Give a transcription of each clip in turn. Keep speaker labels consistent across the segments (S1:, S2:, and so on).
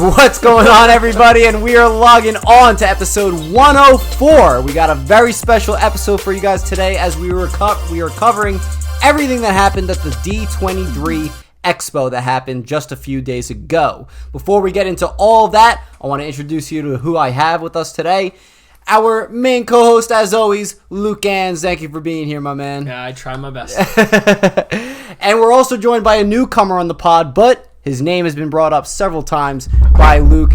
S1: What's going on, everybody? And we are logging on to episode 104. We got a very special episode for you guys today as we are covering everything that happened at the D23 Expo that happened just a few days ago. Before we get into all of that, I want to introduce you to who I have with us today. Our main co-host, as always, Luke Gans. Thank you for being here, my man.
S2: Yeah, I try my best.
S1: And we're also joined by a newcomer on the pod, but his name has been brought up several times by Luke.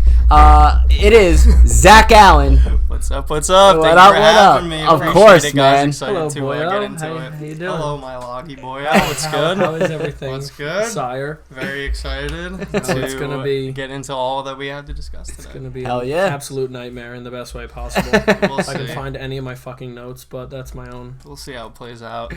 S1: It is Zach Allen.
S3: What's up? Thank you for having me.
S1: Of course,
S3: it,
S1: man.
S3: Excited
S2: Hello,
S3: to
S2: boyo.
S3: get into it.
S2: How you doing?
S3: Hello, my Loggy boyo. What's good?
S2: How is everything?
S3: What's good?
S2: Sire.
S3: Very excited
S2: It's gonna be
S3: get into all that we have to discuss today.
S2: It's gonna be
S1: Hell
S2: an
S1: yeah.
S2: absolute nightmare in the best way possible.
S3: We'll
S2: If I can
S3: see.
S2: find any of my fucking notes, but that's my own.
S3: We'll see how it plays out.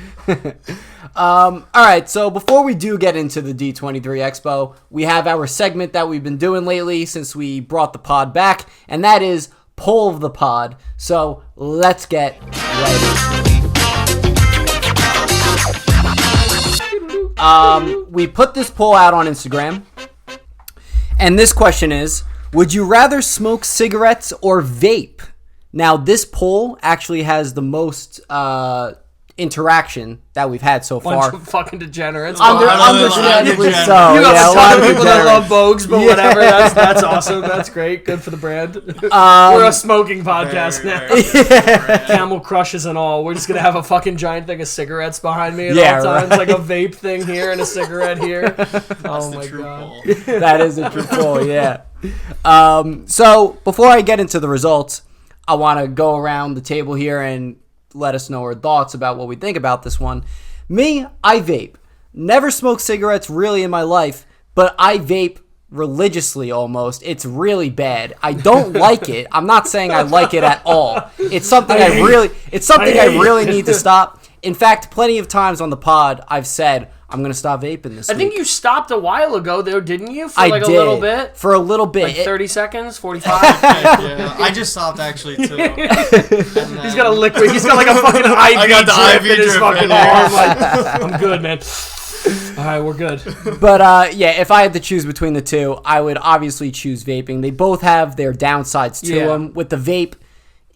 S1: All right, so before we do get into the D23 Expo, we have our segment that we've been doing lately since we brought the pod back, and that is Poll of the Pod. So let's get right into it. We put this poll out on Instagram, and this question is, would you rather smoke cigarettes or vape? Now, this poll actually has the most interaction that we've had so far.
S2: Bunch of fucking degenerates.
S1: Understandably so.
S2: You have
S1: Yeah,
S2: a ton of people that
S1: degenerates.
S2: love Bogues, but whatever. That's awesome. That's great. Good for the brand. We're a smoking podcast now. Camel Crushes and all. We're just going to have a fucking giant thing of cigarettes behind me at all times.
S1: Right.
S2: Like a vape thing here and a cigarette here. Oh my
S3: True
S2: God.
S3: poll.
S1: That is a true poll, yeah. So before I get into the results, I want to go around the table here and let us know our thoughts about what we think about this one. Me, I vape. Never smoked cigarettes really in my life, but I vape religiously almost. It's really bad. I don't like it. I'm not saying I like it at all. It's something I really need to stop. In fact, plenty of times on the pod, I've said, I'm going to stop vaping this week.
S2: I think you stopped a while ago, though, didn't you? For
S1: I
S2: like
S1: did.
S2: a little bit?
S1: For a little bit.
S2: Like 30 seconds? 45?
S3: Yeah, I just stopped actually too.
S2: He's got a liquid. He's got like a fucking IV
S3: I got the
S2: drip
S3: IV
S2: in his
S3: drip
S2: fucking
S3: in there.
S2: arm. Like, I'm good, man. All right, we're good.
S1: But yeah, if I had to choose between the two, I would obviously choose vaping. They both have their downsides to them. With the vape,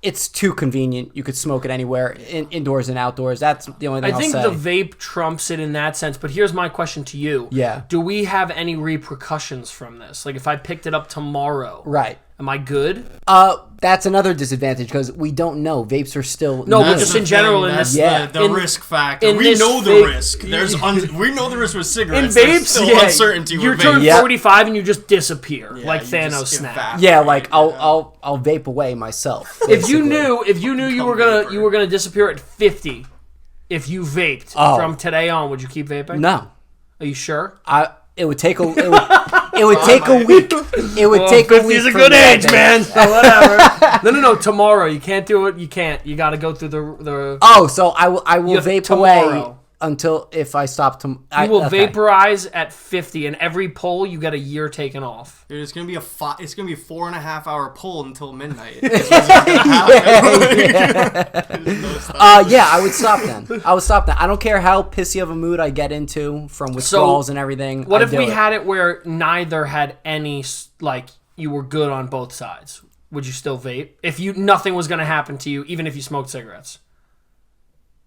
S1: it's too convenient. You could smoke it anywhere, indoors and outdoors. That's the only thing
S2: I think
S1: I'll say.
S2: the vape trumps it in that sense. But here's my question to you.
S1: Yeah.
S2: Do we have any repercussions from this? Like, if I picked it up tomorrow,
S1: Right.
S2: am I good?
S1: That's another disadvantage because we don't know. Vapes are still
S2: No, but
S1: new.
S2: just
S3: the
S2: in general,
S3: thing,
S2: in
S3: that's
S2: this,
S1: Yeah.
S3: the
S2: in-
S3: risk factor.
S2: in
S3: We
S2: this
S3: know the
S2: vape-
S3: risk. We know the risk with
S2: in
S3: cigarettes. There's
S2: vapes,
S3: still
S2: yeah,
S3: uncertainty
S2: you
S3: with
S2: turn
S3: vapes.
S1: Yeah.
S2: 45 and you just disappear,
S3: Yeah,
S2: like
S3: you
S2: Thanos
S3: just
S2: snap.
S3: evaporate.
S1: Yeah, like
S3: Yeah.
S1: I'll vape away myself.
S2: If you
S1: basically.
S2: knew you
S3: Become
S2: were gonna
S3: vapor.
S2: disappear at 50, if you vaped from today on, would you keep vaping?
S1: No,
S2: Are you sure?
S1: it would take a it would take a week. It would take a
S2: 50
S1: week.
S2: is a
S1: for
S2: good
S1: me, I
S2: age,
S1: think.
S2: man. So whatever. No. Tomorrow you can't do it. You can't. You got to go through the.
S1: Oh, so I will
S2: You have
S1: vape away
S2: tomorrow.
S1: until if I stop to.
S2: You will vaporize at 50, and every pull you get a year taken off.
S3: Dude, it's gonna be it's gonna be a 4.5 hour pull until midnight. That's what's gonna happen. There's no stopping.
S1: Yeah, I would stop then. I don't care how pissy of a mood I get into from withdrawals and everything.
S2: What
S1: I
S2: if
S1: do
S2: we
S1: it.
S2: had it where neither had any, like, you were good on both sides? Would you still vape if nothing was going to happen to you, even if you smoked cigarettes?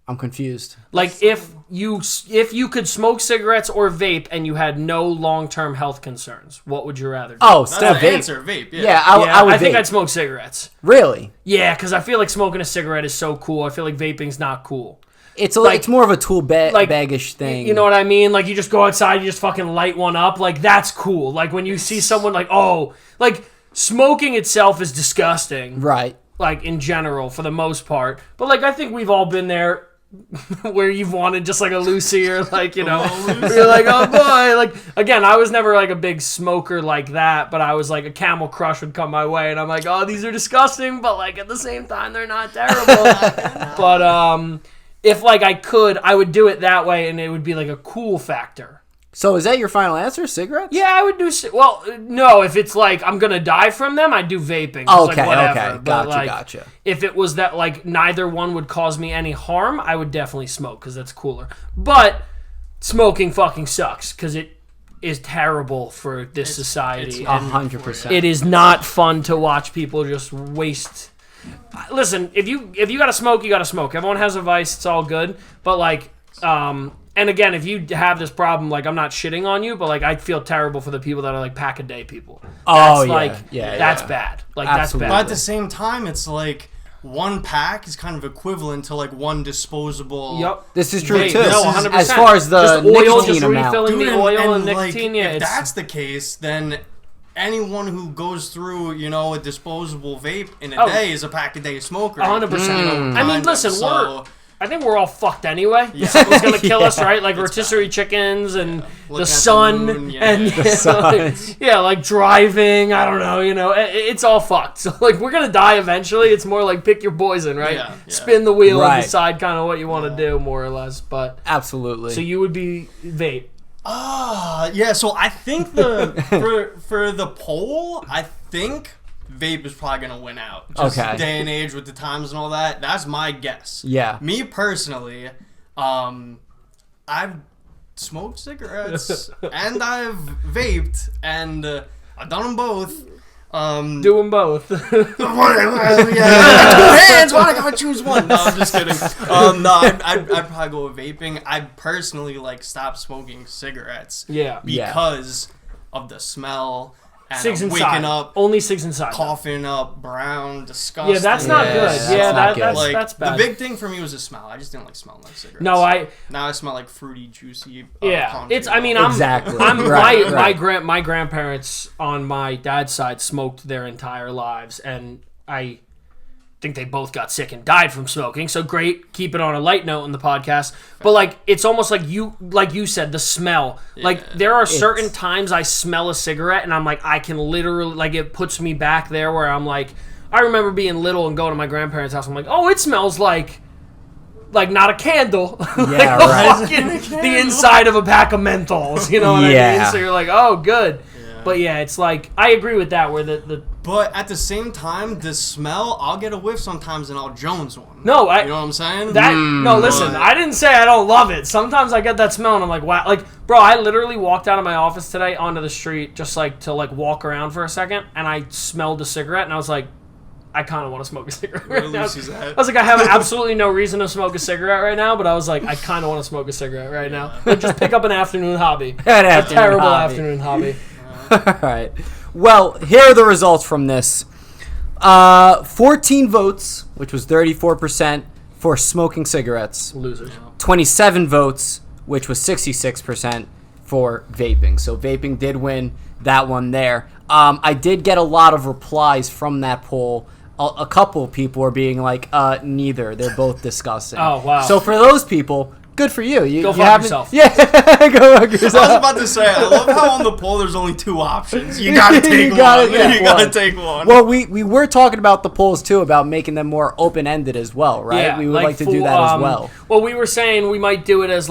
S1: I'm confused.
S2: Like, if you could smoke cigarettes or vape and you had no long-term health concerns, what would you rather do?
S1: Oh,
S3: That's
S1: still
S3: the
S1: vape.
S3: answer. Vape. Yeah.
S1: Yeah,
S2: yeah,
S1: I would
S2: I think
S1: vape.
S2: I'd smoke cigarettes.
S1: Really?
S2: Yeah, because I feel like smoking a cigarette is so cool. I feel like vaping's not cool.
S1: It's
S2: Like-
S1: more of a tool
S2: like,
S1: baggish thing.
S2: You know what I mean? Like, you just go outside, you just fucking light one up. Like, that's cool. Like, when you see someone like, oh, like, smoking itself is disgusting.
S1: Right.
S2: Like, in general, for the most part. But, like, I think we've all been there where you've wanted just, like, a Lucy or, like, you know, you're like, oh, boy. Like, again, I was never, like, a big smoker like that, but I was, like, a Camel Crush would come my way, and I'm like, oh, these are disgusting, but, like, at the same time, they're not terrible. But, if, like, I could, I would do it that way, and it would be, like, a cool factor.
S1: So is that your final answer? Cigarettes?
S2: Yeah, I would do. Well, no, if it's like I'm gonna die from them, I'd do vaping. It's
S1: Okay,
S2: like, whatever.
S1: okay.
S2: But,
S1: Gotcha,
S2: like,
S1: gotcha.
S2: If it was that like neither one would cause me any harm, I would definitely smoke because that's cooler. But smoking fucking sucks because it is terrible for this society.
S1: 100%.
S2: It is not fun to watch people just waste. Listen, if you gotta smoke, you gotta smoke. Everyone has a vice. It's all good. But like, and again, if you have this problem, like I'm not shitting on you, but like I feel terrible for the people that are like pack a day people.
S1: Oh,
S2: That's
S1: yeah.
S2: That's bad. Like
S1: Absolutely.
S2: that's
S3: But
S2: bad.
S3: at the same time, it's like one pack is kind of equivalent to like one disposable.
S2: Yep.
S1: This is true
S2: Wait,
S1: too.
S2: no, 100%.
S1: As far as the
S2: just oil,
S1: nicotine
S2: just
S1: amount.
S2: refilling the oil and nicotine.
S3: Like,
S2: Yeah,
S3: if
S2: it's
S3: that's the case, then anyone who goes through, a disposable vape in a day is a pack a day smoker.
S2: 100%. I mean, listen,
S3: so,
S2: I think we're all fucked anyway.
S3: Yeah.
S2: It's gonna kill us, right? Like
S3: It's
S2: rotisserie chickens and
S3: Looking
S2: the
S3: at
S2: sun
S3: the moon,
S2: and like driving. I don't know. It's all fucked. So like we're gonna die eventually. It's more like pick your poison, right?
S3: Yeah.
S2: Spin the wheel
S1: Right.
S2: and decide kind of what you want to do, more or less. But
S1: Absolutely.
S2: so you would be vape.
S3: Yeah, so I think for the poll, I think vape is probably gonna win out. Just
S1: Okay.
S3: day and age with the times and all that. That's my guess.
S1: Yeah.
S3: Me personally, I've smoked cigarettes and I've vaped, and I've done them both.
S2: Do them both.
S3: Whatever, yeah. 2 hands. Why I gotta choose one? No, I'm just kidding. No, I'd probably go with vaping. I personally stopped smoking cigarettes.
S2: Yeah.
S3: Because of the smell and
S2: Cigs
S3: I'm
S2: inside.
S3: waking up,
S2: Only cigs inside.
S3: coughing up, brown, disgusting.
S2: Yeah, that's not
S1: Yeah,
S2: good.
S1: that's
S2: Yeah,
S1: not good.
S2: that's bad.
S3: The big thing for me was the smell. I just didn't like smelling like cigarettes.
S2: No,
S3: Now I smell like fruity, juicy.
S2: Yeah,
S3: concrete.
S2: it's. I mean, I'm.
S1: Exactly.
S2: I'm
S1: Right,
S2: my grandparents on my dad's side smoked their entire lives, and I think they both got sick and died from smoking. So great, keep it on a light note in the podcast. But it's almost like you said, the smell. Like there are certain times I smell a cigarette, and I'm like, I can literally it puts me back there where I'm like, I remember being little and going to my grandparents' house. I'm like, oh, it smells like not a candle,
S1: Yeah, right.
S2: the inside of a pack of Menthols. You know what I
S1: Yeah.
S2: mean? So you're like, oh, good. But yeah, it's like I agree with that. Where the
S3: But at the same time, the smell, I'll get a whiff sometimes and I'll Jones one.
S2: no,
S3: You know what I'm saying?
S2: no, listen,
S3: But-
S2: I didn't say I don't love it. Sometimes I get that smell and I'm like, wow, bro, I literally walked out of my office today onto the street just to walk around for a second, and I smelled a cigarette and I was like, I kind of want to smoke a cigarette
S3: Where
S2: right now.
S3: Lucy's at.
S2: I was like, I have absolutely no reason to smoke a cigarette right now, but I was like, I kind of want to smoke a cigarette right now. Just pick up an afternoon hobby. A terrible afternoon hobby.
S1: All right. Well, here are the results from this. 14 votes, which was 34% for smoking cigarettes.
S2: Losers.
S1: 27 votes, which was 66% for vaping. So vaping did win that one there. I did get a lot of replies from that poll. A couple of people were being like, neither. They're both disgusting.
S2: Oh, wow.
S1: So for those people, good for you. You
S2: Go
S1: you
S2: fuck
S1: haven't-
S2: yourself.
S1: Yeah, go fuck
S3: I was
S1: yourself.
S3: about to say, I love how on the poll there's only 2 options. You gotta take
S1: You gotta
S3: one.
S1: get
S3: You gotta
S1: one.
S3: take one.
S1: Well, we were talking about the polls too, about making them more open-ended as well, right?
S2: Yeah,
S1: we would like to do that as well.
S2: Well, we were saying we might do it as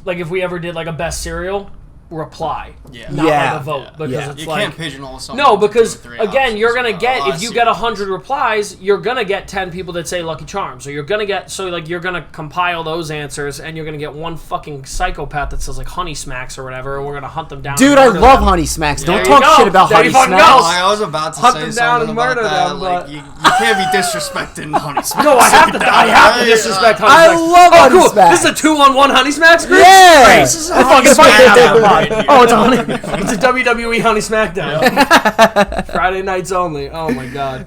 S2: if we ever did a best cereal reply,
S3: Yeah.
S2: not
S1: Yeah.
S2: a vote, because
S1: Yeah.
S2: it's
S3: You
S2: like
S3: can't pigeonhole someone.
S2: no,
S3: into
S2: because
S3: 2 or 3
S2: again,
S3: options.
S2: you're gonna get
S3: I
S2: if you
S3: see
S2: get
S3: what
S2: 100 replies, you're gonna get 10 people that say Lucky Charms, or you're gonna get you're gonna compile those answers, and you're gonna get one fucking psychopath that says Honey Smacks or whatever, and we're gonna hunt them down.
S1: Dude,
S2: and
S1: I
S2: murder
S1: love
S2: them.
S1: Honey Smacks.
S2: There
S1: Don't
S2: you
S1: talk
S2: go.
S1: shit about
S2: There
S1: Honey
S2: you fucking
S1: Smacks.
S2: go.
S3: I was about to
S2: Hunt
S3: say
S2: them down
S3: something
S2: and
S3: about
S2: murder
S3: that.
S2: them,
S3: Like
S2: but-
S3: you can't be disrespecting Honey Smacks.
S2: No, I have
S3: like
S2: to.
S3: that.
S2: I have to disrespect Honey
S1: I
S2: Smacks.
S1: love
S2: oh,
S1: Honey
S2: cool.
S1: Smacks.
S2: This is a 2-on-1 Honey Smacks group.
S1: Yeah.
S2: Great.
S3: This is a
S2: I
S3: Honey
S2: fucking
S3: Smackdown
S2: have
S3: right here.
S2: Oh, it's a honey. It's a WWE Honey Smackdown. Friday nights only. Oh my god.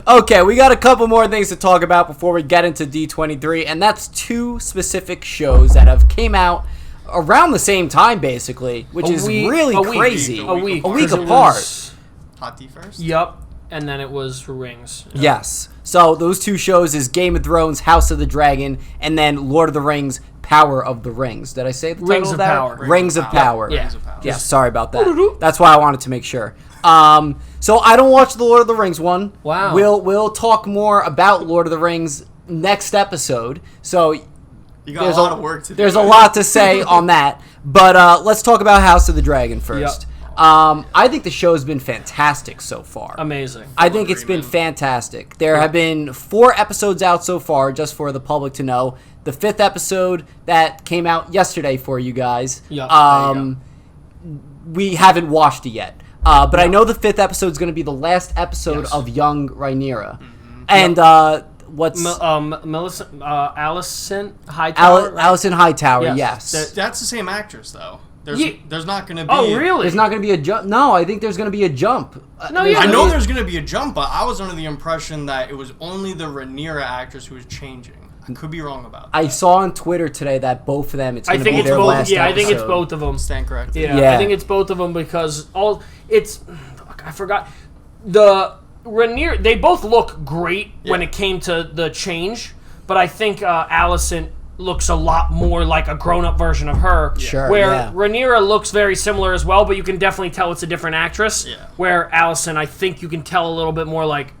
S1: Okay, we got a couple more things to talk about before we get into D23, and that's 2 specific shows that have came out around the same time, basically, which is really crazy.
S2: A week.
S1: A week
S2: 'cause it
S1: apart.
S2: was-
S3: Hot tea first.
S2: Yup. And then it was Rings.
S1: Yes. So those 2 shows is Game of Thrones, House of the Dragon, and then Lord of the Rings, Power of the Rings. Did I say the title
S2: Rings of
S1: that?
S2: Power.
S1: Rings of Power.
S2: Yeah.
S3: Rings of Power.
S1: Yes, sorry about that. That's why I wanted to make sure. So I don't watch the Lord of the Rings one.
S2: Wow.
S1: We'll talk more about Lord of the Rings next episode. So
S3: You got a lot of work to do.
S1: there's a lot to say on that. But let's talk about House of the Dragon first. I think the show has been fantastic so far.
S2: Amazing.
S1: I think it's been fantastic. There have been 4 episodes out so far, just for the public to know. The 5th episode that came out yesterday for you guys.
S2: Yeah.
S1: We haven't watched it yet. But I know the 5th episode is going to be the last episode of young Rhaenyra. Mm-hmm. And what's...
S2: Allison Hightower?
S1: Right? Allison Hightower, yes.
S3: That's the same actress, though. There's not going to be...
S2: Oh, really?
S1: There's not going to be a jump. No, I think there's going to be a jump.
S2: No, yeah,
S3: I know there's going to be a jump, but I was under the impression that it was only the Rhaenyra actress who was changing. I could be wrong about that.
S1: I saw on Twitter today that both of them, it's going to be their last episode.
S2: I think it's both of them.
S3: Stand corrected.
S2: Yeah, I think it's both of them because I forgot. The Rhaenyra, they both look great when it came to the change, but I think Allison looks a lot more like a grown-up version of her.
S1: Sure,
S2: where Rhaenyra looks very similar as well, but you can definitely tell it's a different actress.
S3: Yeah.
S2: Where Allison, I think you can tell a little bit more like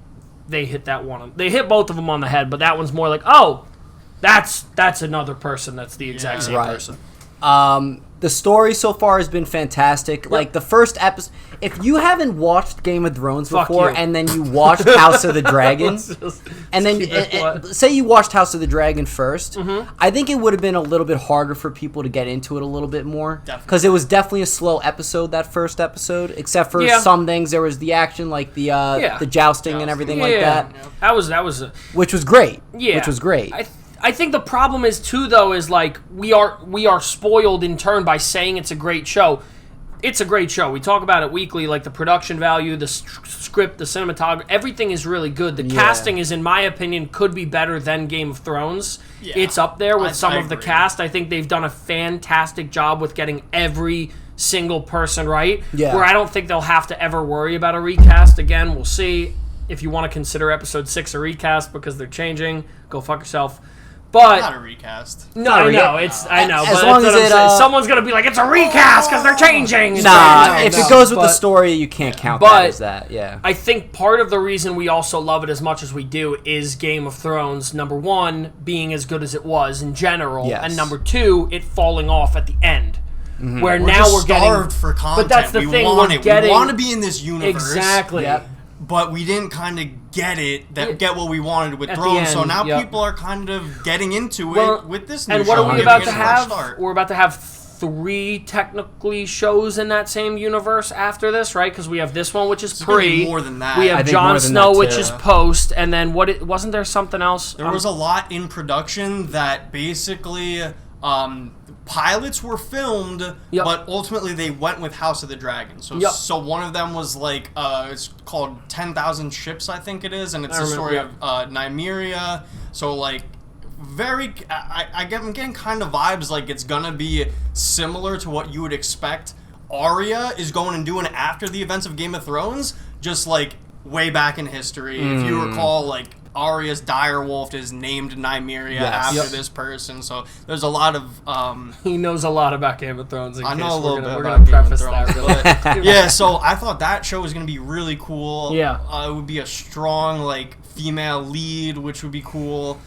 S2: they hit that one. They hit both of them on the head, but that one's more like, oh, that's another person. That's the exact same person.
S1: The story so far has been fantastic. Yep. Like the first episode, if you haven't watched Game of Thrones before, and then you watched House of the Dragon, and then say you watched House of the Dragon first, I think it would have been a little bit harder for people to get into it a little bit more, because it was definitely a slow episode, that first episode, except for some things. There was the action, like the jousting and everything like that.
S2: That was
S1: which was great.
S2: Yeah,
S1: which was great.
S2: I think the problem is too, though, is like we are spoiled in turn by saying it's a great show. It's a great show. We talk about it weekly, like the production value, the script, the cinematography, everything is really good. The casting is, in my opinion, could be better than Game of Thrones. Yeah. It's up there with some of the cast. I think they've done a fantastic job with getting every single person right. Yeah. Where I don't think they'll have to ever worry about a recast again. We'll see. If you want to consider episode 6 a recast because they're changing, go fuck yourself. But
S3: not a recast.
S2: No, I know. I know. As long as someone's gonna be like, it's a recast because they're changing.
S1: If it goes with the story, you can't count that as that. Yeah.
S2: I think part of the reason we also love it as much as we do is Game of Thrones. Number 1, being as good as it was in general, and number 2, it falling off at the end. Mm-hmm. Where
S3: we're starved for content.
S2: But that's the thing.
S3: We want to be in this universe.
S2: Exactly.
S1: Yep.
S3: But we didn't kind of get what we wanted with Thrones, so now people are kind of getting into it with this new show.
S2: And what are we about to have? We're about to have 3 technically shows in that same universe after this, right? Because we have this one, which is pre.
S3: More than that.
S2: We have Jon Snow, which is post, and then wasn't there something else?
S3: There was a lot in production that basically pilots were filmed, but ultimately they went with House of the Dragon. So one of them was like it's called 10,000 Ships, I think it is, and it's the story of Nymeria. So like I'm getting kind of vibes like it's gonna be similar to what you would expect Arya is going and doing after the events of Game of Thrones, just like way back in history. If you recall, like Arya's direwolf is named Nymeria after this person, so there's a lot of
S2: he knows a lot about Game of Thrones.
S3: I know a little bit about Game of Thrones, but yeah. So I thought that show was gonna be really cool.
S2: Yeah,
S3: it would be a strong like female lead, which would be cool.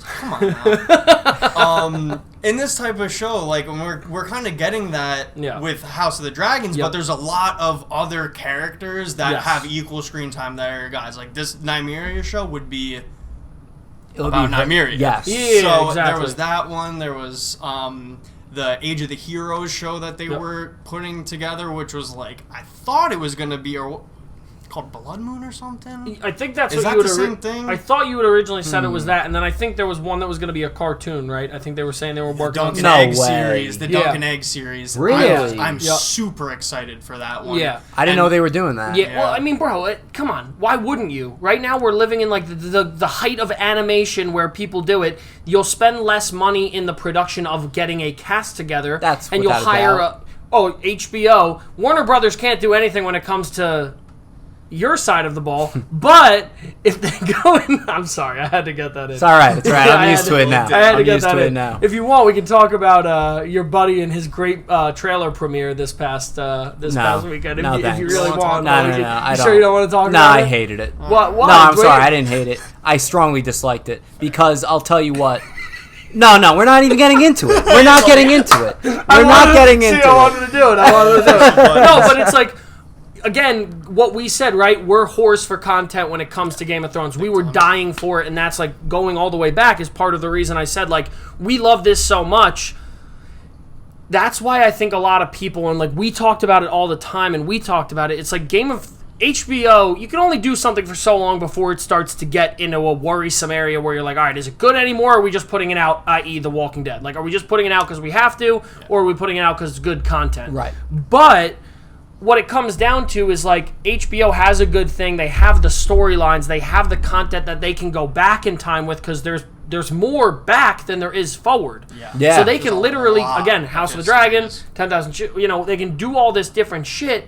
S3: Come on now. In this type of show, like we're kind of getting that with House of the Dragons, but there's a lot of other characters that have equal screen time there, guys. Like this Nymeria show would be about Nymeria.
S1: Yes.
S2: Yeah,
S3: so
S2: exactly.
S3: There was that one. There was the Age of the Heroes show that they were putting together, which was like I thought it was gonna be called Blood Moon or something.
S2: I think that's
S3: what
S2: you
S3: would.
S2: Is
S3: that the same thing?
S2: I thought you had originally said it was that, and then I think there was one that was going to be a cartoon, right? I think they were saying they were working on
S3: the Dunkin' Egg series. The Dunkin' Egg series.
S1: Really?
S3: I'm super excited for that one.
S2: Yeah,
S1: I didn't know they were doing that.
S2: Yeah, well, I mean, bro, come on. Why wouldn't you? Right now, we're living in like the height of animation where people do it. You'll spend less money in the production of getting a cast together, and you'll hire HBO. Warner Brothers can't do anything when it comes to your side of the ball, but if they go in, I'm sorry, I had to get that in.
S1: It's all right. It's all right. I'm used to it now.
S2: I had to get that in. If you want, we can talk about your buddy and his great trailer premiere this past weekend. If you really want.
S1: No. I don't.
S2: Sure you don't want to talk about it?
S1: No, I hated it.
S2: What?
S1: No, I'm sorry. I didn't hate it. I strongly disliked it because I'll tell you what. No, we're not even getting into it. We're not getting into it. I
S2: wanted to do it. No, but it's like, again, what we said, right? We're whores for content when it comes to Game of Thrones. We were dying for it, and that's like going all the way back is part of the reason I said, like, we love this so much. That's why I think a lot of people, and like we talked about it all the time, and we talked about it, it's like HBO, you can only do something for so long before it starts to get into a worrisome area where you're like, all right, is it good anymore, or are we just putting it out, i.e. The Walking Dead? Like, are we just putting it out because we have to, or are we putting it out because it's good content?
S1: Right.
S2: But what it comes down to is, like, HBO has a good thing. They have the storylines. They have the content that they can go back in time with because there's more back than there is forward.
S1: Yeah.
S2: So they can literally, again, House of the Dragon, 10,000, they can do all this different shit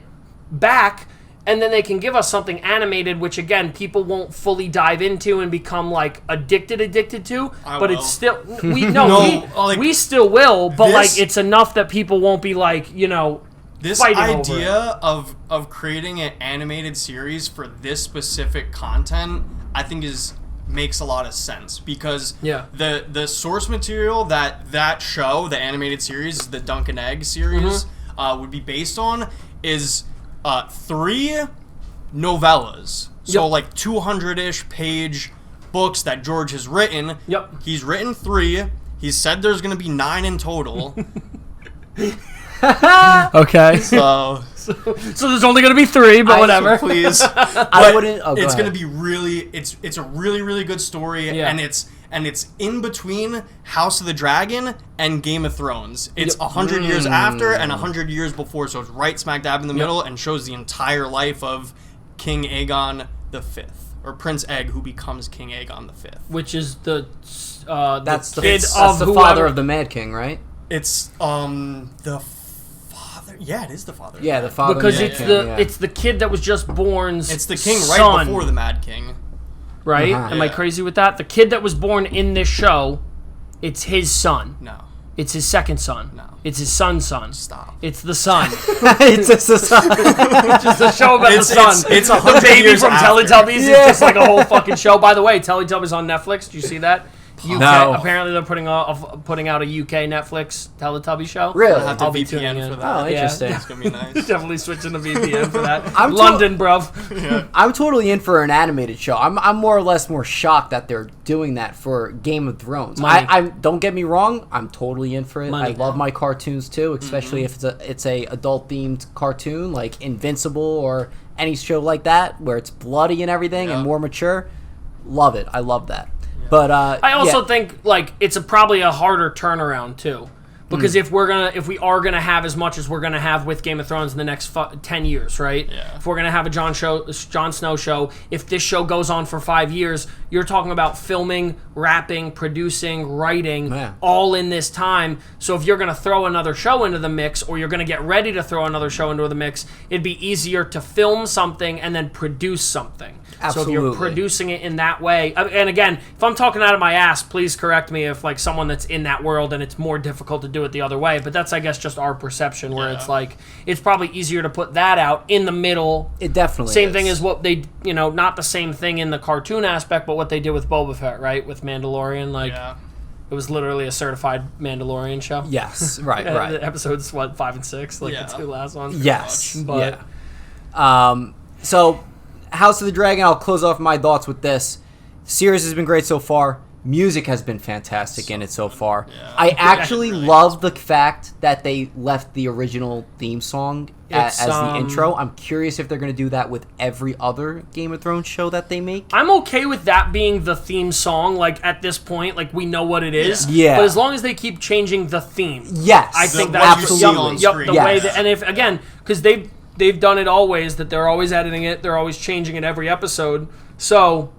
S2: back, and then they can give us something animated, which, again, people won't fully dive into and become, like, addicted to. But it's still... We still will, but, like, it's enough that people won't be, like,
S3: this idea of creating an animated series for this specific content, I think makes a lot of sense because the source material that show, the animated series, the Dunk and Egg series, would be based on is 3 novellas. So like 200-ish page books that George has written.
S2: Yep.
S3: He's written 3. He said there's going to be 9 in total.
S2: Okay.
S3: So
S2: there's only going to be 3, but whatever.
S3: So please.
S1: I wouldn't. It's
S3: going to be really. It's a really, really good story, and it's in between House of the Dragon and Game of Thrones. It's 100 years after and 100 years before, so it's right smack dab in the middle, and shows the entire life of King Aegon V, or Prince Egg, who becomes King Aegon V,
S2: which is the
S1: that's the
S2: kid
S1: that's the father of the Mad King, right?
S3: It's the father. Yeah, it is the father.
S1: Yeah, the father.
S2: Because it's the kid that was just born's.
S3: It's the king right before the Mad King.
S2: Right? Am I crazy with that? The kid that was born in this show, it's his son.
S3: No.
S2: It's his second son.
S3: No.
S2: It's his son's son.
S3: Stop.
S2: It's the son.
S1: It's just the son.
S2: It's just a show about the son.
S3: It's
S2: the baby
S3: years
S2: from
S3: after.
S2: Teletubbies. It's just like a whole fucking show. By the way, Teletubbies on Netflix. Do you see that? UK.
S1: No.
S2: Apparently, they're putting out a UK Netflix Teletubby show.
S1: Really?
S3: I'll have to
S2: I'll be
S3: VPN
S2: tuning in.
S3: for that.
S1: Oh, interesting.
S3: It's gonna be nice.
S2: Definitely switching to VPN for that.
S1: I'm
S2: London, bruv.
S3: Yeah.
S1: I'm totally in for an animated show. I'm more or less more shocked that they're doing that for Game of Thrones. I don't get me wrong. I'm totally in for it.
S2: Money.
S1: I love my cartoons too, especially if it's a adult themed cartoon like Invincible or any show like that where it's bloody and everything and more mature. Love it. I love that. But
S2: I also think like it's probably a harder turnaround too, because if we are gonna have as much as we're gonna have with Game of Thrones in the next 10 years, right?
S3: Yeah.
S2: If we're gonna have a Jon Snow show, if this show goes on for 5 years, you're talking about filming, wrapping, producing, writing, all in this time. So if you're gonna throw another show into the mix, or you're gonna get ready to throw another show into the mix, it'd be easier to film something and then produce something.
S1: Absolutely.
S2: So if you're producing it in that way, and again, if I'm talking out of my ass, please correct me if like someone that's in that world and it's more difficult to do it the other way. But that's, I guess, just our perception where it's like it's probably easier to put that out in the middle.
S1: It definitely
S2: same
S1: is.
S2: thing as what they, not the same thing in the cartoon aspect, but what they did with Boba Fett, right? With Mandalorian, like it was literally a certified Mandalorian show.
S1: Yes, right.
S2: The episodes 5 and 6, like the 2 last ones.
S1: Yes,
S2: but
S1: so. House of the Dragon, I'll close off my thoughts with this. Series has been great so far. Music has been fantastic in it so far.
S3: Yeah.
S1: I actually love the fact that they left the original theme song as the intro. I'm curious if they're going to do that with every other Game of Thrones show that they make.
S2: I'm okay with that being the theme song, like at this point, like we know what it is.
S1: Yeah.
S2: But as long as they keep changing the theme.
S1: Yes.
S2: I think
S1: that's
S2: absolutely.
S1: absolutely.
S2: The way that, and if, again, because they've done it always, that they're always editing it, they're always changing it every episode. So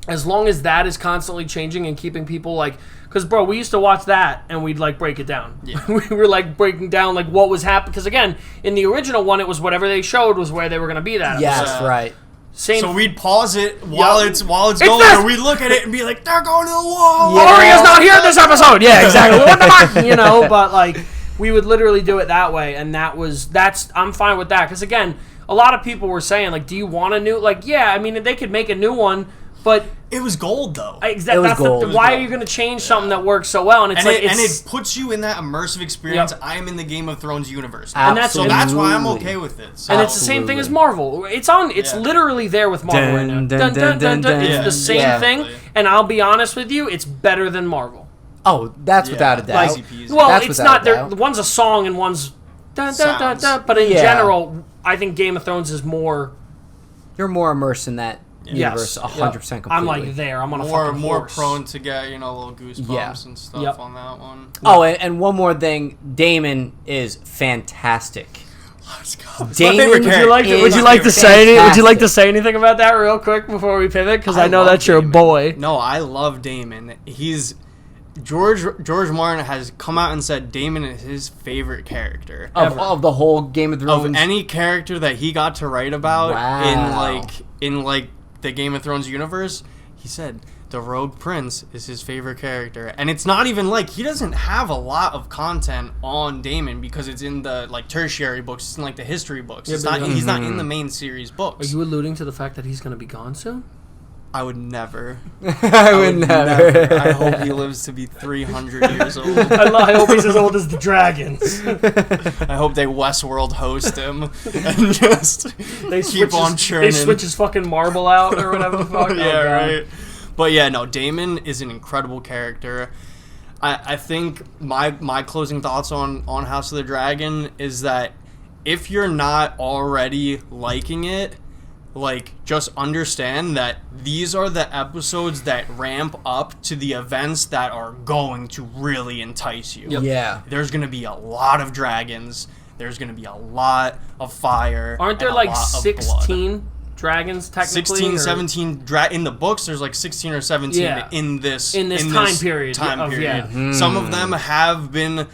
S2: as long as that is constantly changing and keeping people like, because bro, we used to watch that and we'd like break it down.
S3: Yeah.
S2: We were like breaking down like what was happening, because again, in the original one, it was whatever they showed was where they were going to be that
S1: Yes,
S2: episode.
S1: right.
S3: So we'd pause it while it's going,
S2: this!
S3: and we'd look at it and be like, "They're going to the wall."
S2: Arya's not here this episode. Yeah, exactly. What the fuck? But like we would literally do it that way, and that's I'm fine with that, because again, a lot of people were saying like, do you want a new, like, yeah, I mean, they could make a new one, But
S3: it was gold, though.
S2: Why are you going to change something that works so well? And
S3: it puts you in that immersive experience. Yep. I am in the Game of Thrones universe,
S2: and
S3: that's why I'm okay with it. So.
S2: And it's the same thing as Marvel. It's literally there with Marvel right now. It's the same thing. And I'll be honest with you, it's better than Marvel.
S1: Oh, that's without a doubt.
S2: It's not. One's a song and one's but in general, I think Game of Thrones is more.
S1: You're more immersed in that. Universe, 100% completely.
S2: I'm like there. I'm on a fucking
S3: more
S2: horse.
S3: prone to get little goosebumps and stuff on that one.
S1: Oh, and one more thing, Damon is fantastic.
S3: Let's go.
S1: Damon,
S2: would you like to say anything about that real quick before we pivot? Because I know that's
S3: Damon.
S2: your boy.
S3: No, I love Damon. George Martin has come out and said Damon is his favorite character
S1: of the whole Game of Thrones.
S3: Of any character that he got to write about in the Game of Thrones universe, he said the Rogue Prince is his favorite character. And it's not even he doesn't have a lot of content on Damon because it's in the tertiary books, it's in the history books. He's not in the main series books.
S2: Are you alluding to the fact that he's going to be gone soon?
S3: I would never.
S1: I would never.
S3: I hope he lives to be 300 years old.
S2: I hope he's as old as the dragons.
S3: I hope they Westworld host him and just keep on churning.
S2: They switch his fucking marble out or whatever the fuck.
S3: Right. But Damon is an incredible character. I think my closing thoughts on House of the Dragon is that if you're not already liking it, just understand that these are the episodes that ramp up to the events that are going to really entice you.
S1: Yep. Yeah.
S3: There's going to be a lot of dragons. There's going to be a lot of fire.
S2: Aren't there 16 dragons technically?
S3: 16, 17 in the books. There's 16 or 17 in this
S2: time period.
S3: Some of them have been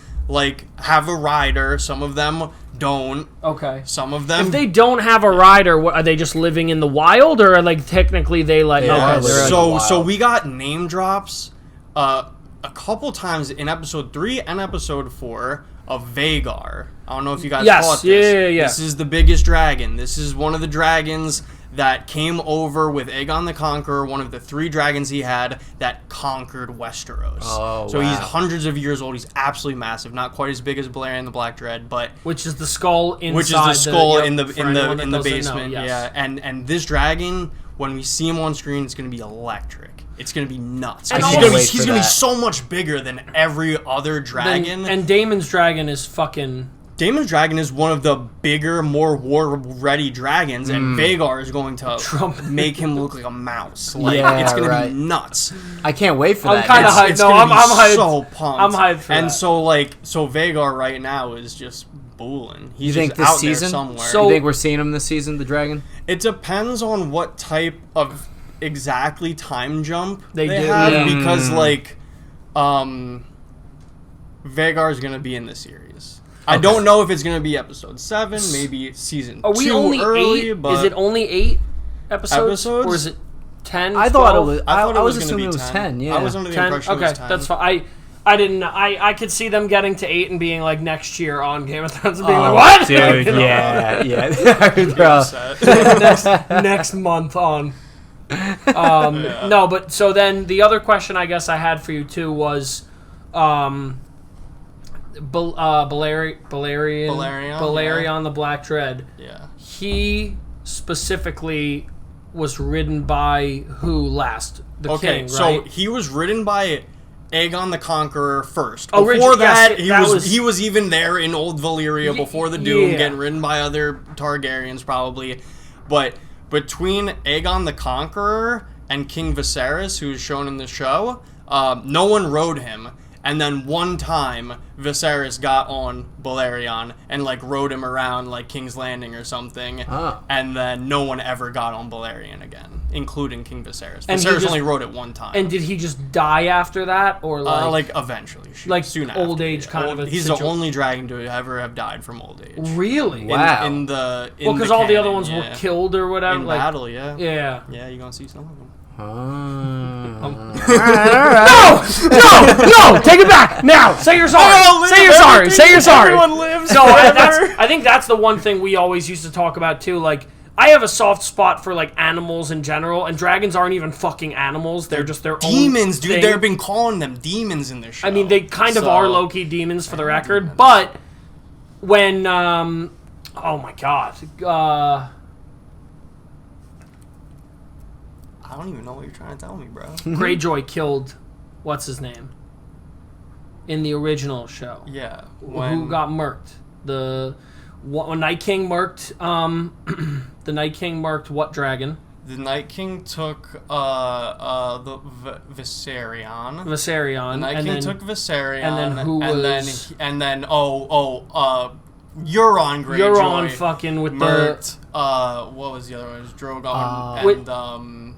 S3: have a rider. Some of them don't.
S2: Okay.
S3: Some of them.
S2: If they don't have a rider, are they just living in the wild, or are technically they
S3: So we got name drops a couple times in episode 3 and episode 4 of Vhagar. I don't know if you guys caught this.
S2: Yeah.
S3: This is the biggest dragon. This is one of the dragons that came over with Aegon the Conqueror, one of the 3 dragons he had that conquered Westeros.
S1: Oh,
S3: so he's hundreds of years old. He's absolutely massive. Not quite as big as Balerion the Black Dread, but
S2: which is the skull inside.
S3: Which is the skull in the
S2: basement.
S3: Know, yes. Yeah. And this dragon, when we see him on screen, it's going to be electric. It's going to be nuts. He's going to be so much bigger than every other dragon.
S2: And Daemon's dragon is fucking.
S3: Daemon's dragon is one of the bigger, more war-ready dragons, and Vhagar is going to make him look like a mouse. It's going to be nuts.
S1: I can't wait for that.
S2: I'm kind of hyped. No, I'm hyped.
S3: So pumped.
S2: I'm hyped for that.
S3: And so Vhagar right now is just booling. He's
S1: think
S3: just
S1: this
S3: out
S1: season?
S3: there somewhere.
S1: So, you think we're seeing him this season, the dragon?
S3: It depends on what type of exactly time jump they
S2: do.
S3: have, because Vhagar is going to be in the series. Okay. I don't know if it's going to be episode 7, maybe season 2
S2: only
S3: early,
S2: 8?
S3: But
S2: Is it only 8 episodes? Or is it 10,
S1: I
S2: 12?
S1: thought it was. I was
S3: going to
S1: assuming
S3: be
S1: it was 10. Yeah.
S3: I was under the impression it was 10.
S2: That's fine. I didn't. I could see them getting to 8 and being next year on Game of Thrones and being what?
S1: Dude,
S2: next month on. No, but so then the other question I guess I had for you too was, Balerion the Black Dread.
S3: Yeah.
S2: He specifically was ridden by who last? The king, right?
S3: So he was ridden by Aegon the Conqueror first.
S2: Oh,
S3: before that, he was even there in Old Valyria before the Doom, getting ridden by other Targaryens probably. But between Aegon the Conqueror and King Viserys, who's shown in the show, no one rode him. And then one time, Viserys got on Balerion and rode him around King's Landing or something. And then no one ever got on Balerion again, including King Viserys. Viserys only rode it one time.
S2: And did he just die after that, or
S3: eventually, soon after.
S2: Old age kind of.
S3: He's the only dragon to ever have died from old age.
S2: Really?
S1: Wow.
S2: Because all the other ones were killed or whatever.
S3: In battle, yeah.
S2: Yeah.
S3: Yeah, you're gonna see some of them.
S2: No! Take it back now. Say you're sorry. Say you're sorry.
S3: Everyone lives.
S2: No, I think that's the one thing we always used to talk about too. I have a soft spot for like animals in general, and dragons aren't even fucking animals. They're just their
S3: demons,
S2: own
S3: dude.
S2: thing.
S3: They've been calling them demons in this show.
S2: I mean, they kind of are low-key demons for the record, but when oh my god,
S3: I don't even know what you're trying to tell me, bro.
S2: Greyjoy killed what's his name in the original show.
S3: Yeah,
S2: Who got murked? When Night King murked the Night King murked what dragon?
S3: The Night King took the Viserion.
S2: Viserion.
S3: The Night King took Viserion.
S2: And then who was?
S3: And then Euron Greyjoy.
S2: Euron fucking with
S3: murked, what was the other one? It was Drogon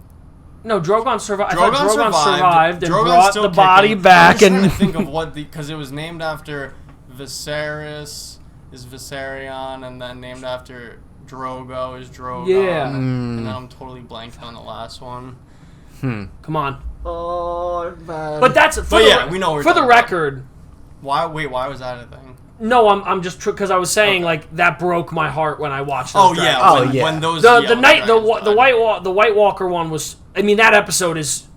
S2: No, Drogon survived.
S3: Drogon
S2: survived and
S3: Drogon's
S2: brought the body back.
S3: I was trying to think of what because it was named after Viserys is Viserion, and then named after Drogo is Drogon.
S2: Yeah.
S3: And then I'm totally blanking on the last one.
S2: Come on.
S3: Oh, man.
S2: But that's
S3: we know
S2: for the record.
S3: Why was that a thing?
S2: No, I'm just because I was saying like that broke my heart when I watched those dragons.
S3: When those
S2: the White Walker one was. I mean, that episode is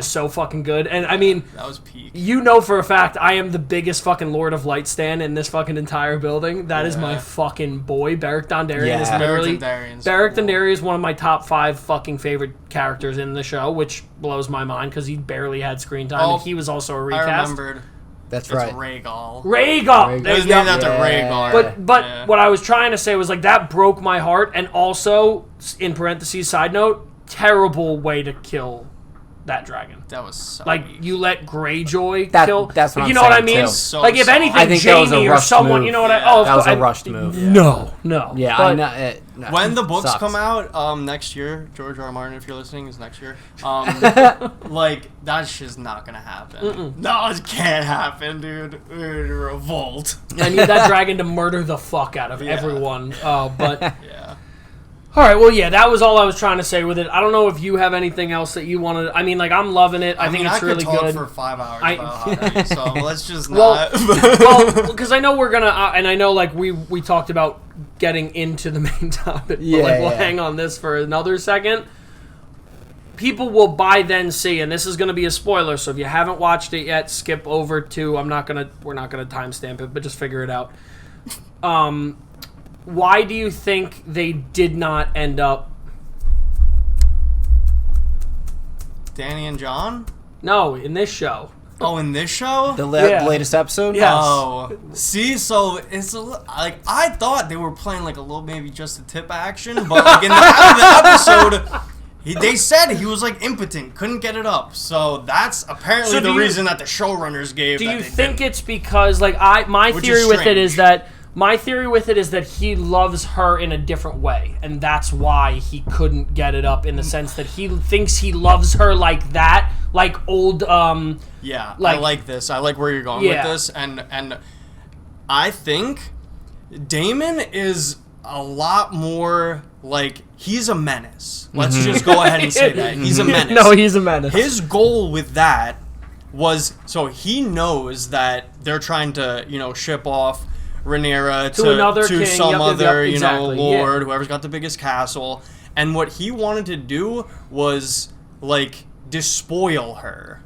S2: so fucking good, and I mean
S3: that was peak.
S2: You know for a fact I am the biggest fucking Lord of Light stan in this fucking entire building. That is my fucking boy. Beric Dondarrion is literally Beric Dondarrion is one of my top 5 fucking favorite characters in the show, which blows my mind because he barely had screen time. And he was also a recast.
S3: I remembered.
S1: That's right.
S3: Rhaegal.
S2: Rhaegal.
S3: It was named after Rhaegal.
S2: But what I was trying to say was like that broke my heart, and also in parentheses, side note, terrible way to kill that dragon.
S3: That was so
S2: like
S3: weak.
S2: You let Greyjoy kill.
S1: That's what
S2: you
S1: I'm
S2: know what I mean?
S3: So
S2: like if anything,
S1: I think
S2: Jamie or someone. Move. You know what
S1: that was a rushed move.
S2: No.
S1: Yeah,
S2: but,
S1: no,
S3: when the books come out next year, George R. R. Martin, if you're listening, is next year. Like that shit's not gonna happen. No, it can't happen, dude. Revolt.
S2: I need that dragon to murder the fuck out of everyone. But
S3: yeah.
S2: All right, well, yeah, that was all I was trying to say with it. I don't know if you have anything else that you wanted. I mean, like, I'm loving it. I think it's really good.
S3: I could talk for 5 hours about hockey, so let's just not.
S2: Well, because I know we're going to, and I know, like, we talked about getting into the main topic, but, we'll hang on this for another second. People will by then see, and this is going to be a spoiler, so if you haven't watched it yet, skip over to, we're not going to timestamp it, but just figure it out. Why do you think they did not end up...
S3: Danny and John?
S2: No, in this show.
S3: Oh, in this show?
S1: The latest episode?
S2: Yes.
S3: Oh. See, so it's like I thought they were playing like a little maybe just a tip action, but like in the episode, they said he was like impotent, couldn't get it up. So that's apparently the reason that the showrunners gave.
S2: Do you think it's because like my theory with it is that he loves her in a different way, and that's why he couldn't get it up in the sense that he thinks he loves her like that, like old.
S3: Yeah, I like this. I like where you're going with this, and I think Damon is a lot more like he's a menace. Let's just go ahead and say that he's a menace.
S2: No, he's a menace.
S3: His goal with that was so he knows that they're trying to ship off Rhaenyra to some other lord, whoever's got the biggest castle, and what he wanted to do was like despoil her,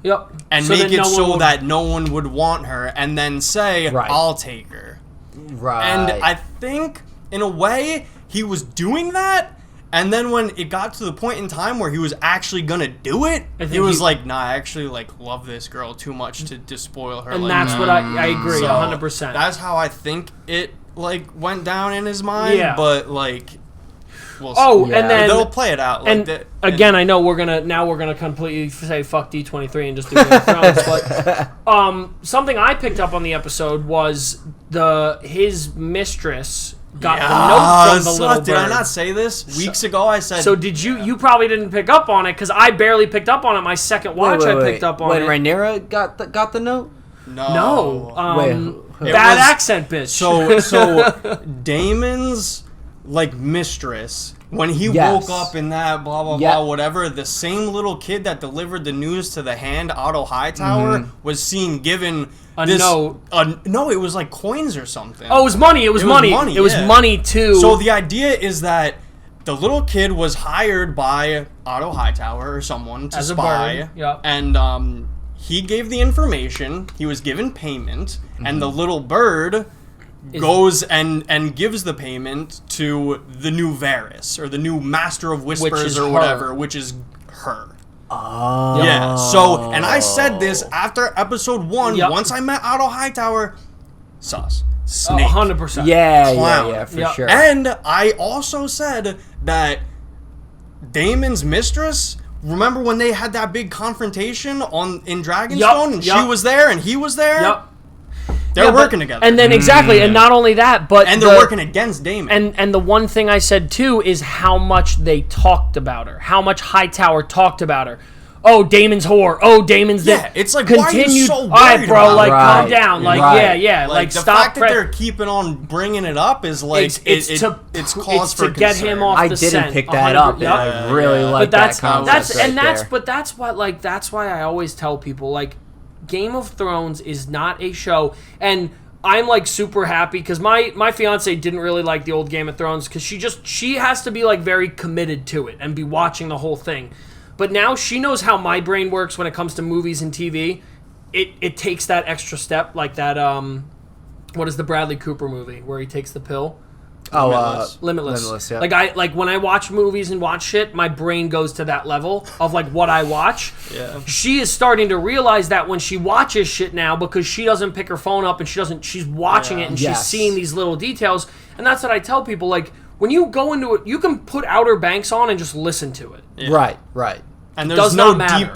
S3: and make it so that no one would want her, and then say, "I'll take her."
S1: Right.
S3: And I think in a way he was doing that. And then when it got to the point in time where he was actually gonna do it, he was like, "Nah, I actually like love this girl too much to despoil her."
S2: And
S3: like
S2: that's
S3: that.
S2: what I agree, 100%.
S3: That's how I think it like went down in his mind. Yeah. But like, we'll see.
S2: And then
S3: they'll play it out. Like
S2: and again, I know we're gonna completely say fuck D23 and just do Game of Thrones. But something I picked up on the episode was his mistress. Got a note from the little bird.
S3: Did I not say this? Weeks ago I said...
S2: So did you... You probably didn't pick up on it, because I barely picked up on it. My second watch, I picked up on it.
S1: When Rhaenyra got the note?
S3: No.
S2: Bad accent, bitch.
S3: So Damon's like mistress, when he woke up in that blah blah blah whatever, the same little kid that delivered the news to the hand, Otto Hightower, was seen given
S2: a note.
S3: No, it was like coins or something.
S2: Oh, it was money. It was money. It was money too.
S3: So the idea is that the little kid was hired by Otto Hightower or someone to spy, and he gave the information. He was given payment, and the little bird goes and gives the payment to the new Varys, or the new Master of Whispers, or whatever, which is her.
S1: Oh.
S3: Yeah. So, and I said this after episode 1. Once I met Otto Hightower, sus. Snake.
S2: 100%.
S1: Yeah, for sure.
S3: And I also said that Daemon's mistress. Remember when they had that big confrontation in Dragonstone, and she was there and he was there?
S2: Yep.
S3: They're working together.
S2: And then and not only that, but
S3: they're working against Daemon.
S2: And the one thing I said too is how much they talked about her, how much Hightower talked about her. Oh, Daemon's whore. Oh, Daemon's this.
S3: Yeah, it's like, why are you so worried?
S2: All right, bro, like,
S1: right.
S2: calm down. Like, yeah. Like,
S3: the
S2: stop.
S3: fact that they're keeping on bringing it up is like, it's cause for
S2: to get him off the scent.
S1: I didn't pick that up.
S2: Yep.
S1: I really like that concept.
S2: That's why I always tell people, like, Game of Thrones is not a show, and I'm like super happy because my fiance didn't really like the old Game of Thrones because she has to be like very committed to it and be watching the whole thing. But now she knows how my brain works when it comes to movies and TV. It takes that extra step, like that. What is the Bradley Cooper movie where he takes the pill? Limitless.
S1: Yeah.
S2: Like when I watch movies and watch shit, my brain goes to that level of like what I watch.
S3: Yeah.
S2: She is starting to realize that when she watches shit now, because she doesn't pick her phone up and she's watching it and she's seeing these little details. And that's what I tell people, like, when you go into it, you can put Outer Banks on and just listen to it.
S1: Yeah. Right.
S3: And there's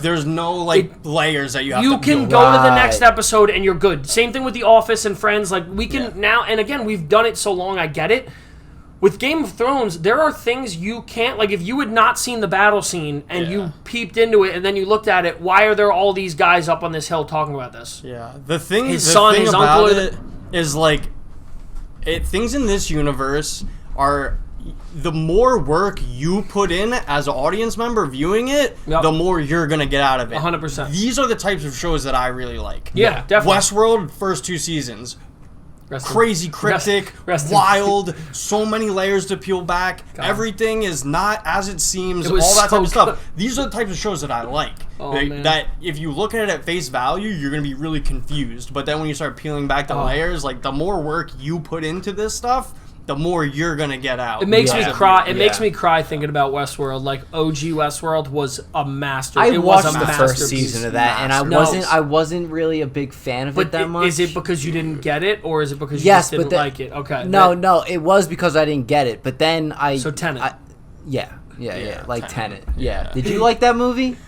S3: there's no like layers that you have to
S2: You can go to the next episode and you're good. Same thing with The Office and Friends. Like, we can now, and again, we've done it so long, I get it. With Game of Thrones, there are things you can't, like, if you had not seen the battle scene and you peeped into it and then you looked at it, why are there all these guys up on this hill talking about this?
S3: Yeah. The thing
S2: his
S3: about
S2: uncle
S3: it is, like, things in this universe are, the more work you put in as an audience member viewing it, the more you're going to get out of it.
S2: 100%.
S3: These are the types of shows that I really like.
S2: Yeah, definitely.
S3: Westworld, first 2 seasons. Crazy, cryptic, wild, so many layers to peel back. Everything is not as it seems, all that type of stuff. These are the types of shows that I like. That if you look at it at face value, you're going to be really confused. But then when you start peeling back the layers, like, the more work you put into this stuff, the more you're gonna get out.
S2: It makes me cry. It makes me cry thinking about Westworld. Like, OG Westworld was a master.
S1: I watched the first season of that, and I wasn't really a big fan of it that much.
S2: Is it because you didn't get it, or is it because you just didn't like it? Okay.
S1: No, it was because I didn't get it. But then
S2: So Tenet.
S1: Yeah, like Tenet. Yeah. Did you like that movie?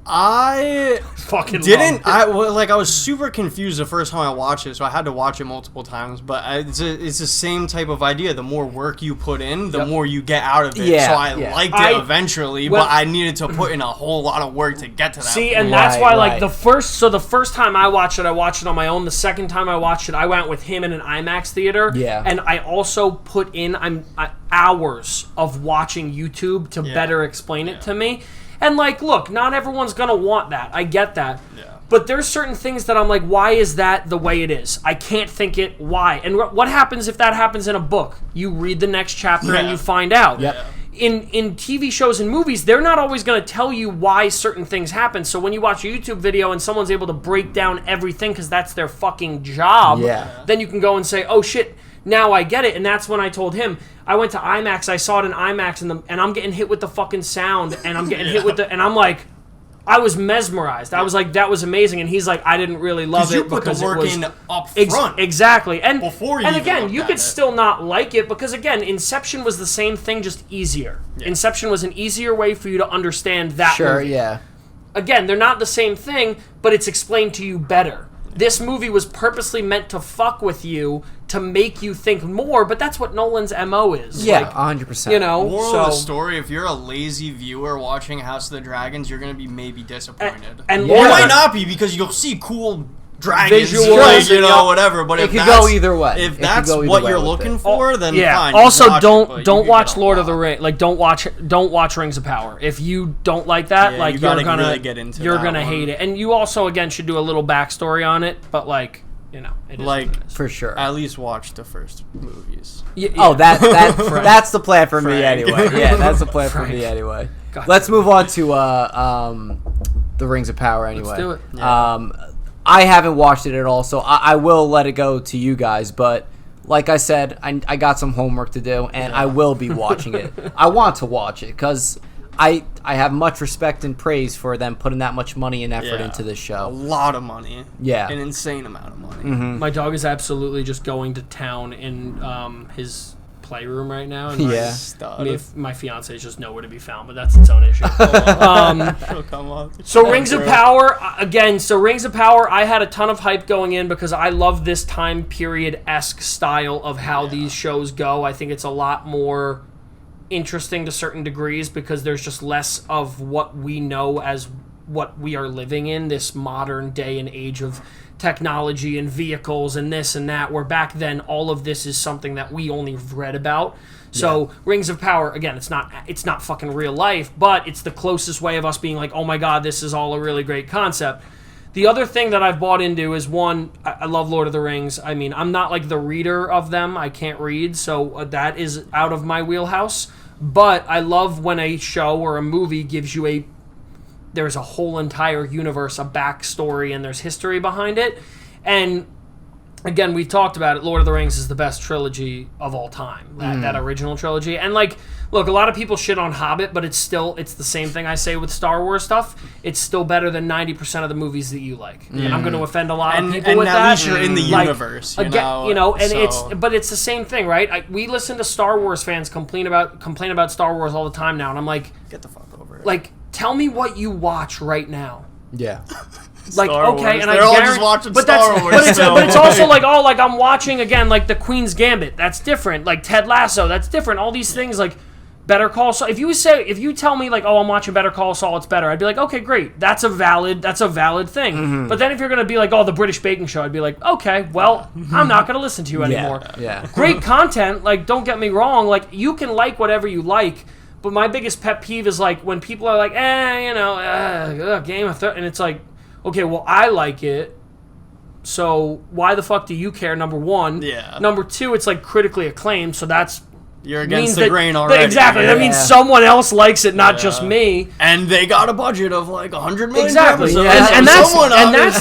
S3: I
S2: fucking
S3: didn't. I was super confused the first time I watched it, so I had to watch it multiple times. But it's the same type of idea. The more work you put in, the more you get out of it.
S1: Yeah,
S3: so I liked it eventually, but I needed to put in a whole lot of work to get to that.
S2: See, and that's why, like, the first time I watched it on my own. The second time I watched it, I went with him in an IMAX theater.
S1: Yeah,
S2: and I also put in hours of watching YouTube to better explain it to me. And, like, look, not everyone's going to want that. I get that.
S3: Yeah.
S2: But there's certain things that I'm like, why is that the way it is? I can't think it. Why? And what happens if that happens in a book? You read the next chapter and you find out.
S1: Yep.
S2: In TV shows and movies, they're not always going to tell you why certain things happen. So when you watch a YouTube video and someone's able to break down everything because that's their fucking job, then you can go and say, oh, shit, now I get it. And that's when I told him, I went to IMAX, I saw it in IMAX, and I'm getting hit with the fucking sound, and I'm getting hit with and I'm like, I was mesmerized. I was like, that was amazing. And he's like, I didn't really love it because
S3: you put the work in up front.
S2: Exactly. And
S3: before you
S2: and again, you could still not like it because, again, Inception was the same thing, just easier. Yeah. Inception was an easier way for you to understand that movie.
S1: Yeah.
S2: Again, they're not the same thing, but it's explained to you better. This movie was purposely meant to fuck with you to make you think more, but that's what Nolan's MO is.
S1: Yeah, 100%.
S2: You know,
S3: moral of the story: if you're a lazy viewer watching House of the Dragons, you're going to be maybe disappointed.
S2: And
S3: you might not be because you'll see cool dragons,
S2: visuals,
S3: whatever. But
S1: it could go either way.
S3: If that's what you're looking for, then fine.
S2: Also, don't watch Lord of the Rings. Like, don't watch Rings of Power. If you don't like that, like you're gonna really get into you're gonna hate it. And you also again should do a little backstory on it. But like, it is
S1: for sure.
S3: At least watch the first movies.
S1: Oh, that's the plan for me anyway. Yeah, that's the plan for me anyway. Let's move on to the Rings of Power anyway.
S2: Let's do it.
S1: Yeah. I haven't watched it at all, so I will let it go to you guys. But like I said, I got some homework to do, and I will be watching it. I want to watch it because I have much respect and praise for them putting that much money and effort into this show.
S3: A lot of money.
S1: Yeah.
S3: An insane amount of money.
S1: Mm-hmm.
S2: My dog is absolutely just going to town in his playroom right now. And my fiance is just nowhere to be found, but that's its own issue. So Rings of Power, again, I had a ton of hype going in because I love this time period-esque style of how these shows go. I think it's a lot more interesting to certain degrees because there's just less of what we know as what we are living in, this modern day and age of technology and vehicles and this and that, where back then all of this is something that we only read about. So Rings of Power, again, it's not fucking real life, but it's the closest way of us being like, oh my god, this is all a really great concept. The other thing that I've bought into is, one, I love Lord of the Rings. I mean, I'm not like the reader of them. I can't read, so that is out of my wheelhouse. But I love when a show or a movie gives you there's a whole entire universe, a backstory, and there's history behind it. And again, we've talked about it. Lord of the Rings is the best trilogy of all time. That original trilogy. And like, look, a lot of people shit on Hobbit, but it's the same thing I say with Star Wars stuff. It's still better than 90% of the movies that you like. And I'm going to offend a lot of people with that.
S3: And at least you're in the universe,
S2: but it's the same thing, right? We listen to Star Wars fans complain about Star Wars all the time now, and I'm like,
S3: get the fuck over it.
S2: Like, tell me what you watch right now.
S1: Yeah.
S2: Like,
S3: Star
S2: okay,
S3: Wars.
S2: and
S3: They're all just watching Star Wars.
S2: But it's also like, like I'm watching again, like the Queen's Gambit. That's different. Like Ted Lasso. That's different. All these things, like Better Call Saul. If you tell me like, oh, I'm watching Better Call Saul, it's better. I'd be like, okay, great. That's a valid thing. Mm-hmm. But then if you're gonna be like, oh, the British Baking Show, I'd be like, okay, well, I'm not gonna listen to you anymore.
S1: Yeah.
S2: Great content. Like, don't get me wrong. Like, you can like whatever you like. But my biggest pet peeve is like when people are like, Game of Thrones, and it's like, okay, well, I like it, so why the fuck do you care, number one?
S3: Yeah.
S2: Number two, it's like critically acclaimed, so
S3: you're against the grain already.
S2: Exactly. That means someone else likes it, not just me.
S3: And they got a budget of like 100 million.
S2: Exactly. And that's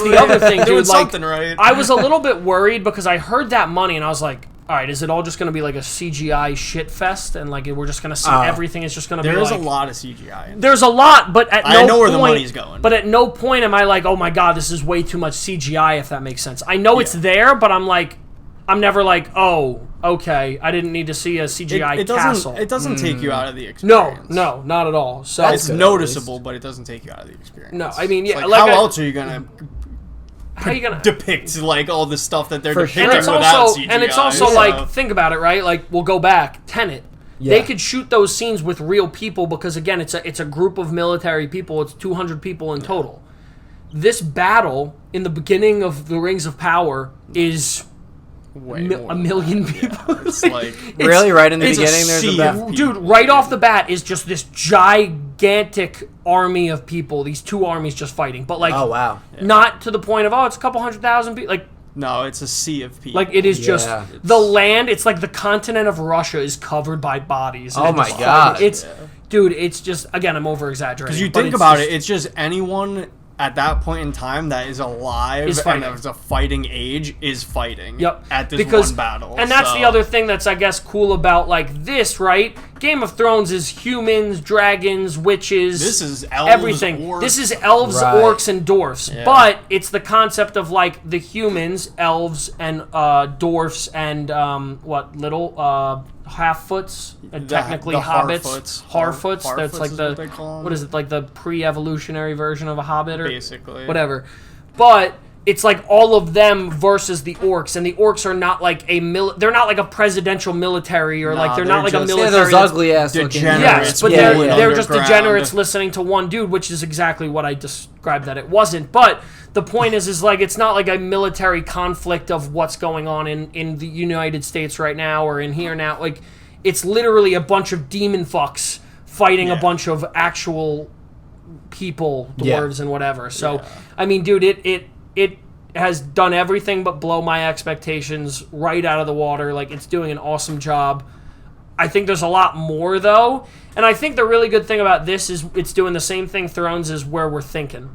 S2: the other thing, dude. Like,
S3: right.
S2: I was a little bit worried because I heard that money and I was like, all right, is it all just going to be like a CGI shit fest, and like we're just going to see everything is just going to be like...
S3: There's a lot of CGI.
S2: There's a lot, but at no point...
S3: I know where the money's going.
S2: But at no point am I like, oh my god, this is way too much CGI, if that makes sense. I know it's there, but I'm never like, oh, okay, I didn't need to see a CGI castle.
S3: It doesn't take you out of the experience.
S2: No, not at all. So
S3: it's noticeable, but it doesn't take you out of the experience.
S2: No, I mean, yeah.
S3: Like how else are you going to...
S2: How you gonna
S3: depict like all the stuff that they're depicting
S2: and it's
S3: without
S2: also,
S3: CGI?
S2: And it's also like, think about it, right? Like, we'll go back, Tenet. Yeah. They could shoot those scenes with real people because again, it's a group of military people. It's 200 people in total. This battle in the beginning of the Rings of Power is a million people.
S3: Yeah, it's like
S1: really right in the beginning. There's a battle.
S2: Dude, right off the bat is just this gigantic army of people. These two armies just fighting, but like,
S1: oh wow,
S2: not to the point of it's a couple 100,000 people. Like,
S3: no, it's a sea of people.
S2: Like, it is just the land. It's like the continent of Russia is covered by bodies.
S1: Oh my god,
S2: dude. It's just, again, I'm over exaggerating.
S3: Because you think about it, it's just anyone at that point in time that is alive and of a fighting age is fighting at this one battle.
S2: And that's the other thing that's, I guess, cool about like this, right? Game of Thrones is humans, dragons, witches.
S3: This is elves,
S2: everything.
S3: Orcs.
S2: This is elves, orcs, and dwarfs. Yeah. But it's the concept of like the humans, elves, and dwarfs, and little half-foots, technically hobbits. Harfoots. That's like what is it, like the pre-evolutionary version of a hobbit, or
S3: basically
S2: whatever. But it's like all of them versus the orcs, and the orcs are not like they're not like a presidential military, or like they're not like a military.
S1: Those ugly ass looking.
S2: Yes, but they're just degenerates listening to one dude, which is exactly what I described that it wasn't. But the point is like it's not like a military conflict of what's going on in the United States right now or in here now. Like it's literally a bunch of demon fucks fighting a bunch of actual people, dwarves and whatever. So I mean, dude, it has done everything but blow my expectations right out of the water. Like, it's doing an awesome job. I think there's a lot more, though. And I think the really good thing about this is it's doing the same thing Thrones is where we're thinking.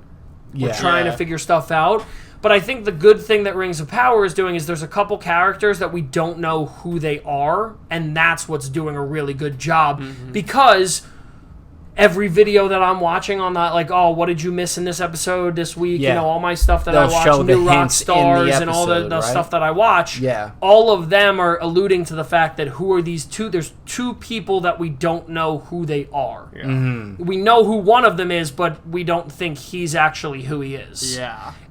S2: We're trying to figure stuff out. But I think the good thing that Rings of Power is doing is there's a couple characters that we don't know who they are, and that's what's doing a really good job. Because every video that I'm watching on that, like, oh, what did you miss in this episode this week? You know, all my stuff that I watch, New Rock Stars and all the stuff that I watch, all of them are alluding to the fact that who are these two? There's two people that we don't know who they are. We know who one of them is, but we don't think he's actually who he is.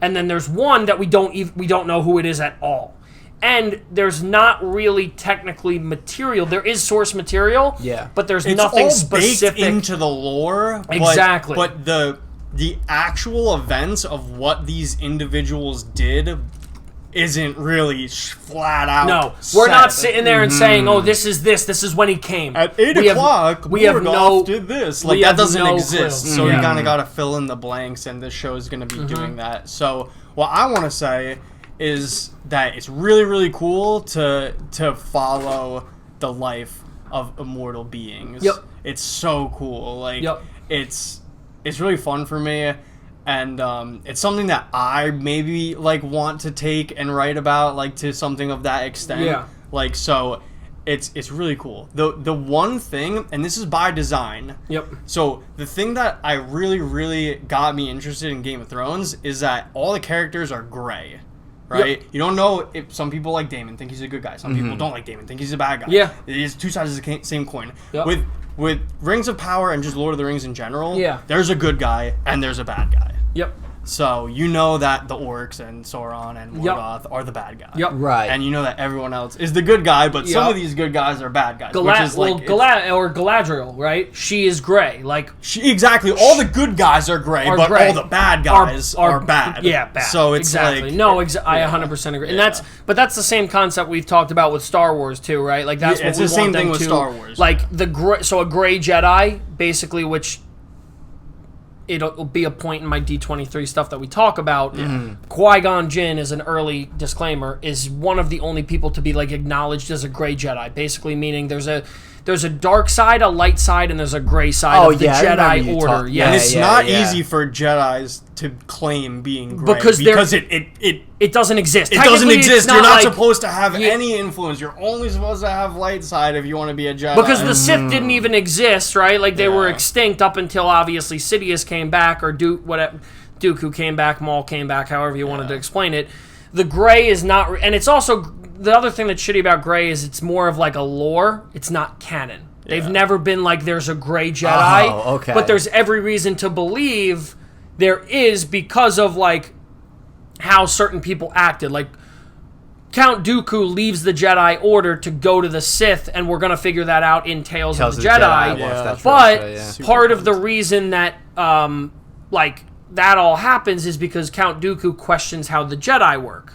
S2: And then there's one that we don't know who it is at all. And there's not really technically material. There is source material, but there's nothing specific
S3: baked into the lore.
S2: Exactly.
S3: But the actual events of what these individuals did isn't really flat out.
S2: No, we're not sitting there and saying, "Oh, this is when he came."
S3: At 8 o'clock, we did this. Like that doesn't exist. So you kind of got to fill in the blanks, and this show is going to be doing that. So what I want to say is that it's really, really cool to follow the life of immortal beings. It's so cool. Like it's really fun for me, and it's something that I maybe like want to take and write about, like to something of that extent. Like so it's really cool. The one thing, and this is by design. So the thing that I really, really got me interested in Game of Thrones is that all the characters are gray. Right? You don't know if some people like Daemon, think he's a good guy. Some people don't like Daemon, think he's a bad guy. It is two sides of the same coin. With Rings of Power and just Lord of the Rings in general, there's a good guy and there's a bad guy. So you know that the orcs and Sauron and Morgoth are the bad guy.
S1: Right.
S3: And you know that everyone else is the good guy, but some of these good guys are bad guys.
S2: Galadriel, right? She is gray. Like
S3: exactly. All the good guys are gray, but all the bad guys are bad.
S2: Bad.
S3: So it's
S2: like I 100% agree. And that's the same concept we've talked about with Star Wars too, right? Like that's what
S3: it's the same thing with Star Wars.
S2: Like a gray Jedi, basically, which it'll be a point in my D23 stuff that we talk about. Qui-Gon Jinn, as an early disclaimer, is one of the only people to be like acknowledged as a gray Jedi. Basically meaning there's a dark side, a light side, and there's a gray side of the Jedi Order.
S3: And it's not easy for Jedis to claim being gray
S2: because it doesn't exist.
S3: It doesn't exist. You're not supposed to have any influence. You're only supposed to have light side if you want to be a Jedi.
S2: Because the Sith didn't even exist, right? Like they were extinct up until obviously Sidious came back, or Dooku came back, Maul came back, however you wanted to explain it. The gray is not, and it's also the other thing that's shitty about gray is it's more of like a lore. It's not canon. They've never been like there's a gray Jedi, but there's every reason to believe there is because of like how certain people acted. Like Count Dooku leaves the Jedi Order to go to the Sith, and we're gonna figure that out in Tales of the Jedi. But part of the reason that like that all happens is because Count Dooku questions how the Jedi work,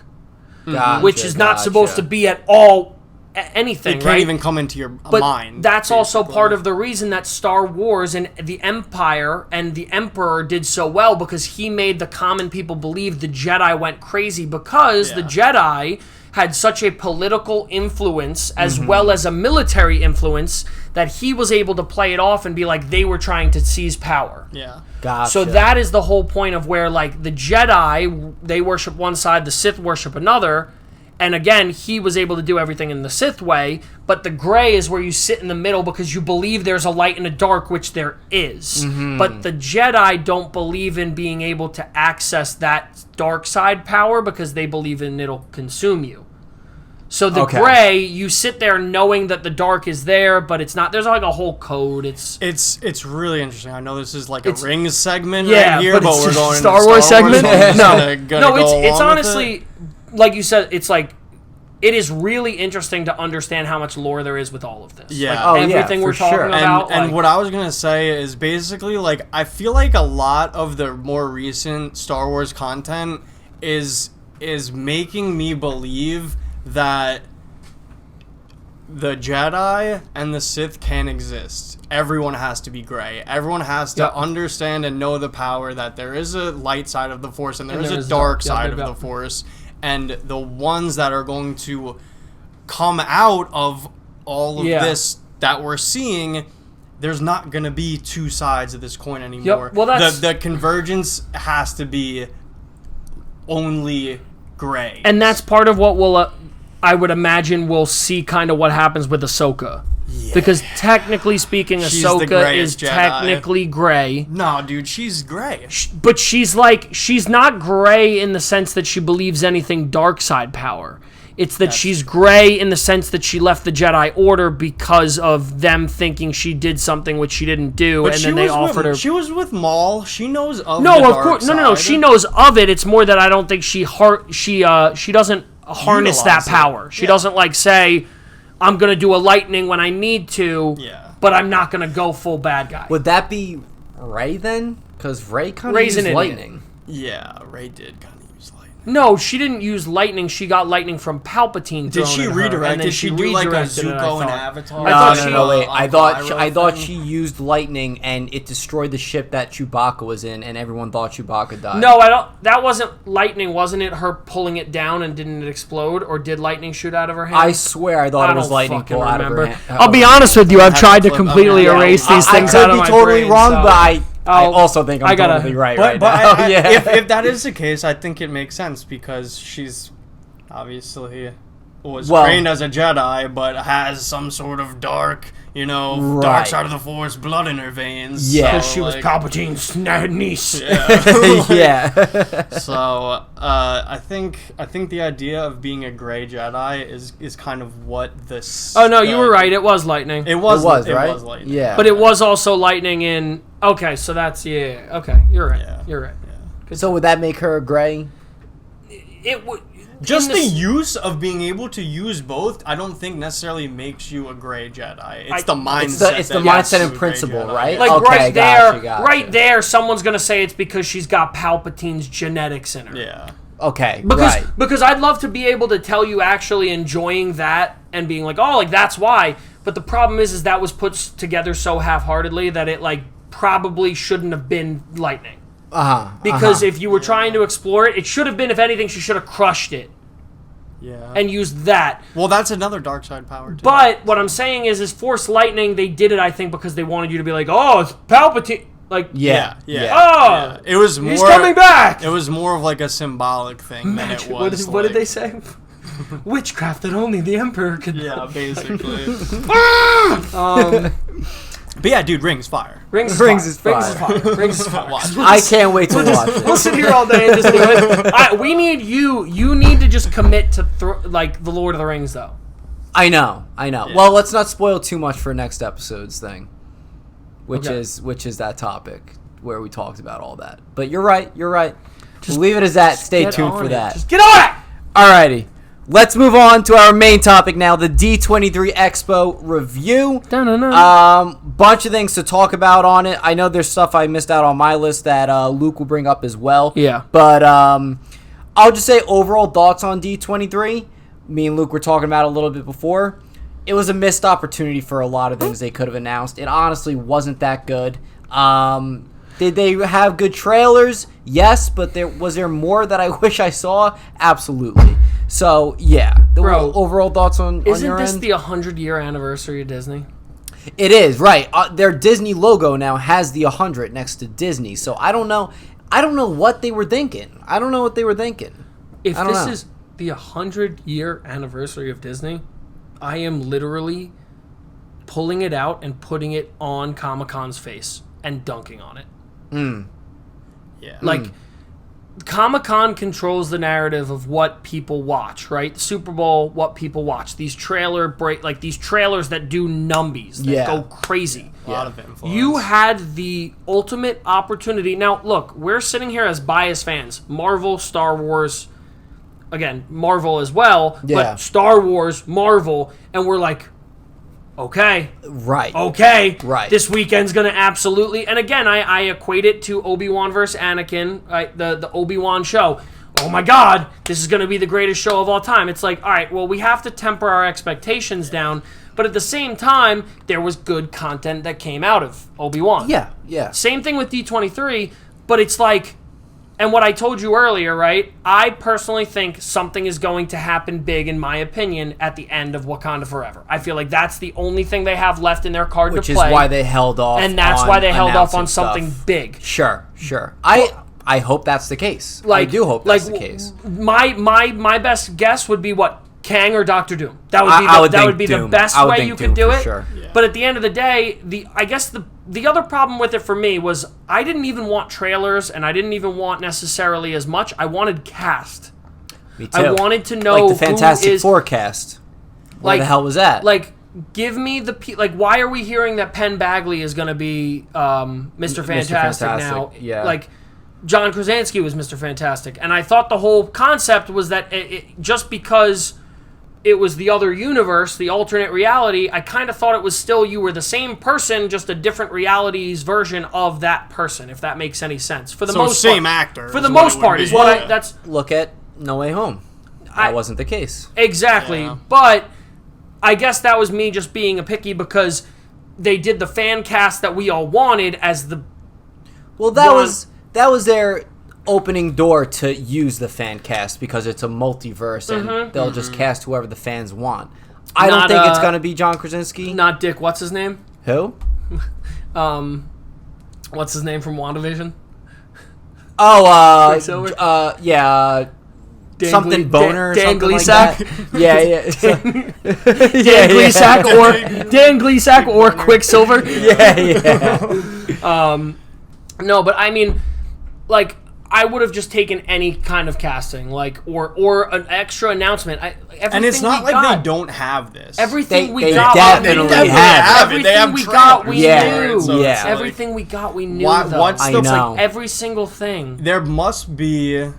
S2: which is not supposed to be at all anything.
S3: It can't even come into your mind.
S2: That's also part of the reason that Star Wars and the Empire and the Emperor did so well, because he made the common people believe the Jedi went crazy, because the Jedi had such a political influence as well as a military influence that he was able to play it off and be like they were trying to seize power.
S1: Gotcha.
S2: So that is the whole point of where like the Jedi, they worship one side, the Sith worship another. And again, he was able to do everything in the Sith way, but the gray is where you sit in the middle because you believe there's a light and a dark, which there is. But the Jedi don't believe in being able to access that dark side power because they believe in it'll consume you. So the gray, you sit there knowing that the dark is there, but it's not. There's like a whole code. It's
S3: really interesting. I know this is like a Rings segment right here,
S2: but
S3: we're going
S2: Star Wars segment.
S3: No,
S2: it's honestly, like you said, it's like it is really interesting to understand how much lore there is with all of this.
S3: Yeah,
S2: like, everything we're talking about.
S3: And what I was gonna say is basically like I feel like a lot of the more recent Star Wars content is making me believe that the Jedi and the Sith can't exist. Everyone has to be gray. Everyone has to understand and know the power that there is a light side of the Force and there is a dark side of the Force. And the ones that are going to come out of all of this that we're seeing, there's not going to be two sides of this coin anymore.
S2: Yep. Well,
S3: the convergence has to be only gray.
S2: And that's part of what will I would imagine we'll see kind of what happens with Ahsoka. Yeah. Because technically speaking, Ahsoka is technically gray.
S3: No, dude, she's gray.
S2: But she's not gray in the sense that she believes anything dark side power. It's that she's gray in the sense that she left the Jedi Order because of them thinking she did something which she didn't do, and then they offered her.
S3: She was with Maul. She knows of the dark side.
S2: No. She knows of it. It's more that I don't think she doesn't harness that power. She doesn't like say, I'm going to do a lightning when I need to, but I'm not going to go full bad guy.
S1: Would that be Rey then? Because Rey kind of used lightning.
S3: Yeah, Rey did kind of use lightning.
S2: No, she didn't use lightning. She got lightning from Palpatine.
S3: Did she redirect? Did she do like a Zuko and Avatar?
S1: No, wait. I thought she used lightning and it destroyed the ship that Chewbacca was in, and everyone thought Chewbacca died.
S2: No, I don't. That wasn't lightning, wasn't it? Her pulling it down and didn't it explode, or did lightning shoot out of her hand?
S1: I swear, I thought it was lightning pull out of her hand.
S2: I'll be honest with you. I've tried to completely erase these things out of my brain.
S1: I could be totally wrong, but I also think I'm totally right now.
S3: If that is the case, I think it makes sense because she's obviously was trained as a Jedi, but has some sort of dark, dark side of the Force blood in her veins.
S2: Yeah, because she was Palpatine's niece.
S1: Yeah.
S3: So I think the idea of being a gray Jedi is kind of what this.
S2: Oh no, you were right. It was lightning.
S3: It was right.
S1: It
S3: was lightning.
S1: Yeah,
S2: but it was also lightning in. Okay, so that's Okay, you're right. Yeah. You're right.
S1: Yeah. So would that make her a gray?
S3: It would. Just the use of being able to use both, I don't think necessarily makes you a gray Jedi. It's the mindset.
S1: It's the mindset and principle, right?
S2: Like right there, someone's gonna say it's because she's got Palpatine's genetics in her.
S3: Yeah.
S1: Okay.
S2: Because I'd love to be able to tell you actually enjoying that and being like, oh, like that's why. But the problem is that was put together so half-heartedly that it probably shouldn't have been lightning. Because if you were trying to explore it, it should have been, if anything, she should have crushed it.
S3: Yeah.
S2: And used that.
S3: Well, that's another dark side power, too.
S2: But what I'm saying is Force Lightning, they did it, I think, because they wanted you to be like, oh, it's Palpatine.
S3: Yeah.
S2: Oh!
S3: It was more,
S2: he's coming back!
S3: It was more of like a symbolic thing than it was.
S2: What did they say? Witchcraft that only the Emperor could know.
S3: Yeah, basically. But yeah, dude, Rings fire.
S2: Rings is fire.
S1: I can't wait to watch it.
S2: We'll sit here all day and just do it. We need you. You need to just commit to the Lord of the Rings, though.
S1: I know. Yeah. Well, let's not spoil too much for next episode's thing, which is that topic where we talked about all that. But you're right. Just leave it as that. Stay tuned for that.
S2: Just get on it.
S1: Alrighty. Let's move on to our main topic now, the D23 Expo review. Bunch of things to talk about on it. I know there's stuff I missed out on my list that Luke will bring up as well.
S2: Yeah.
S1: But I'll just say overall thoughts on D23. Me and Luke were talking about it a little bit before. It was a missed opportunity for a lot of things they could have announced. It honestly wasn't that good. Did they have good trailers? Yes, but was there more that I wish I saw? Absolutely. So, yeah. Overall thoughts on your end?
S2: Isn't this the 100-year anniversary of Disney?
S1: It is, right. Their Disney logo now has the 100 next to Disney. So, I don't know what they were thinking.
S2: If this is the 100-year anniversary of Disney, I am literally pulling it out and putting it on Comic-Con's face and dunking on it.
S3: Yeah.
S2: Comic-Con controls the narrative of what people watch, right? The Super Bowl, what people watch. These trailers that do numbies, that go crazy.
S3: A lot of influence.
S2: You had the ultimate opportunity. Now, look, we're sitting here as biased fans. Marvel, Star Wars, again, Marvel as well, but Star Wars, Marvel, and we're like, okay. This weekend's going to absolutely... And again, I equate it to Obi-Wan versus Anakin, right? The Obi-Wan show. Oh my God, this is going to be the greatest show of all time. It's like, all right, well, we have to temper our expectations down, but at the same time, there was good content that came out of Obi-Wan.
S1: Yeah.
S2: Same thing with D23, but it's like... And what I told you earlier, right? I personally think something is going to happen big, in my opinion, at the end of Wakanda Forever. I feel like that's the only thing they have left in their card to play.
S1: Which is why they held off.
S2: And that's why they held off on something big.
S1: Sure. I hope that's the case. I do hope that's the case.
S2: My best guess would be what? Kang or Doctor Doom. That would be the best way you could do it.
S1: Sure.
S2: Yeah. But at the end of the day, I guess the other problem with it for me was I didn't even want trailers, and I didn't even want necessarily as much. I wanted cast.
S1: Me too.
S2: I wanted to know
S1: like the Fantastic Four cast. Where the hell was that?
S2: Like, give me why are we hearing that Penn Badgley is going to be Mr. Fantastic now?
S1: Yeah.
S2: Like, John Krasinski was Mr. Fantastic, and I thought the whole concept was that just because it was the other universe, the alternate reality, I kind of thought it was still you were the same person, just a different reality's version of that person, if that makes any sense. For the most
S3: same
S2: part,
S3: actor.
S2: For the most part, is what that's...
S1: Look at No Way Home. That wasn't the case.
S2: Exactly. Yeah. But I guess that was me just being a picky because they did the fan cast that we all wanted as the...
S1: Well, that was their opening door to use the fan cast because it's a multiverse and they'll just cast whoever the fans want. I don't think it's going to be John Krasinski.
S2: Not Dick, what's his name?
S1: Who?
S2: What's his name from WandaVision?
S1: Oh,
S2: Quicksilver?
S1: Yeah. Something Boner or
S2: Dan
S1: something
S2: Gleesack?
S1: like that. Yeah.
S2: Dan Gleesack or Quicksilver?
S1: Yeah.
S2: No, but I mean, like, I would have just taken any kind of casting, like, or an extra announcement.
S3: And it's not like they don't have this.
S2: Everything we
S1: they
S2: got,
S1: definitely have.
S2: Everything we got, we knew.
S3: So
S1: yeah.
S2: Everything we got, we knew.
S3: What's the,
S2: like every single thing.
S3: There must be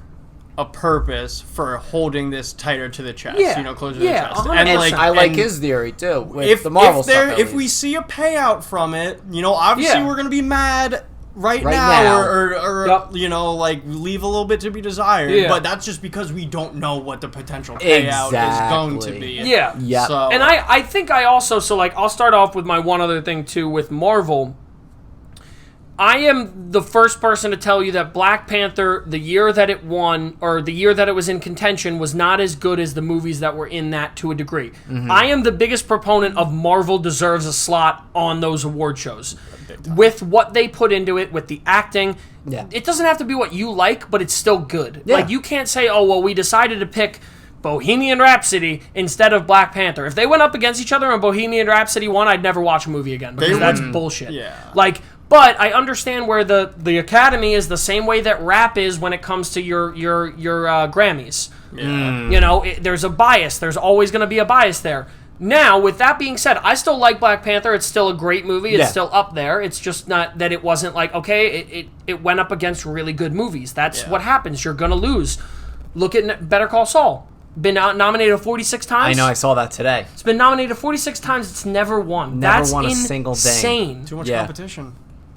S3: a purpose for holding this tighter to the chest. Closer to the chest.
S2: 100%.
S3: And
S1: I like his theory too. With the Marvel stuff.
S3: If we see a payout from it, obviously we're gonna be mad. Right now. Or like leave a little bit to be desired. But that's just because we don't know what the potential payout is going to be.
S2: Yeah.
S3: So,
S2: and I think I also, I'll start off with my one other thing too with Marvel. I am the first person to tell you that Black Panther, the year that it won, or the year that it was in contention, was not as good as the movies that were in that to a degree. I am the biggest proponent of Marvel deserves a slot on those award shows. With what they put into it, with the acting. It doesn't have to be what you like, but it's still good. Like, you can't say, oh, well, we decided to pick Bohemian Rhapsody instead of Black Panther. If they went up against each other and Bohemian Rhapsody won, I'd never watch a movie again, because that's bullshit. Like, but I understand where the Academy is the same way that rap is when it comes to your Grammys. There's a bias. There's always going to be a bias there. Now, with that being said, I still like Black Panther. It's still a great movie. It's still up there. It's just not that it wasn't like, okay, it went up against really good movies. That's what happens. You're going to lose. Look at Better Call Saul. Been nominated 46 times.
S1: I know, I saw that today.
S2: It's been nominated 46 times. It's never won.
S1: Never won a single thing.
S2: Insane.
S3: Too much competition.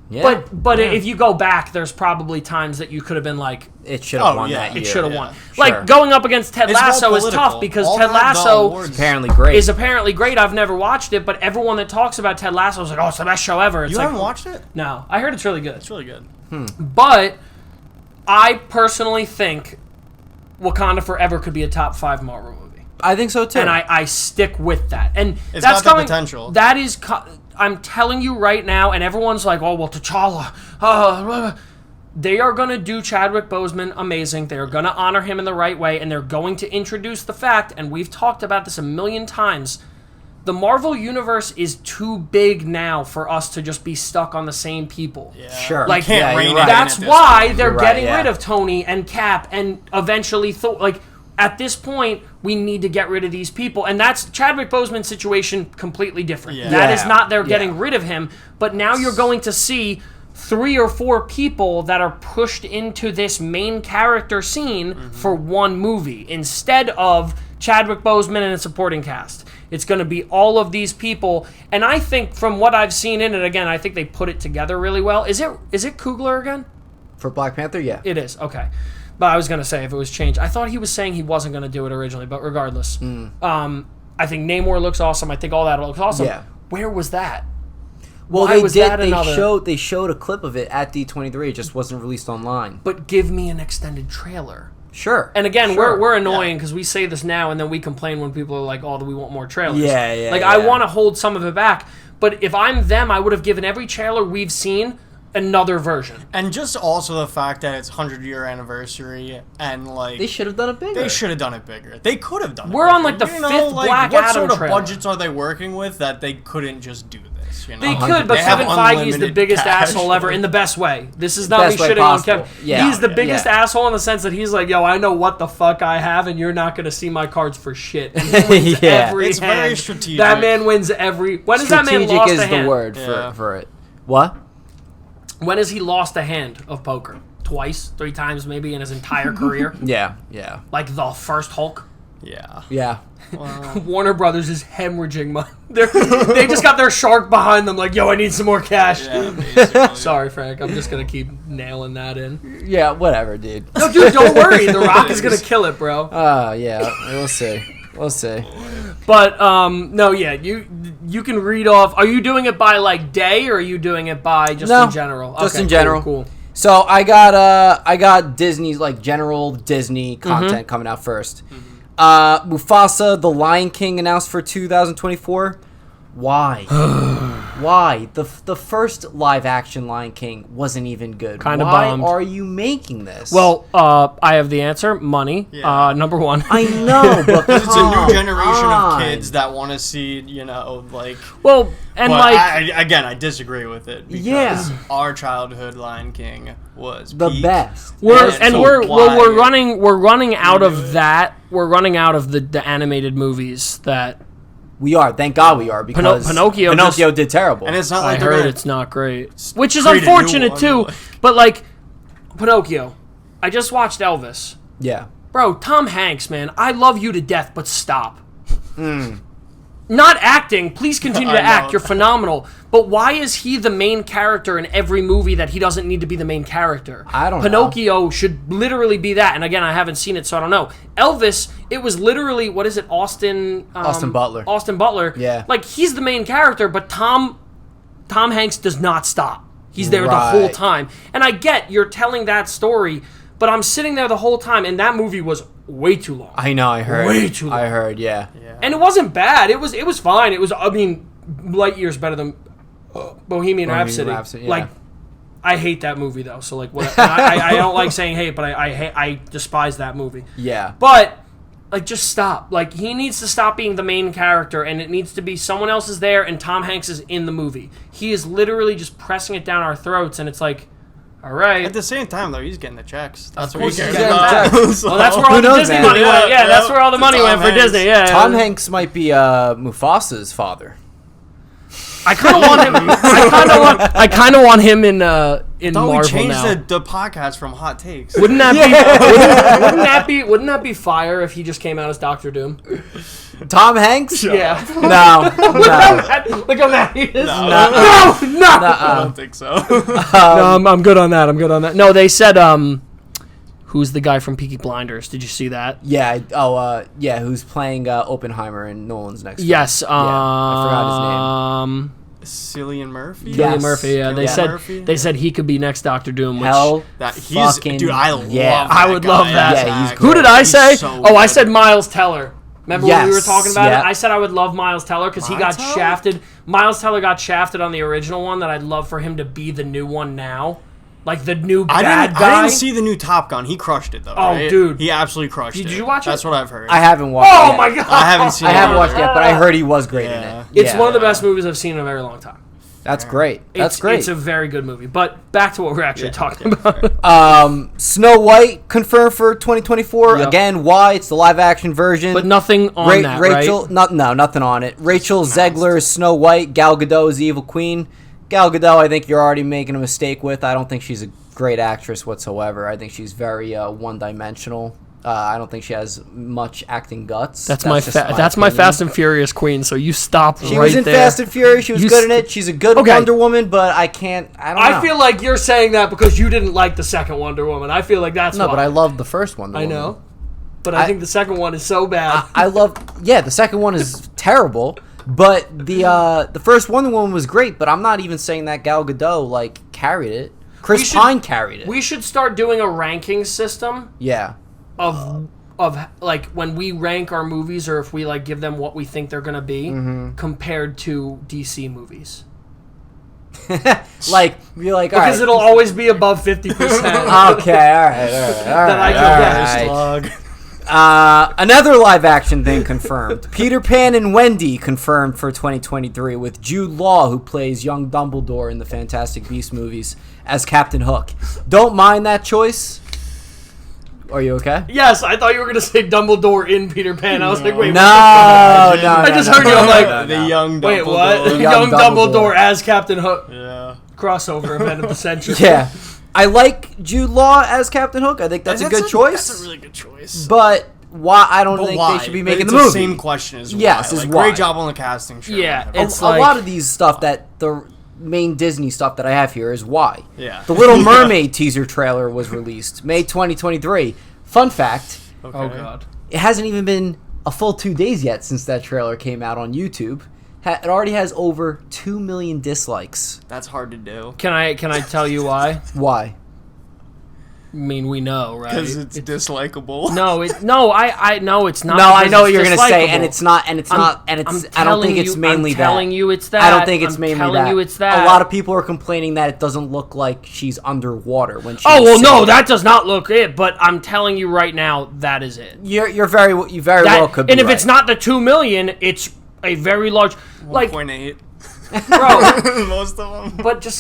S1: Yeah.
S2: But if you go back, there's probably times that you could have been like,
S1: it should have won that year.
S2: It should have won. Like, going up against Ted Lasso is tough because Ted Lasso
S1: is apparently great.
S2: I've never watched it, but everyone that talks about Ted Lasso is like, oh, it's the best show ever. It's
S3: you haven't watched it?
S2: No. I heard it's really good.
S3: It's really good.
S2: But I personally think Wakanda Forever could be a top 5 Marvel movie.
S1: I think so too.
S2: And I stick with that. And
S3: it's got the potential.
S2: That is... I'm telling you right now, and everyone's like, oh, well, T'Challa. They are going to do Chadwick Boseman amazing. They're going to honor him in the right way, and they're going to introduce the fact, and we've talked about this a million times, the Marvel Universe is too big now for us to just be stuck on the same people.
S3: Yeah.
S1: Sure.
S2: Like,
S3: can't rein it in
S2: that's
S3: at this
S2: why
S3: point.
S2: they're
S1: You're
S2: getting
S1: right,
S2: rid of Tony and Cap and eventually Thor. Like, at this point, we need to get rid of these people. And that's Chadwick Boseman's situation completely different.
S3: Yeah.
S2: That is
S1: Yeah.
S2: not they're getting rid of him. But now you're going to see 3 or 4 people that are pushed into this main character scene for one movie instead of Chadwick Boseman and a supporting cast. It's going to be all of these people. And I think from what I've seen in it, again, I think they put it together really well. Is it Coogler again?
S1: For Black Panther, yeah.
S2: It is, okay. But I was going to say, if it was changed, I thought he was saying he wasn't going to do it originally, but regardless. I think Namor looks awesome. I think all that looks awesome.
S1: Yeah.
S2: Where was that?
S1: Well,
S2: Why
S1: they
S2: was
S1: did.
S2: that
S1: They
S2: another-
S1: they showed a clip of it at D23. It just wasn't released online.
S2: But give me an extended trailer.
S1: Sure.
S2: And again,
S1: Sure.
S2: we're annoying because we say this now and then we complain when people are like, oh, do we want more trailers?
S1: Yeah.
S2: Like, I want to hold some of it back. But if I'm them, I would have given every trailer we've seen another version.
S3: And just also the fact that it's 100-year anniversary and like
S1: They should have done it bigger.
S3: they should have done it bigger. They could have done it.
S2: We're
S3: bigger.
S2: on, like, the
S3: You know,
S2: fifth
S3: like,
S2: Black
S3: what
S2: Adam
S3: sort of
S2: trailer.
S3: budgets are they working with that they couldn't just do this? You know?
S2: They could, but
S3: They have
S2: Kevin Feige is the
S3: unlimited
S2: biggest
S3: cash.
S2: asshole ever in the best way. This is not
S1: Best
S2: me
S1: way
S2: shitting on
S1: possible.
S2: Kevin.
S1: Yeah.
S2: He's the biggest
S1: Yeah.
S2: asshole in the sense that he's like, yo, I know what the fuck I have, and you're not going to see my cards for shit. And he wins
S1: Yeah.
S2: every
S3: It's very
S2: hand.
S3: strategic.
S2: That man wins every... When has that man
S1: Strategic
S2: lost
S1: is
S2: a hand?
S1: the word
S3: Yeah.
S1: for it. What?
S2: When has he lost a hand of poker? Twice? 3 times maybe in his entire career?
S1: Yeah.
S2: Like the first Hulk?
S3: Yeah.
S2: Warner Brothers is hemorrhaging money. They just got their shark behind them like, yo, I need some more cash.
S3: Yeah, basically.
S2: Sorry, Frank. I'm just going to keep nailing that in.
S1: Yeah, whatever, dude.
S2: No, dude, don't worry. The Rock is going to kill it, bro.
S1: Yeah, we'll see. We'll see.
S2: But, no, yeah, you can read off. Are you doing it by, like, day, or are you doing it by just in general?
S1: Just
S2: Okay,
S1: in general.
S2: Cool.
S1: So I got Disney's, like, general Disney content coming out first. Mufasa, The Lion King announced for 2024. Why? Why? The first live action Lion King wasn't even good.
S2: Kinda
S1: Why
S2: bombed.
S1: are you making this?
S2: Well, I have the answer. Money.
S3: Yeah.
S2: Number one.
S1: I know, but
S3: It's a
S1: come
S3: new generation
S1: on.
S3: of kids that want to see, you know, like...
S2: Well, and
S3: But
S2: like...
S3: I disagree with it because
S1: Yeah.
S3: our childhood Lion King was
S1: The
S3: peak.
S1: best.
S2: We're running out of that. We're running out of the animated movies that
S1: We are. Thank God we are, because
S2: Pinocchio
S1: did terrible.
S3: And it's not
S2: I
S3: like they're
S2: heard
S3: gonna
S2: it's not great, which is
S3: create a new
S2: unfortunate
S3: one,
S2: too.
S3: like-
S2: But like Pinocchio, I just watched Elvis.
S1: yeah.
S2: Bro, Tom Hanks, man, I love you to death, but stop. Not acting. Please continue to
S3: I know.
S2: act. You're phenomenal. But why is he the main character in every movie that he doesn't need to be the main character?
S1: I don't know.
S2: Pinocchio should literally be that. And again, I haven't seen it, so I don't know. Elvis, it was literally, what is it, Austin
S1: Butler.
S2: Austin Butler.
S1: Yeah.
S2: Like, he's the main character, but Tom Hanks does not stop. He's there the whole
S1: Right.
S2: time. And I get you're telling that story, but I'm sitting there the whole time, and that movie was way too long.
S1: I know. I heard.
S2: Way too long.
S1: I heard. Yeah.
S2: And it wasn't bad. It was fine. It was, I mean, light years better than Bohemian Rhapsody.
S1: Rhapsody, yeah.
S2: Like, I hate that movie though. So like, what? I don't like saying hate, but I despise that movie.
S1: Yeah.
S2: But like, just stop. Like, he needs to stop being the main character, and it needs to be someone else is there, and Tom Hanks is in the movie. He is literally just pressing it down our throats, and it's like, all right.
S3: At the same time, though, he's getting the checks. That's
S2: Of
S3: what he
S2: course he's
S3: cares
S2: getting
S3: about.
S1: the checks.
S3: So-
S2: Well, that's where all
S1: Who
S2: the
S1: knows,
S2: Disney
S1: man?
S2: money went.
S3: Yeah,
S2: Yeah, that's where all the money
S3: Tom
S2: went for
S3: Hanks.
S2: Disney. Yeah.
S1: Tom Hanks might be Mufasa's father.
S2: I kind of want him. I kind of want him in
S3: Thought
S2: Marvel
S3: we changed
S2: now.
S3: the podcast from hot takes.
S2: Wouldn't that be? Wouldn't that be fire if he just came out as Doctor Doom?
S1: Tom Hanks?
S2: Yeah.
S1: No.
S2: Look how mad he is.
S3: No.
S2: No.
S3: I don't think so.
S2: No, I'm good on that. No, they said who's the guy from Peaky Blinders? Did you see that?
S1: Yeah. Yeah. Who's playing Oppenheimer in Nolan's next?
S2: Yes.
S1: Film. Yeah, I forgot his name.
S3: Cillian Murphy?
S1: Yeah.
S2: Cillian Murphy. Yeah. They
S3: Cillian
S2: said
S3: Murphy?
S2: they said he could be next Doctor Doom. Which
S1: Hell.
S3: That he's
S1: fucking
S3: dude. I love.
S1: yeah.
S3: that
S2: I would
S3: guy
S2: love
S3: as
S2: that.
S1: Yeah, he's
S3: actor.
S2: Who did I
S3: He's
S2: say?
S3: so
S2: I
S3: good.
S2: said Miles Teller. Remember when we were
S1: Yes,
S2: talking about
S1: yeah.
S2: it? I said I would love Miles Teller because he got
S3: Miles Teller?
S2: shafted. Miles Teller got shafted on the original one that I'd love for him to be the new one now. Like the new bad guy.
S3: I didn't see the new Top Gun. He crushed it though.
S2: Oh,
S3: right?
S2: dude,
S3: he absolutely crushed it.
S2: Did you watch it?
S3: That's what I've heard.
S1: I haven't watched.
S2: Oh
S1: it yet.
S2: my god!
S3: I haven't seen.
S1: I haven't watched it yet, but I heard he was great in it.
S2: It's one of the best movies I've seen in a very long time.
S1: That's great. That's great.
S2: It's a very good movie. But back to what we're actually talking about.
S1: Snow White confirmed for 2024.
S2: Yep.
S1: Again, why? It's the live action version.
S2: But nothing on that,
S1: Rachel,
S2: right?
S1: No, nothing on it. Rachel Zegler is Snow White. Gal Gadot is the Evil Queen. Gal Gadot, I think you're already making a mistake with. I don't think she's a great actress whatsoever. I think she's very one-dimensional. I don't think she has much acting guts.
S2: That's my Fast and Furious queen. So you stop right there.
S1: She was in Fast and Furious. She was good in it. She's a good Wonder Woman, but I don't know.
S2: I feel like you're saying that because you didn't like the second Wonder Woman. I feel like that's
S1: no,
S2: why.
S1: but I loved the first one.
S2: I know, but I think the second one is so bad.
S1: I love. Yeah, the second one is terrible. But the first Wonder Woman was great. But I'm not even saying that Gal Gadot carried it. Chris Pine carried it.
S2: We should start doing a ranking system.
S1: Yeah.
S2: Of when we rank our movies, or if we give them what we think they're gonna be, compared to DC movies. Because it'll always be above 50%.
S1: Okay, all right.
S2: That I can
S1: guess. Another live action thing confirmed. Peter Pan and Wendy confirmed for 2023 with Jude Law, who plays young Dumbledore in the Fantastic Beasts movies, as Captain Hook. Don't mind that choice. Are you okay?
S2: Yes, I thought you were going to say Dumbledore in Peter Pan. I was like, wait,
S1: no.
S2: I just heard you. I'm like,
S3: the young Dumbledore.
S2: Wait, what? Young Dumbledore as Captain Hook.
S3: Yeah.
S2: Crossover event of the century.
S1: Yeah. I like Jude Law as Captain Hook. I think that's a good choice.
S3: That's a really good choice.
S1: But why? I don't think they should be making the movie.
S3: It's the same question as why.
S1: Yes, is why.
S3: Great job on the casting. Sure.
S2: Yeah,
S1: it's a lot of these stuff that the main Disney stuff that I have here is why.
S3: Yeah.
S1: The Little Mermaid teaser trailer was released May 2023. Fun fact.
S3: Okay.
S2: Oh god.
S1: It hasn't even been a full 2 days yet since that trailer came out on YouTube. It already has over 2 million dislikes.
S3: That's hard to do.
S2: Can I tell you why?
S1: Why?
S2: I mean, we know, right?
S3: Because it's dislikable.
S2: I know it's not.
S1: No, I know what you're gonna say, and it's not. I don't think it's mainly that.
S2: I'm telling you, it's that.
S1: I don't think it's mainly that.
S2: I'm telling you, it's that.
S1: A lot of people are complaining that it doesn't look like she's underwater when she's.
S2: Oh well, no, that does not look it. But I'm telling you right now, that is it.
S1: You very well could be.
S2: And if
S1: right.
S2: it's not the 2 million, it's a very large
S3: 1.8.
S2: Bro,
S3: most of them.
S2: But just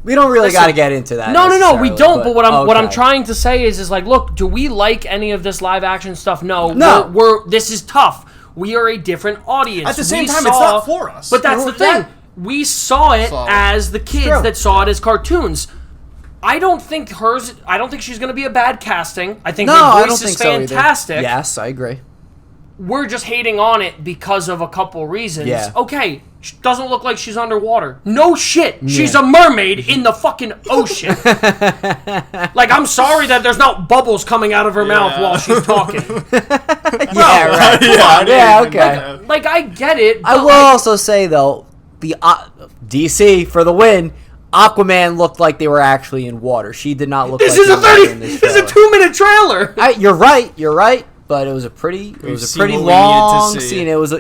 S1: we don't really got to get into that.
S2: No, we don't. But what I'm trying to say is look, do we like any of this live action stuff? No. We're this is tough. We are a different audience.
S3: At the same time, it's not for us.
S2: But that's the thing. We saw it as the kids that saw it as cartoons. I don't think she's going to be a bad casting. I think her voice is fantastic.
S1: Yes, I agree.
S2: We're just hating on it because of a couple reasons.
S1: Yeah.
S2: Okay, she doesn't look like she's underwater. No shit. Yeah. She's a mermaid in the fucking ocean. I'm sorry that there's not bubbles coming out of her mouth while she's talking.
S1: Yeah, right. Yeah, okay.
S2: I get it.
S1: I will also say, though, the DC for the win. Aquaman looked like they were actually in water. She did not look
S2: this
S1: like
S2: is a 2-minute trailer.
S1: You're right. But it was a pretty long scene. It was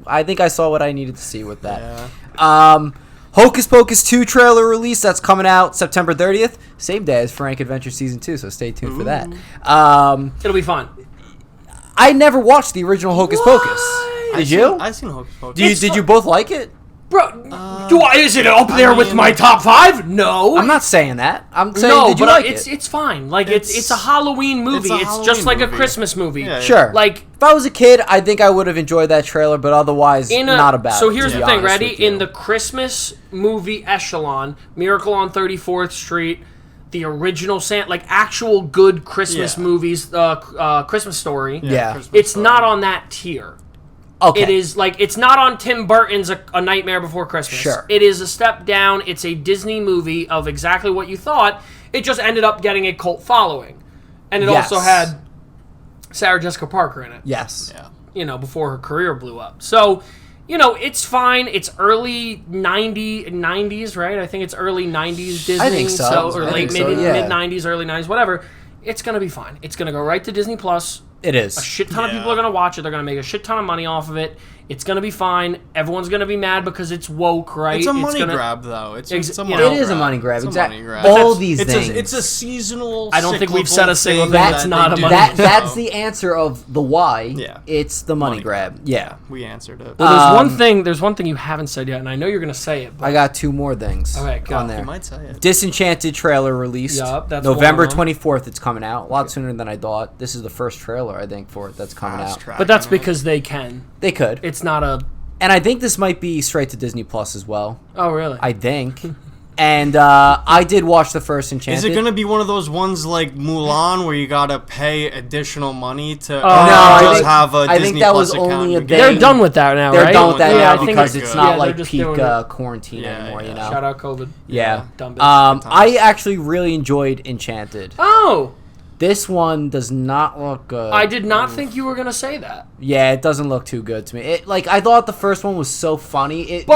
S1: I think I saw what I needed to see with that. Yeah. Hocus Pocus 2 trailer release that's coming out September 30th, same day as Frank Adventure Season 2, so stay tuned for that.
S2: It'll be fun.
S1: I never watched the original Hocus Pocus. Did you?
S3: I've seen Hocus Pocus.
S1: Did you both like it?
S2: Bro, is it up there with my top 5? No.
S1: I'm not saying that. I'm saying did you like it?
S2: It's fine. It's a Halloween movie. It's just like a Christmas movie.
S1: Yeah. Sure. If I was a kid, I think I would have enjoyed that trailer, but otherwise, not about it.
S2: So here's the thing, ready? In the Christmas movie echelon, Miracle on 34th Street, the original actual good Christmas movies, Christmas Story.
S1: Yeah.
S2: Christmas Story. Not on that tier.
S1: Okay.
S2: It is it's not on Tim Burton's A Nightmare Before Christmas.
S1: Sure.
S2: It is a step down. It's a Disney movie of exactly what you thought. It just ended up getting a cult following. And it also had Sarah Jessica Parker in it.
S1: Yes.
S3: Yeah.
S2: Before her career blew up. So, it's fine. It's early 90s, right? I think it's early 90s Disney.
S1: I think so.
S2: Or mid 90s, early 90s, whatever. It's going to be fine. It's going to go right to Disney Plus.
S1: It is.
S2: A shit ton of people are going to watch it. They're going to make a shit ton of money off of it. It's gonna be fine. Everyone's gonna be mad because it's woke, right?
S3: It's a money grab, though. It's a money
S1: grab. It is a money grab. Exactly.
S3: All
S1: these things.
S3: It's a seasonal.
S2: I don't think we've said a single thing
S1: that's
S2: not a money
S1: grab. That's the answer of the why.
S3: Yeah.
S1: It's the money grab. Yeah.
S3: We answered it.
S2: Well, there's one thing you haven't said yet, and I know you're gonna say it. But
S1: I got 2 more things.
S2: Okay, go.
S1: On there.
S3: You might say it.
S1: Disenchanted trailer released.
S2: Yup, that's
S1: November 24th. It's coming out. A lot sooner than I thought. This is the first trailer I think for it that's coming out.
S2: But that's because they can.
S1: They could.
S2: It's not a.
S1: And I think this might be straight to Disney Plus as well.
S2: Oh, really?
S1: I think. And I did watch the first Enchanted.
S3: Is it going to be one of those ones like Mulan where you got to pay additional money to have a
S1: I
S3: Disney
S1: think that
S3: Plus
S1: was only a
S3: account?
S1: thing.
S2: They're done with that now, right?
S1: They're done with that now
S2: I
S1: because
S2: think
S1: it's not like
S2: just
S1: peak
S2: doing
S1: quarantine anymore, you know?
S2: Shout out COVID.
S1: Yeah.
S2: Dumb bitch.
S1: I actually really enjoyed Enchanted.
S2: Oh!
S1: This one does not look good.
S2: I did not think you were going to say that.
S1: Yeah, it doesn't look too good to me. I thought the first one was so funny. It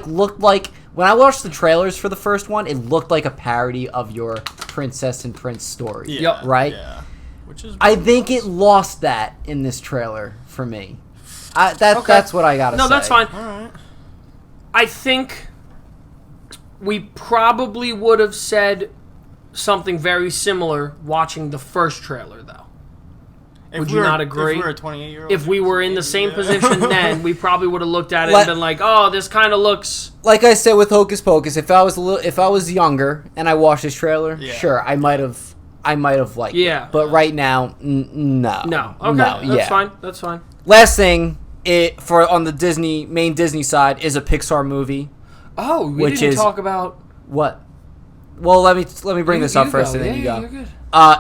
S1: looked like when I watched the trailers for the first one, it looked like a parody of your Princess and Prince story.
S3: Yeah,
S1: right?
S3: Yeah.
S1: I think it lost that in this trailer for me. That's what I gotta say.
S2: No, that's fine.
S3: All right.
S2: I think we probably would have said something very similar watching the first trailer, though. Would you not agree?
S3: If we were a 28-year-old.
S2: If we were in the same position then, we probably would have looked at it and been like, "Oh, this kind of looks."
S1: Like I said with Hocus Pocus, if I was younger and I watched this trailer, sure, I might have liked it. But right now, no.
S2: No. Okay, that's fine.
S1: Last thing, on the main Disney side is a Pixar movie.
S2: Oh, we didn't talk about
S1: what? Well, let me bring this up first, and then you go.
S2: You're good.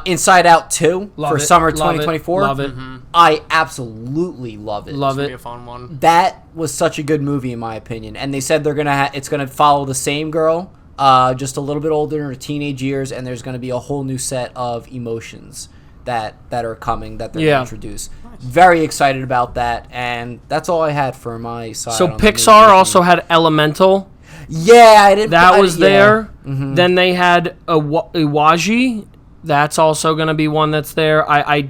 S1: Inside Out 2 for summer 2024.
S2: Love it.
S3: Mm-hmm.
S1: I absolutely love it.
S2: Love
S3: It's
S2: it.
S3: gonna be a fun one.
S1: That was such a good movie in my opinion, and they said it's gonna follow the same girl, just a little bit older in her teenage years, and there's gonna be a whole new set of emotions that are coming that they're gonna introduce. Nice. Very excited about that, and that's all I had for my side.
S2: So Pixar also had Elemental.
S1: Yeah, I didn't.
S2: That was there.
S1: Mm-hmm.
S2: Then they had Iwaji. That's also going to be one that's there. I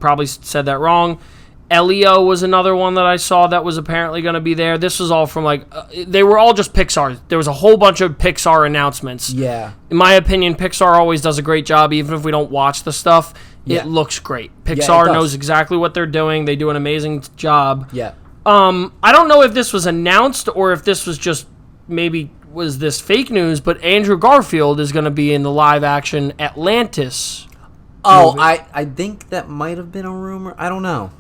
S2: probably said that wrong. Elio was another one that I saw that was apparently going to be there. This was all from they were all just Pixar. There was a whole bunch of Pixar announcements.
S1: Yeah.
S2: In my opinion, Pixar always does a great job, even if we don't watch the stuff. Yeah. It looks great. Pixar knows exactly what they're doing. They do an amazing job.
S1: Yeah.
S2: I don't know if this was announced or if this was just maybe was this fake news, but Andrew Garfield is going to be in the live-action Atlantis.
S1: Oh, I think that might have been a rumor. I don't know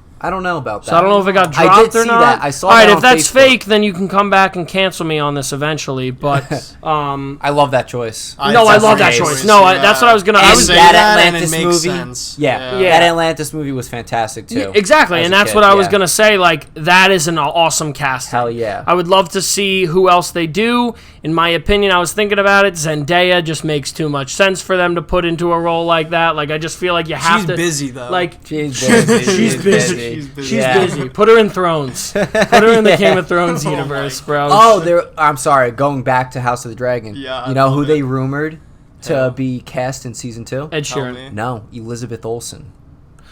S1: about that.
S2: So I don't know if it got dropped
S1: I did
S2: or
S1: see
S2: not.
S1: That. I saw
S2: All right,
S1: that
S2: if
S1: on
S2: that's
S1: Facebook.
S2: fake, then you can come back and cancel me on this eventually. But
S1: I love that choice.
S2: I love that choice. No, that's what I was gonna.
S1: And
S2: I was
S1: that Atlantis
S3: and it
S1: movie.
S3: Makes sense.
S1: Yeah, that Atlantis movie was fantastic too.
S2: Exactly, and that's what I was gonna say. Like that is an awesome cast.
S1: Hell yeah!
S2: I would love to see who else they do. In my opinion, I was thinking about it. Zendaya just makes too much sense for them to put into a role like that. Like I just feel like you have to.
S3: She's busy though.
S2: Like
S1: she's busy.
S2: She's busy. She's busy. Put her in Thrones. Put her in the Game of Thrones universe, bro.
S1: Oh, I'm sorry. Going back to House of the Dragon.
S3: Yeah.
S1: You know who they rumored to be cast in season 2?
S2: Ed Sheeran.
S1: No, Elizabeth Olsen.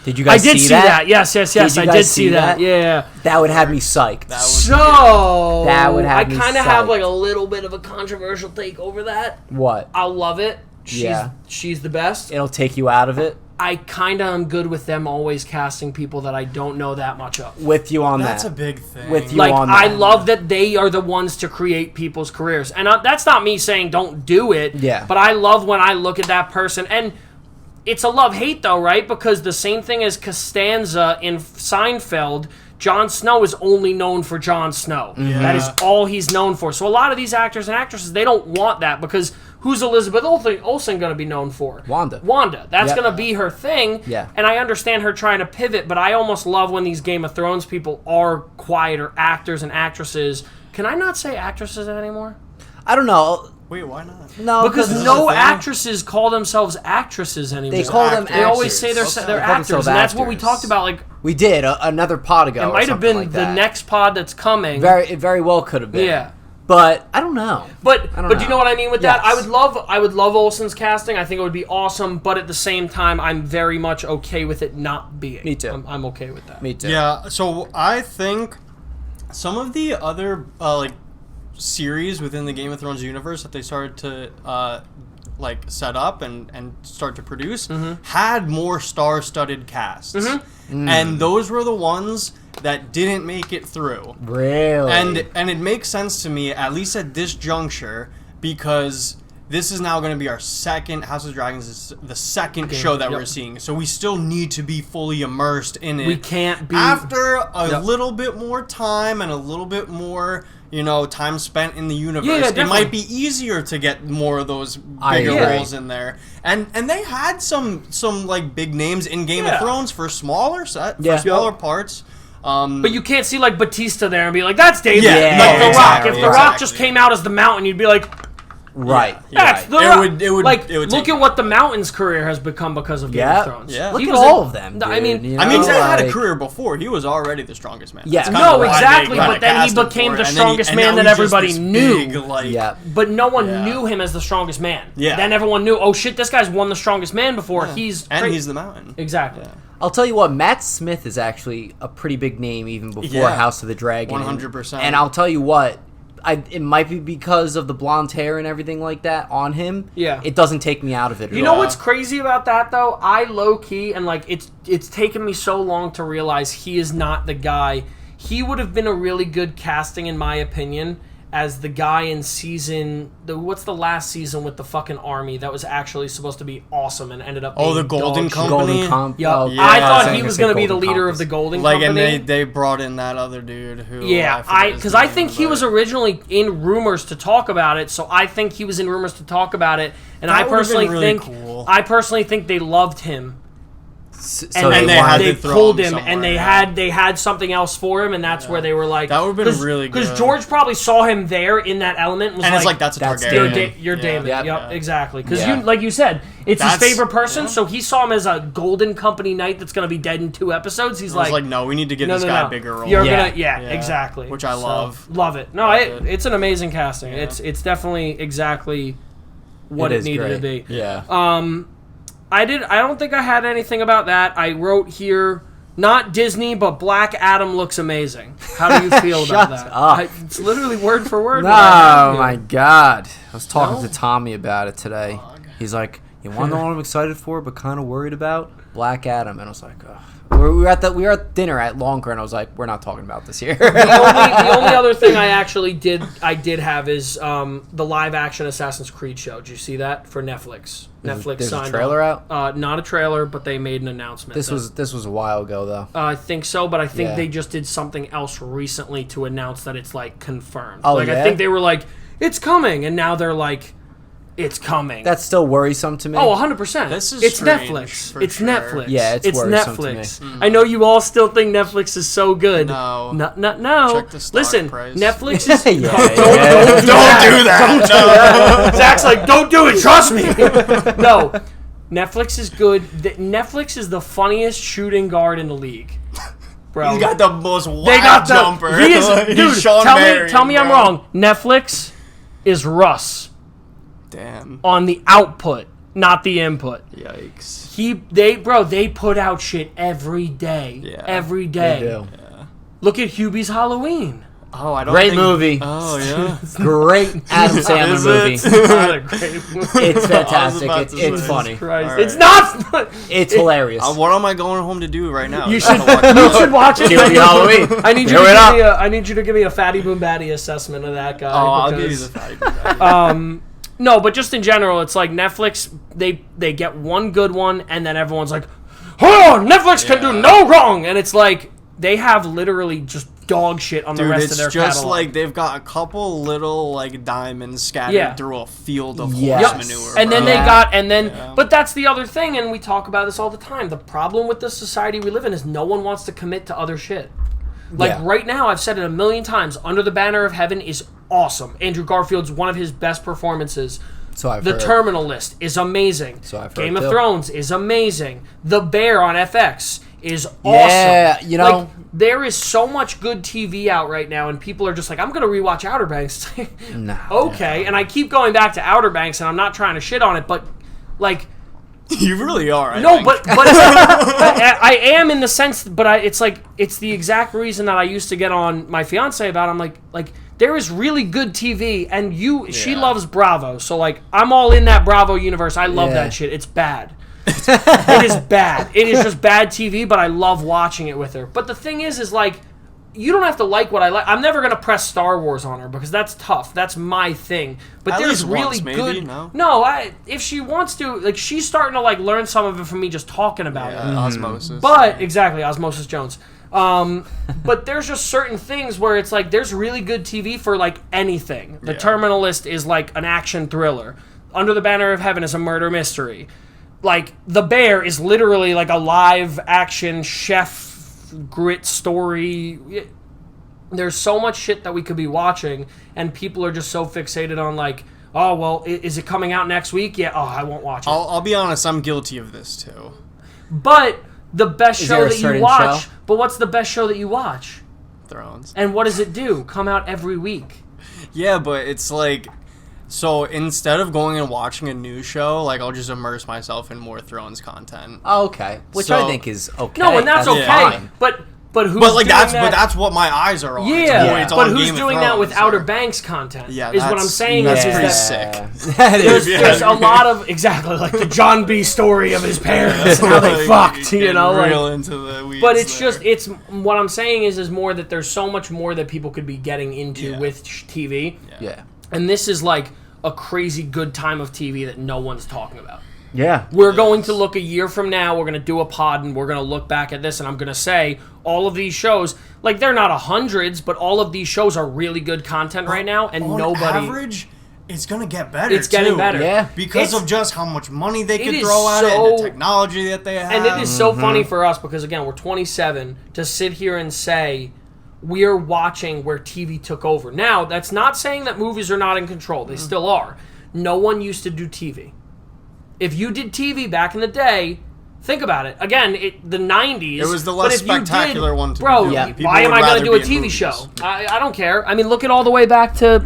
S1: Did you guys see that?
S2: I did see that. Yes. I did see that. Yeah.
S1: That would have me psyched.
S2: That
S1: would have me
S2: I kind of
S1: psyched.
S2: have like a little bit of a controversial take over that.
S1: What?
S2: I'll love it. She's the best.
S1: It'll take you out of it.
S2: I kind of am good with them always casting people that I don't know that much of.
S1: With you on
S3: That's
S1: that.
S3: a big thing.
S1: With you
S2: like,
S1: on that.
S2: I love that they are the ones to create people's careers. And that's not me saying don't do it.
S1: Yeah.
S2: But I love when I look at that person. And it's a love-hate, though, right? Because the same thing as Costanza in Seinfeld, Jon Snow is only known for Jon Snow.
S3: Yeah.
S2: That is all he's known for. So a lot of these actors and actresses, they don't want that because who's Elizabeth Olsen going to be known for?
S1: Wanda.
S2: That's going to be her thing.
S1: Yeah.
S2: And I understand her trying to pivot, but I almost love when these Game of Thrones people are quieter actors and actresses. Can I not say actresses anymore?
S1: I don't know.
S3: Wait, why not?
S1: No,
S2: because no actresses call themselves actresses anymore.
S1: They call them actors.
S2: They always say they're actors, and that's what we talked about. Like
S1: we did another pod ago.
S2: It might have been the next pod that's coming.
S1: It very well could have been.
S2: Yeah.
S1: But I don't know.
S2: But do you know what I mean with that?
S1: Yes.
S2: I would love Olsen's casting. I think it would be awesome. But at the same time, I'm very much okay with it not being.
S1: Me too.
S2: I'm okay with that.
S1: Me too.
S3: Yeah. So I think some of the other like series within the Game of Thrones universe that they started to like set up and start to produce had more star-studded casts, and those were the ones that didn't make it through.
S1: Really?
S3: And it makes sense to me, at least at this juncture, because this is now going to be our second House of Dragons. Is the second show that we're seeing, so we still need to be fully immersed in it.
S2: We can't be
S3: after a little bit more time and a little bit more, time spent in the universe. It might be easier to get more of those bigger roles in there. And they had some like big names in Game of Thrones for smaller parts.
S2: But you can't see like Batista there and be like, that's David.
S3: Like
S2: The Rock. If The Rock just came out as the Mountain, you'd be like,
S1: right.
S2: That's The Rock.
S3: It would
S2: look at what the Mountain's career has become because of Game of Thrones.
S3: Yeah.
S1: Look at all of them. Dude,
S2: I mean,
S3: he had a career before. He was already the strongest man.
S2: Yeah. No, exactly. But then he became the strongest man that everybody knew. But no one knew him as the strongest man.
S3: Yeah.
S2: Then everyone knew, oh shit, this guy's won the strongest man before. He's
S3: the Mountain.
S2: Exactly.
S3: Yeah.
S1: I'll tell you what, Matt Smith is actually a pretty big name even before House of the Dragon.
S3: 100%.
S1: And I'll tell you what, it might be because of the blonde hair and everything like that on him.
S2: Yeah.
S1: It doesn't take me out of it at all.
S2: You know what's crazy about that, though? I low-key, and like it's taken me so long to realize he is not the guy. He would have been a really good casting, in my opinion, as the guy in what's the last season with the fucking army that was actually supposed to be awesome and ended up being
S3: the Golden Company?
S2: I thought he was going to be the leader of the Golden Company.
S3: And they brought in that other dude who...
S2: because I think he was originally in rumors to talk about it, so I think he was in rumors to talk about it, and I personally think they loved him.
S1: So
S2: they pulled him, and they had something else for him, and that's where they were like,
S3: that would have been really good.
S2: Because George probably saw him there in that element, and was
S3: it's like that's a Targaryen.
S2: You're Daemon. Yep, exactly. Because like you said, it's his favorite person, so he saw him as a Golden Company knight that's going to be dead in 2 episodes. He's like,
S3: no, we need to give this guy a bigger role.
S2: You're gonna, exactly.
S3: Which I love.
S2: Love it. No, it's an amazing casting. Yeah. It's definitely exactly what it needed to be.
S1: Yeah.
S2: I don't think I had anything about that. I wrote here, not Disney, but Black Adam looks amazing. How do you feel about that?
S1: Up.
S2: It's literally word for word.
S1: Oh my god. I was talking to Tommy about it today. He's like, you want to know what I'm excited for but kind of worried about? Black Adam. And I was like, oh. We were at dinner at Longer, and I was like, we're not talking about this here.
S2: The only other thing I did have is the live action Assassin's Creed show. Did you see that for Netflix? Netflix
S1: There's
S2: signed
S1: a trailer out?
S2: Not a trailer, but they made an announcement.
S1: This was a while ago though.
S2: I think so, but I think they just did something else recently to announce that it's like confirmed.
S1: Oh,
S2: I think they were like, it's coming, and now they're like, it's coming.
S1: That's still worrisome to me.
S2: Oh, 100%. It's Netflix. It's
S3: sure.
S2: Netflix.
S1: Yeah, it's worrisome
S2: Netflix.
S1: to me.
S2: I know you all still think Netflix is so good.
S3: No.
S2: No.
S3: Check the stock
S2: Listen,
S3: price.
S2: Netflix is...
S3: Don't do that.
S2: Zach's like, don't do it. Trust me. No. Netflix is good. Netflix is the funniest shooting guard in the league. Bro.
S3: He's got the most wild jumper.
S2: He is... Dude, tell me I'm wrong. Netflix is Russ.
S3: Damn.
S2: On the output, not the input.
S3: Yikes.
S2: They put out shit every day.
S3: Yeah.
S2: Every day.
S1: They do.
S3: Yeah.
S2: Look at Hubie's Halloween.
S3: Oh, I don't
S1: Great movie.
S3: Oh, yeah.
S1: Great Adam Sandler movie.
S2: Not a great movie.
S1: It's fantastic. It's funny.
S2: Right. It's not
S1: It's hilarious.
S3: What am I going home to do right now?
S2: You should watch it.
S1: Halloween.
S2: I need you to give me a Fatty Boom Batty assessment of that guy.
S3: Oh, I'll give you the Fatty Boom Batty.
S2: No, but just in general, it's like Netflix, they get one good one, and then everyone's like, oh, Netflix can do no wrong! And it's like, they have literally just dog shit on the rest of their catalog.
S3: It's just like they've got a couple little like diamonds scattered through a field of horse manure.
S2: And then but that's the other thing, and we talk about this all the time. The problem with the society we live in is no one wants to commit to other shit. Like right now, I've said it a million times, Under the Banner of Heaven is awesome. Andrew Garfield's one of his best performances.
S1: So I've
S2: the
S1: heard.
S2: Terminal List is amazing.
S1: So I've heard
S2: Game of
S1: too.
S2: Thrones is amazing. The Bear on FX is awesome.
S1: Yeah, you know.
S2: Like, there is so much good TV out right now, and people are just like, I'm going to rewatch Outer Banks.
S1: No.
S2: Okay, and I keep going back to Outer Banks, and I'm not trying to shit on it, but, like,
S3: You really are. I
S2: No,
S3: think.
S2: but I am in the sense, but it's like it's the exact reason that I used to get on my fiance about. I'm like there is really good TV, and she loves Bravo, so like I'm all in that Bravo universe. I love that shit. It's bad. It is bad. It is just bad TV, but I love watching it with her. But the thing is like, you don't have to like what I like. I'm never gonna press Star Wars on her because that's tough. That's my thing. But
S3: At
S2: there's
S3: least
S2: really
S3: once, maybe,
S2: good.
S3: no?
S2: If she wants to, like, she's starting to like learn some of it from me just talking about it.
S3: Osmosis.
S2: But exactly, Osmosis Jones. But there's just certain things where it's like there's really good TV for like anything. The Terminalist is like an action thriller. Under the Banner of Heaven is a murder mystery. Like The Bear is literally like a live action chef grit story. There's so much shit that we could be watching, and people are just so fixated on like, oh well, is it coming out next week? Yeah. Oh, I won't watch it.
S3: I'll be honest, I'm guilty of this too.
S2: But the best
S1: Is
S2: show
S1: there a
S2: that you
S1: certain
S2: watch.
S1: show?
S2: But what's the best show that you watch?
S3: Thrones.
S2: And what does it do? Come out every week.
S3: Yeah, but it's like, so instead of going and watching a new show, like I'll just immerse myself in more Thrones content.
S1: Oh, okay. Which I think is okay.
S2: No, and that's okay.
S1: fine.
S2: But who's
S3: But like
S2: doing that?
S3: But that's what my eyes are on.
S2: Yeah,
S3: It's
S2: but
S3: on
S2: who's
S3: Game of
S2: doing that with
S3: Thrones,
S2: Outer
S3: or-
S2: Banks content?
S3: Yeah,
S2: is what I'm saying.
S3: that's
S2: is
S3: pretty
S2: that
S3: sick.
S1: That is.
S2: there's a lot of exactly like the John B. story of his parents and how they
S3: Like,
S2: fucked, you know. Like,
S3: real into the weeds
S2: but it's
S3: there.
S2: just it's what I'm saying is more that there's so much more that people could be getting into with TV.
S1: Yeah.
S2: And this is like a crazy good time of TV that no one's talking about.
S1: Yeah.
S2: We're going to look a year from now, we're going to do a pod, and we're going to look back at this, and I'm going to say all of these shows, like they're not hundreds, but all of these shows are really good content right now, and
S3: on
S2: nobody...
S3: average, it's gonna get better.
S2: It's getting
S3: too.
S2: better.
S1: Yeah.
S3: Because
S2: It's-
S3: of just how much money they
S2: it
S3: could
S2: is
S3: throw at it, and
S2: so-
S3: the technology that they have.
S2: And it is so funny for us, because again, we're 27, to sit here and say we're watching where TV took over. Now, that's not saying that movies are not in control. They still are. No one used to do TV. If you did TV back in the day, think about it. Again, the 90s.
S3: It was the
S2: but
S3: less
S2: if you
S3: spectacular
S2: did,
S3: one to
S2: bro,
S3: do.
S1: Yeah.
S3: People
S2: why am
S3: would
S2: I going
S3: rather
S2: to do a
S3: be in
S2: TV
S3: movies.
S2: show? I don't care. I mean, look at all the way back to,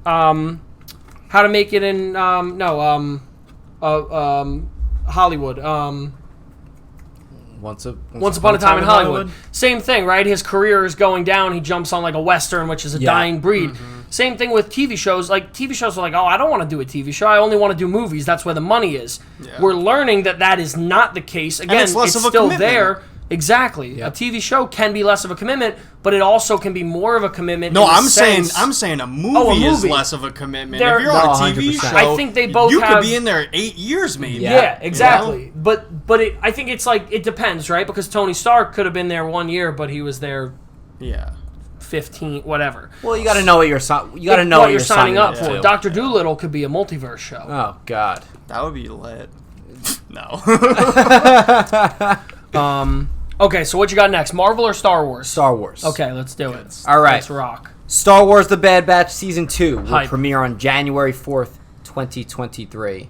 S2: How to Make It in, Hollywood.
S1: Once
S2: Upon a Time in Hollywood. Same thing, right? His career is going down. He jumps on like a Western, which is a dying breed. Same thing with TV shows. Like, TV shows are like, oh, I don't want to do a TV show. I only want to do movies. That's where the money is.
S3: Yeah.
S2: We're learning that is not the case. Again,
S3: it's less of a
S2: still
S3: commitment.
S2: there. Exactly.
S1: Yep.
S2: A TV show can be less of a commitment, but it also can be more of a commitment.
S3: No,
S2: in the
S3: I'm
S2: sense-
S3: saying a movie is
S2: movie.
S3: less of a commitment.
S2: There-
S3: If you're on a
S1: No,
S3: TV
S1: 100%.
S3: show,
S2: I think they both
S3: you
S2: have-
S3: could be in there 8 years maybe.
S2: Yeah, exactly.
S3: You
S2: But I think it's like it depends, right? Because Tony Stark could have been there 1 year, but he was there
S3: Yeah.
S2: 15, whatever.
S1: Well, you got to know what you're what
S2: you're signing up for.
S1: to.
S2: Dr. Dolittle could be a multiverse show.
S1: Oh God.
S3: That would be lit. No.
S2: Okay, so what you got next? Marvel or Star Wars?
S1: Star Wars.
S2: Okay, let's do it.
S1: All right.
S2: Let's rock.
S1: Star Wars: The Bad Batch Season 2 will
S2: Hype.
S1: premiere on January 4th, 2023.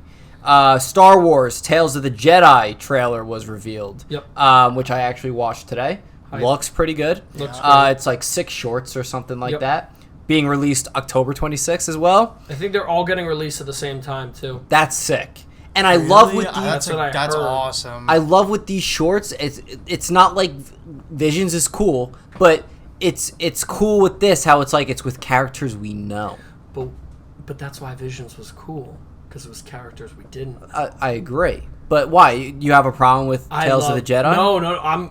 S1: Star Wars: Tales of the Jedi trailer was revealed.
S2: Yep.
S1: Which I actually watched today.
S2: Hype.
S1: Looks pretty good.
S2: Looks great.
S1: It's like 6 shorts or something like
S2: Yep.
S1: that. Being released October 26th as well.
S2: I think they're all getting released at the same time, too.
S1: That's sick. And I love
S3: Really?
S1: with the
S2: That's what I
S3: That's
S2: heard.
S3: awesome.
S1: I love with these shorts. It's not like Visions is cool, but it's cool with this how it's like it's with characters we know.
S2: But that's why Visions was cool, because it was characters we didn't.
S1: I agree, but why you have a problem with Tales of the Jedi?
S2: No,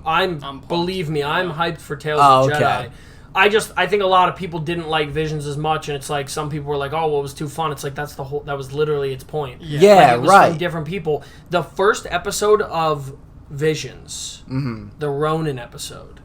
S2: I'm
S3: pumped.
S2: believe me, I'm hyped for Tales of the
S1: okay.
S2: Jedi. I think a lot of people didn't like Visions as much, and it's like some people were like, "Oh, well, it was too fun." It's like that was literally its point.
S1: Yeah,
S2: Like, it was
S1: right.
S2: From different people. The first episode of Visions, the Ronin episode,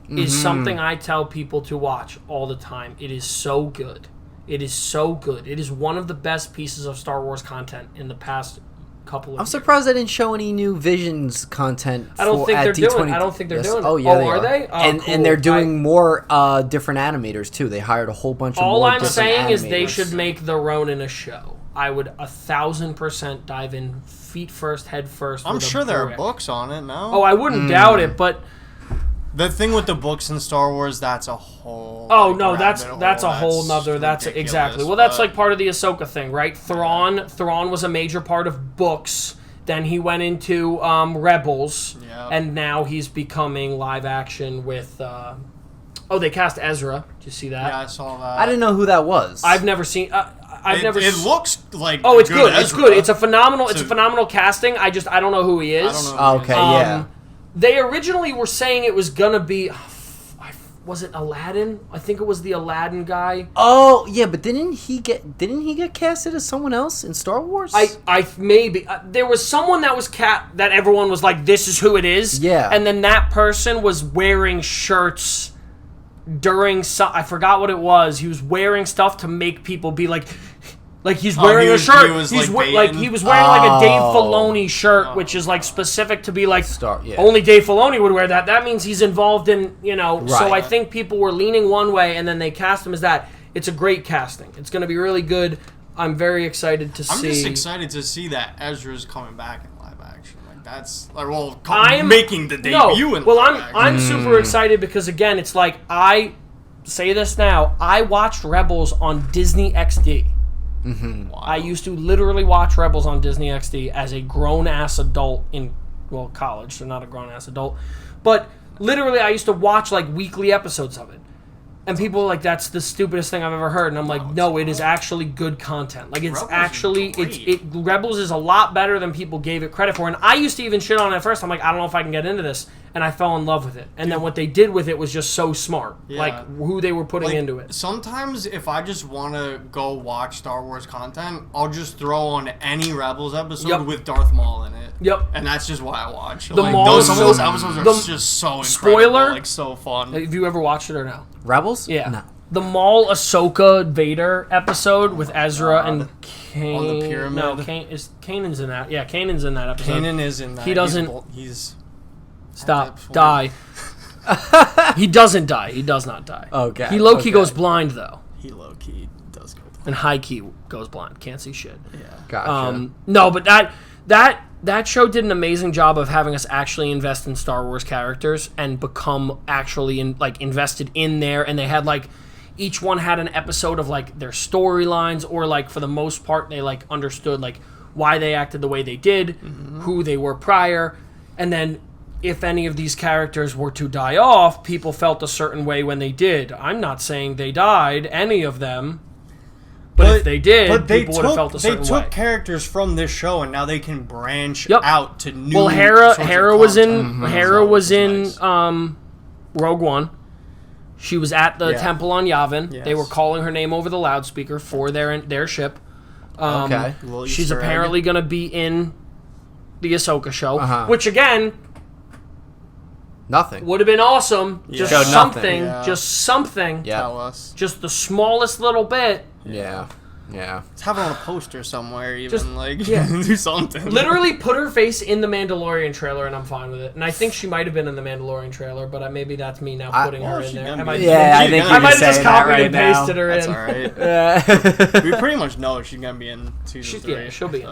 S2: is something I tell people to watch all the time. It is so good. It is so good. It is one of the best pieces of Star Wars content in the past couple of
S1: I'm
S2: years.
S1: surprised they didn't show any new Visions content.
S2: I don't think
S1: at
S2: they're
S1: D23.
S2: doing. I don't think they're doing.
S1: Oh
S2: it.
S1: yeah,
S2: oh,
S1: they
S2: are they? Oh,
S1: and
S2: cool.
S1: they're doing more different animators too. They hired a whole bunch of
S2: All
S1: more
S2: I'm
S1: different
S2: saying is
S1: animators.
S2: they should make the Ronin a show. I would 1,000% dive in feet first, head first.
S3: I'm
S2: with a
S3: sure there are
S2: brick.
S3: books on it, no?
S2: Oh, I wouldn't doubt it, but
S3: The thing with the books in Star Wars, that's a whole.
S2: oh
S3: like,
S2: no, that's
S3: rabbit hole.
S2: a whole nother. That's
S3: ridiculous,
S2: exactly. Well, that's
S3: but-
S2: like part of the Ahsoka thing, right? Thrawn was a major part of books, Then he went into Rebels,
S3: Yeah.
S2: and now he's becoming live action with. They cast Ezra. Did you see that?
S3: Yeah, I saw that.
S1: I didn't know who that was.
S2: I've never seen.
S3: It looks like.
S2: Oh, it's good.
S3: Ezra.
S2: It's good. It's a phenomenal. It's a phenomenal casting. I don't know who he is.
S3: I don't know.
S1: Okay, yeah.
S2: They originally were saying it was gonna be. Was it Aladdin? I think it was the Aladdin guy.
S1: Oh yeah, but didn't he get casted as someone else in Star Wars?
S2: I maybe there was someone that was that everyone was like, this is who it is.
S1: Yeah.
S2: And then that person was wearing shirts during I forgot what it was. He was wearing stuff to make people be like he's wearing a shirt. He was he was wearing like a Dave Filoni shirt, which is like specific to be like only Dave Filoni would wear that. That means he's involved in,
S1: Right.
S2: So I think people were leaning one way and then they cast him as that. It's a great casting. It's going to be really good. I'm very excited to see.
S3: I'm just excited to see that Ezra's coming back in live action. Like that's making the debut in live action.
S2: I'm super excited because again, it's like I say this now. I watched Rebels on Disney XD.
S1: Mm-hmm.
S3: Wow.
S2: I used to literally watch Rebels on Disney XD as a grown-ass adult in, college, so not a grown-ass adult. But literally, I used to watch, weekly episodes of it. And people were like, that's the stupidest thing I've ever heard. And I'm like, no, it is actually good content. Rebels is a lot better than people gave it credit for. And I used to even shit on it at first. I'm like, I don't know if I can get into this. And I fell in love with it. And then what they did with it was just so smart.
S3: Yeah.
S2: Who they were putting into it.
S3: Sometimes if I just want to go watch Star Wars content, I'll just throw on any Rebels episode with Darth Maul in it.
S2: Yep.
S3: And that's just why I watch.
S2: Some of
S3: those episodes are just so incredible.
S2: Spoiler?
S3: So fun.
S2: Have you ever watched it or no?
S1: Rebels?
S2: Yeah.
S1: No.
S2: The Maul Ahsoka Vader episode with Ezra and Kanan.
S3: On the pyramid.
S2: No, Kanan's in that. Yeah, Kanan's in that episode.
S3: Kanan is in that.
S2: He doesn't.
S3: He's
S2: stop. Die. He doesn't die. He does not die.
S1: Okay.
S2: He low key goes blind though.
S3: He low key does go blind.
S2: And high key goes blind. Can't see shit.
S3: Yeah.
S1: Gotcha.
S2: No, but that show did an amazing job of having us actually invest in Star Wars characters and become actually invested in there. And they had each one had an episode of their storylines, or for the most part they understood why they acted the way they did, who they were prior, and then if any of these characters were to die off, people felt a certain way when they did. I'm not saying they died, any of them. But if they did, people would have felt a certain way.
S3: They took characters from this show, and now they can branch out to new.
S2: Well, Hera was in Rogue One. She was at the temple on Yavin. Yes. They were calling her name over the loudspeaker for their ship.
S1: Okay.
S2: She's apparently going to be in the Ahsoka show, which again,
S1: nothing
S2: would have been awesome.
S3: Yeah.
S2: Just
S1: Showed
S2: something.
S1: nothing.
S2: Just something.
S1: Yeah.
S3: Tell us.
S2: Just the smallest little bit.
S1: Yeah. Yeah.
S3: Let's have it on a poster somewhere, even
S2: Just,
S3: do something.
S2: Literally put her face in the Mandalorian trailer, and I'm fine with it. And I think she might have been in the Mandalorian trailer, but maybe that's me now putting her in there. I might have just copied and pasted her in.
S3: That's all right.
S1: Yeah.
S3: We pretty much know she's gonna be in season 3.
S2: Yeah, she'll be in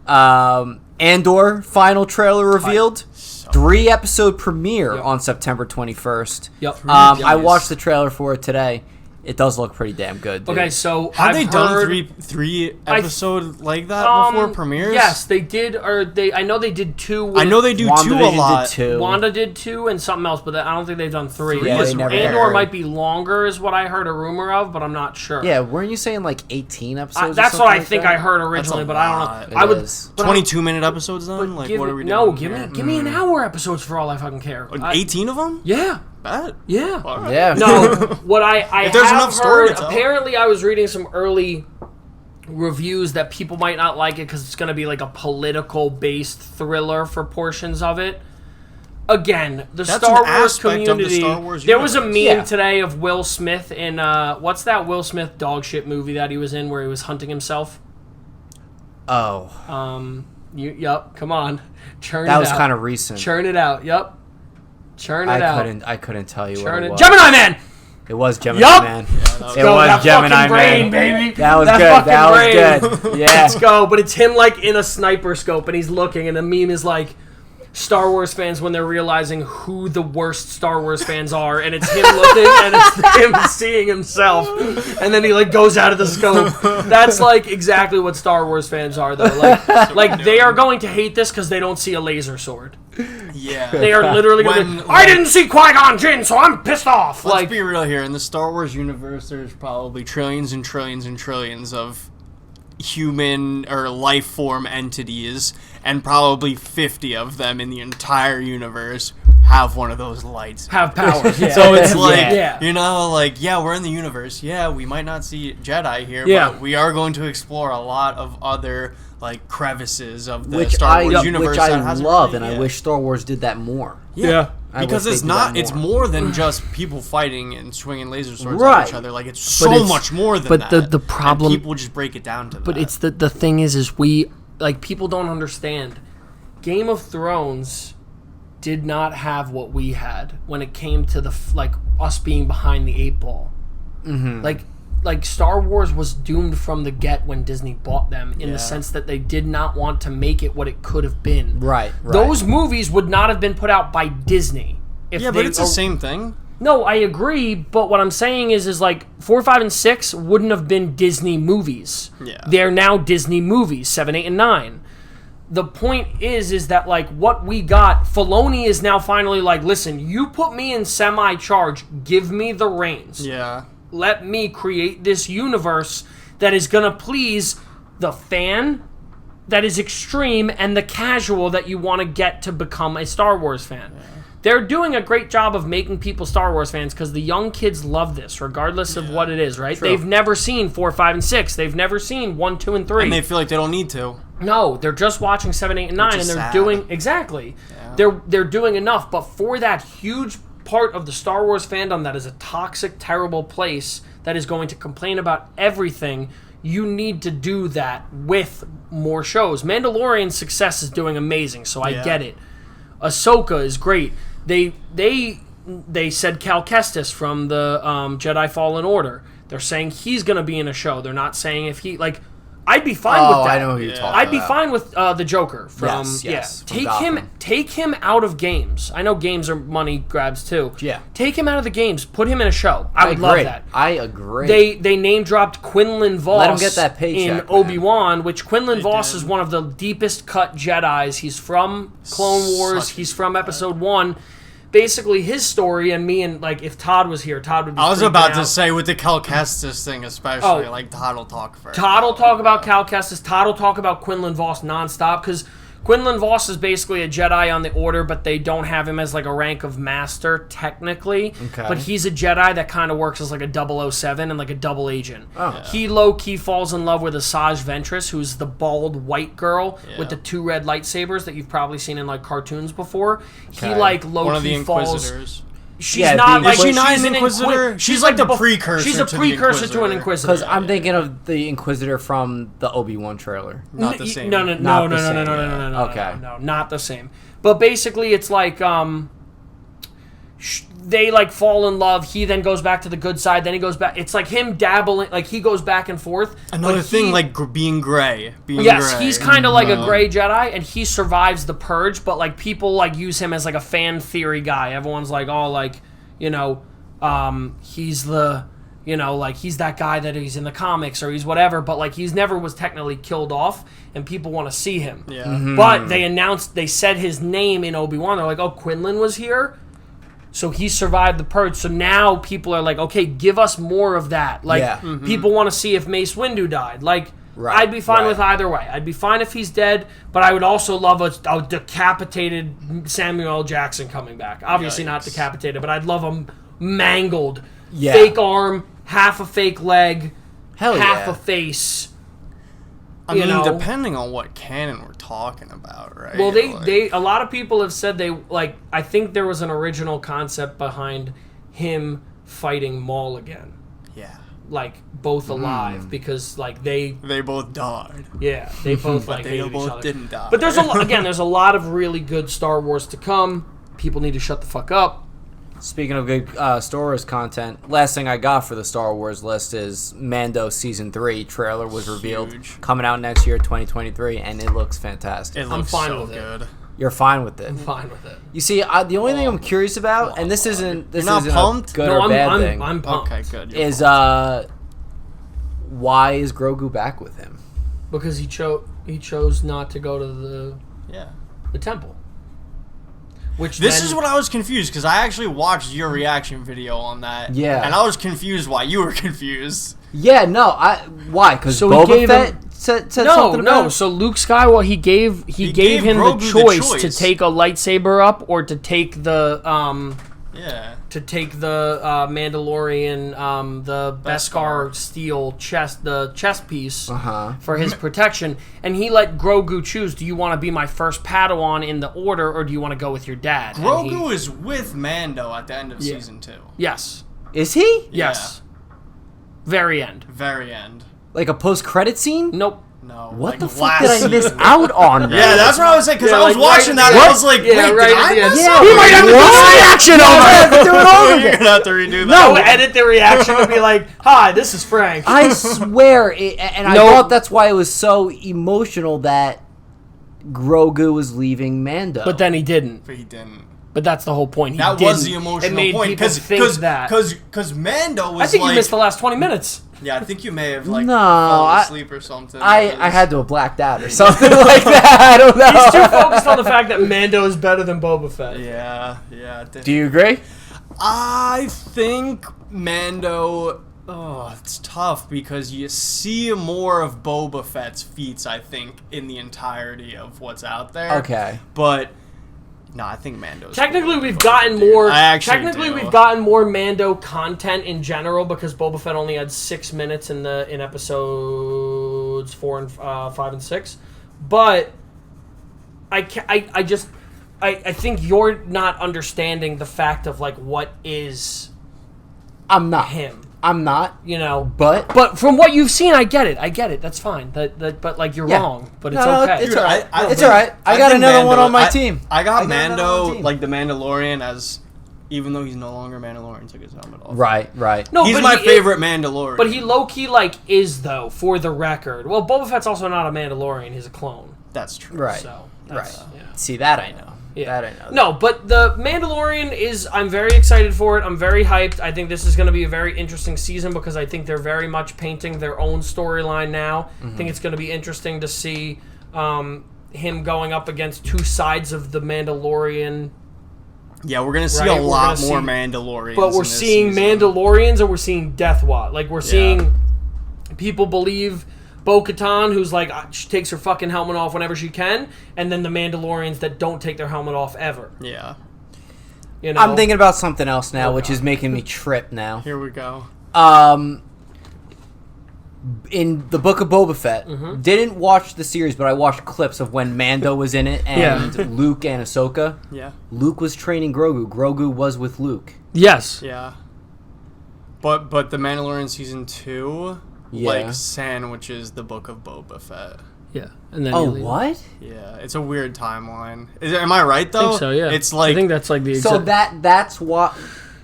S2: there.
S1: Andor final trailer revealed. 3-episode premiere on September 21st.
S2: Yep.
S1: I watched the trailer for it today. It does look pretty damn good, dude.
S2: Okay, so
S3: have they done three episode like that before premieres?
S2: Yes, they did. I know they did 2.
S3: I know they do 2 a lot.
S2: Wanda did 2 and something else, but I don't think they've done 3.
S1: Yeah,
S2: Andor might be longer, is what I heard a rumor of, but I'm not sure.
S1: Yeah, weren't you saying 18 episodes?
S2: That's what I think I heard originally, but I don't know. I would
S3: 22-minute episodes then. What are we doing?
S2: No, give me an hour episodes for all I fucking care.
S3: 18 of them?
S2: Yeah.
S3: Bet.
S2: Yeah.
S3: Right.
S1: Yeah.
S2: No, what I
S3: if there's
S2: have
S3: enough story
S2: heard,
S3: to tell.
S2: apparently I was reading some early reviews that people might not like it because it's going to be a political-based thriller for portions of it. Again,
S3: That's
S2: Star
S3: an
S2: Wars
S3: aspect
S2: community.
S3: Of the Star Wars
S2: there was a
S3: universe.
S2: meme today of Will Smith in what's that Will Smith dog shit movie that he was in where he was hunting himself?
S1: Oh.
S2: Yup. Come on, churn it out.
S1: That was kind of recent.
S2: Churn it out. Yup. Churn it out.
S1: I couldn't tell you what
S2: Churn
S1: it
S2: it.
S1: was.
S2: Gemini Man.
S1: It was Gemini
S2: Yup.
S1: Man.
S3: Yeah,
S1: It was Gemini
S2: brain,
S1: Man.
S2: baby.
S1: That was
S2: That
S1: good.
S2: fucking
S1: That
S2: brain.
S1: was good. Yeah.
S2: Let's go. But it's him in a sniper scope and he's looking and the meme is Star Wars fans when they're realizing who the worst Star Wars fans are, and it's him looking and it's him seeing himself, and then he like goes out of the scope. That's like exactly what Star Wars fans are, though. Like they are going to hate this because they don't see a laser sword.
S3: Yeah,
S2: they are literally going to. I didn't see Qui-Gon Jinn, so I'm pissed off.
S3: Let's be real here. In the Star Wars universe, there's probably trillions and trillions and trillions of human or life form entities, and probably 50 of them in the entire universe have one of those lights.
S2: Have powers. Yeah.
S3: So it's like, you know, like, yeah, we're in the universe. Yeah, we might not see Jedi here, but we are going to explore a lot of other, like, crevices of the Star Wars universe.
S1: Which I love, and I wish Star Wars did that more.
S2: Yeah.
S3: Because it's more than just people fighting and swinging laser swords at each other. Like, it's so much more than that.
S2: But the problem...
S3: And people just break it down to that.
S2: But it's the thing is we... Like, people don't understand. Game of Thrones did not have what we had when it came to the us being behind the 8 ball. Mm-hmm. Like Star Wars was doomed from the get when Disney bought them in the sense that they did not want to make it what it could have been.
S1: Right.
S2: Those movies would not have been put out by Disney.
S3: But it's the same thing.
S2: No, I agree, but what I'm saying is like 4, 5, and 6 wouldn't have been Disney movies.
S3: Yeah.
S2: They're now Disney movies, 7, 8, and 9. The point is that, like, what we got, Filoni is now finally like, listen, you put me in semi-charge, give me the reins.
S3: Yeah.
S2: Let me create this universe that is going to please the fan that is extreme and the casual that you want to get to become a Star Wars fan. Yeah. They're doing a great job of making people Star Wars fans because the young kids love this, regardless of what it is, right? True. They've never seen 4, 5, and 6. They've never seen 1, 2, and 3.
S3: And they feel like they don't need to.
S2: No, they're just watching 7, 8, and 9, and they're doing... Exactly. Yeah. They're doing enough, but for that huge part of the Star Wars fandom that is a toxic, terrible place that is going to complain about everything, you need to do that with more shows. Mandalorian's success is doing amazing, so I get it. Ahsoka is great. They said Cal Kestis from the Jedi Fallen Order. They're saying he's going to be in a show. They're not saying if he... Like, I'd be fine with that.
S1: I know who you're talking about.
S2: I'd be fine with the Joker from...
S1: Yes,
S2: Take him out of games. I know games are money grabs too.
S1: Yeah.
S2: Take him out of the games. Put him in a show. I would love that.
S1: I agree.
S2: They name dropped Quinlan Voss.
S1: Let him get that paycheck,
S2: in Obi-Wan, which Quinlan Voss is one of the deepest cut Jedis. He's from Clone Wars. He's from Episode 1. Basically, his story and me and, like, if Todd was here, Todd would be
S3: I was about to say, with the Cal Kestis thing especially, like, Todd will talk first.
S2: Todd will talk about Cal Kestis. Todd will talk about Quinlan Voss nonstop, because Quinlan Voss is basically a Jedi on the Order, but they don't have him as, like, a rank of Master, technically. Okay. But he's a Jedi that kind of works as, like, a 007 and, like, a double agent. Oh. Yeah. He low-key falls in love with Asajj Ventress, who's the bald white girl with the 2 red lightsabers that you've probably seen in, like, cartoons before. Okay. He, like, low-key
S3: one of the
S2: falls...
S3: Inquisitors.
S2: She's not like
S3: she's an Inquisitor.
S2: She's like the precursor. She's a precursor to an Inquisitor.
S1: Because I'm thinking of the Inquisitor from the Obi-Wan trailer.
S2: Not the same. No. Okay. No, not the same. But basically, it's like they like fall in love. He then goes back to the good side. Then he goes back. It's like him dabbling. Like he goes back and forth.
S3: Another thing, like being gray.
S2: Yes, he's kind of like a gray Jedi, and he survives the purge. But like people like use him as like a fan theory guy. Everyone's like, oh, like he's the. Like he's that guy that he's in the comics or he's whatever, but like he's never was technically killed off, and people want to see him.
S3: Yeah. Mm-hmm.
S2: But they said his name in Obi-Wan. They're like, oh, Quinlan was here. So he survived the purge. So now people are like, okay, give us more of that. Like, people want to see if Mace Windu died. Like, I'd be fine with either way. I'd be fine if he's dead, but I would also love a decapitated Samuel L. Jackson coming back. Obviously not decapitated, but I'd love him mangled. Yeah. Fake arm, half a fake leg, half a face.
S3: I mean, depending on what canon we're talking about, right?
S2: Well, they a lot of people have said I think there was an original concept behind him fighting Maul again.
S3: Yeah.
S2: Like both alive because like they
S3: both died.
S2: Yeah, they both
S3: but they both didn't die.
S2: But there's there's a lot of really good Star Wars to come. People need to shut the fuck up.
S1: Speaking of good Star Wars content, last thing I got for the Star Wars list is Mando Season 3 trailer was revealed. Coming out next year, 2023, and it looks fantastic.
S3: It looks so good.
S1: You're fine with it.
S2: I'm fine with it.
S1: You see, the only thing I'm curious about, and this isn't
S3: pumped?
S1: a good or bad thing.
S2: I'm pumped.
S3: Okay, good.
S1: Is why is Grogu back with him?
S2: Because he chose not to go to the temple.
S3: This is what I was confused, because I actually watched your reaction video on that.
S1: Yeah.
S3: And I was confused why you were confused.
S1: Yeah, no, why? Because Boba Fett said something about it?
S2: So Luke Skywalker, he gave him
S3: Grogu
S2: the choice to take a lightsaber up or to take the Mandalorian the Beskar steel chest piece for his protection, and he let Grogu choose. Do you want to be my first Padawan in the Order, or do you want to go with your dad?
S3: Grogu is with Mando at the end of season 2.
S2: Yes.
S1: Is he?
S2: Yes. Very end.
S3: Very end.
S1: Like a post-credit scene?
S2: Nope.
S3: No.
S1: What
S3: like
S1: the fuck did I miss
S3: season.
S1: out on?
S3: Yeah, that's what I was saying, because I was watching that,
S2: what?
S3: and I was like, wait, did I miss out?
S2: We might have to do the reaction over.
S1: Do it over again.
S3: You're going to have to redo that.
S2: No, edit the reaction to be like, hi, this is Frank.
S1: I swear, I thought that's why it was so emotional that Grogu was leaving Mando.
S2: But then he didn't.
S3: But he didn't.
S2: But that's the whole point.
S3: That was the emotional point.
S2: Because
S3: Mando was
S2: I think you missed the last 20 minutes.
S3: Yeah, I think you may have fallen asleep or something.
S1: I had to have blacked out or something like that. I don't know.
S2: He's too focused on the fact that Mando is better than Boba Fett.
S3: Yeah.
S1: Do you agree?
S3: I think Mando... Oh, it's tough because you see more of Boba Fett's feats, I think, in the entirety of what's out there.
S1: Okay.
S3: But... No, I think Mando's...
S2: Technically, we've gotten more...
S3: we've
S2: gotten more Mando content in general because Boba Fett only had 6 minutes in episodes 4 and 5 and 6. But I think you're not understanding the fact of like what is...
S1: I'm not
S2: him.
S1: I'm not,
S2: but from what you've seen, I get it. That's fine. But like you're wrong. But it's okay.
S1: It's all right. It's all right. I got another one on my team.
S3: I got Mando, like the Mandalorian, as even though he's no longer Mandalorian, took his helmet off.
S1: Right.
S2: No,
S3: he's my favorite Mandalorian.
S2: But he low key is though, for the record. Well, Boba Fett's also not a Mandalorian. He's a clone.
S3: That's true.
S1: Right.
S2: So
S1: Yeah. See, that I know.
S2: Yeah.
S1: That I know.
S2: No, but the Mandalorian I'm very excited for it. I'm very hyped. I think this is going to be a very interesting season because I think they're very much painting their own storyline now. I think it's going to be interesting to see him going up against two sides of the Mandalorian.
S3: Yeah, we're going to see a lot more Mandalorians.
S2: But we're seeing Mandalorians and we're seeing Death Watch. Like, we're seeing people believe Bo-Katan, who's like, she takes her fucking helmet off whenever she can, and then the Mandalorians that don't take their helmet off ever.
S3: Yeah.
S1: I'm thinking about something else now, which is making me trip now.
S3: Here we go.
S1: In the Book of Boba Fett, didn't watch the series, but I watched clips of when Mando was in it and Luke and Ahsoka.
S3: Yeah.
S1: Luke was training Grogu. Grogu was with Luke.
S2: Yes.
S3: Yeah. But the Mandalorian season 2 sandwiches the Book of Boba Fett.
S2: Yeah. And then
S1: what?
S3: Yeah, it's a weird timeline. Am I right though?
S2: I think so, yeah.
S3: It's like,
S2: I think that's like the
S1: So that's what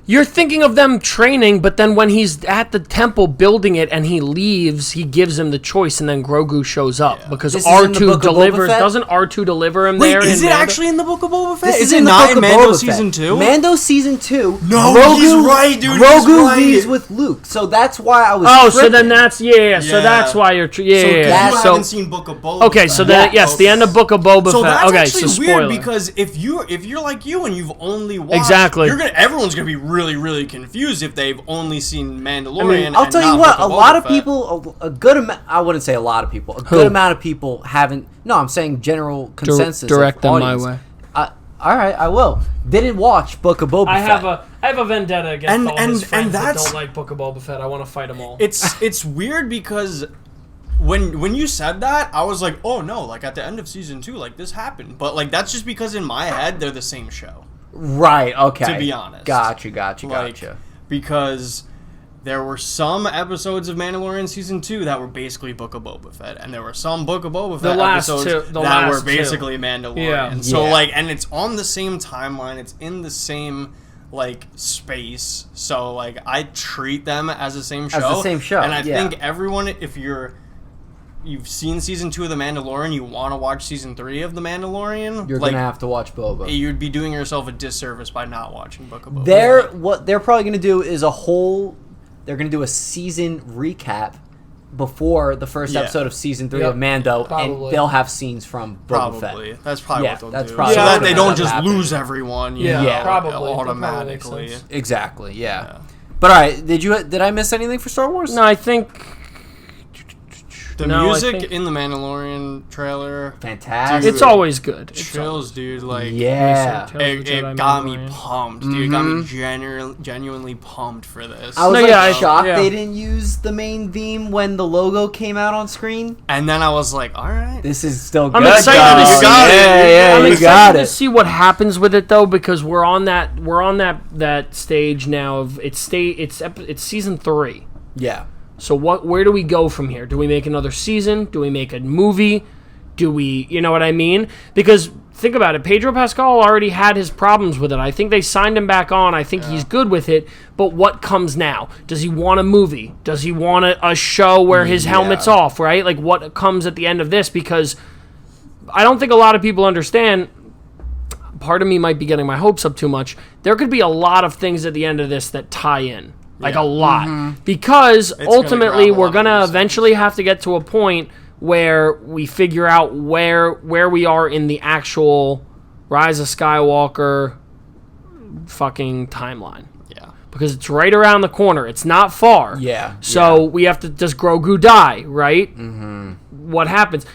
S2: you're thinking of them training, but then when he's at the temple building it and he leaves, he gives him the choice, and then Grogu shows up because R2 delivers. Doesn't R2 deliver him there?
S3: Wait, is it actually in the Book of Boba Fett?
S1: Is
S3: it not in Mando season 2?
S1: Mando season 2.
S3: No, he's right, dude.
S1: Grogu leaves with Luke, so that's why I was.
S2: So then that's so that's why you're
S3: you haven't seen Book of Boba.
S2: Okay, so then the end of Book of Boba Fett.
S3: So that's actually
S2: spoiler.
S3: weird because if you're like you and you've only watched everyone's gonna be really, really confused if they've only seen Mandalorian.
S1: I'll tell you what, a lot of people, a good amount, I wouldn't say a lot of people, good amount of people haven't, no, I'm saying general consensus.
S2: Direct them
S1: audience.
S2: my way.
S1: All right, I will. Didn't watch Book of Boba Fett.
S2: I have a vendetta against all his friends that don't like Book of Boba Fett. I want to fight them all.
S3: It's weird because when you said that, I was like, oh no, like at the end of season 2, like this happened. But like that's just because in my head they're the same show.
S1: Right, okay.
S3: To be honest.
S1: Gotcha.
S3: Because there were some episodes of Mandalorian season 2 that were basically Book of Boba Fett, and there were some Book of Boba Fett episodes that were basically Mandalorian.
S2: Yeah.
S3: So and it's on the same timeline, it's in the same like space. So like I treat them as the same show.
S1: And I
S3: think everyone, if you're you've seen season 2 of The Mandalorian, you want to watch season 3 of The Mandalorian,
S1: You're gonna have to watch Boba.
S3: You'd be doing yourself a disservice by not watching Book of Boba.
S1: What they're probably gonna do is they're gonna do a season recap before the first episode of season 3 of Mando, and they'll have scenes from Boba Fett.
S3: That's probably what they'll do.
S1: Probably
S3: so that they don't just lose everyone,
S2: probably
S3: automatically.
S1: Exactly, yeah. But all right, did I miss anything for Star Wars?
S2: No, I think
S3: the music in the Mandalorian trailer,
S1: fantastic.
S2: Dude, it's always good.
S3: Chills, dude. Like, it got me pumped, dude. It got me genuinely pumped for this.
S1: I was shocked they didn't use the main theme when the logo came out on screen.
S3: And then I was like, all right,
S1: this is still good.
S2: I'm excited to see
S1: I'm excited
S2: to see what happens with it though, because we're on that stage now of it's season 3.
S1: Yeah.
S2: So where do we go from here? Do we make another season? Do we make a movie? Do we, you know what I mean? Because think about it, Pedro Pascal already had his problems with it. I think they signed him back on. I think he's good with it. But what comes now? Does he want a movie? Does he want a show where his helmet's off, right? Like what comes at the end of this? Because I don't think a lot of people understand. Part of me might be getting my hopes up too much. There could be a lot of things at the end of this that tie in. Like a lot. Because ultimately we're going to eventually have to get to a point where we figure out where we are in the actual Rise of Skywalker fucking timeline. Yeah. Because it's right around the corner. It's not far.
S1: Yeah.
S2: So we have to, does Grogu die, right? Mm-hmm. What happens?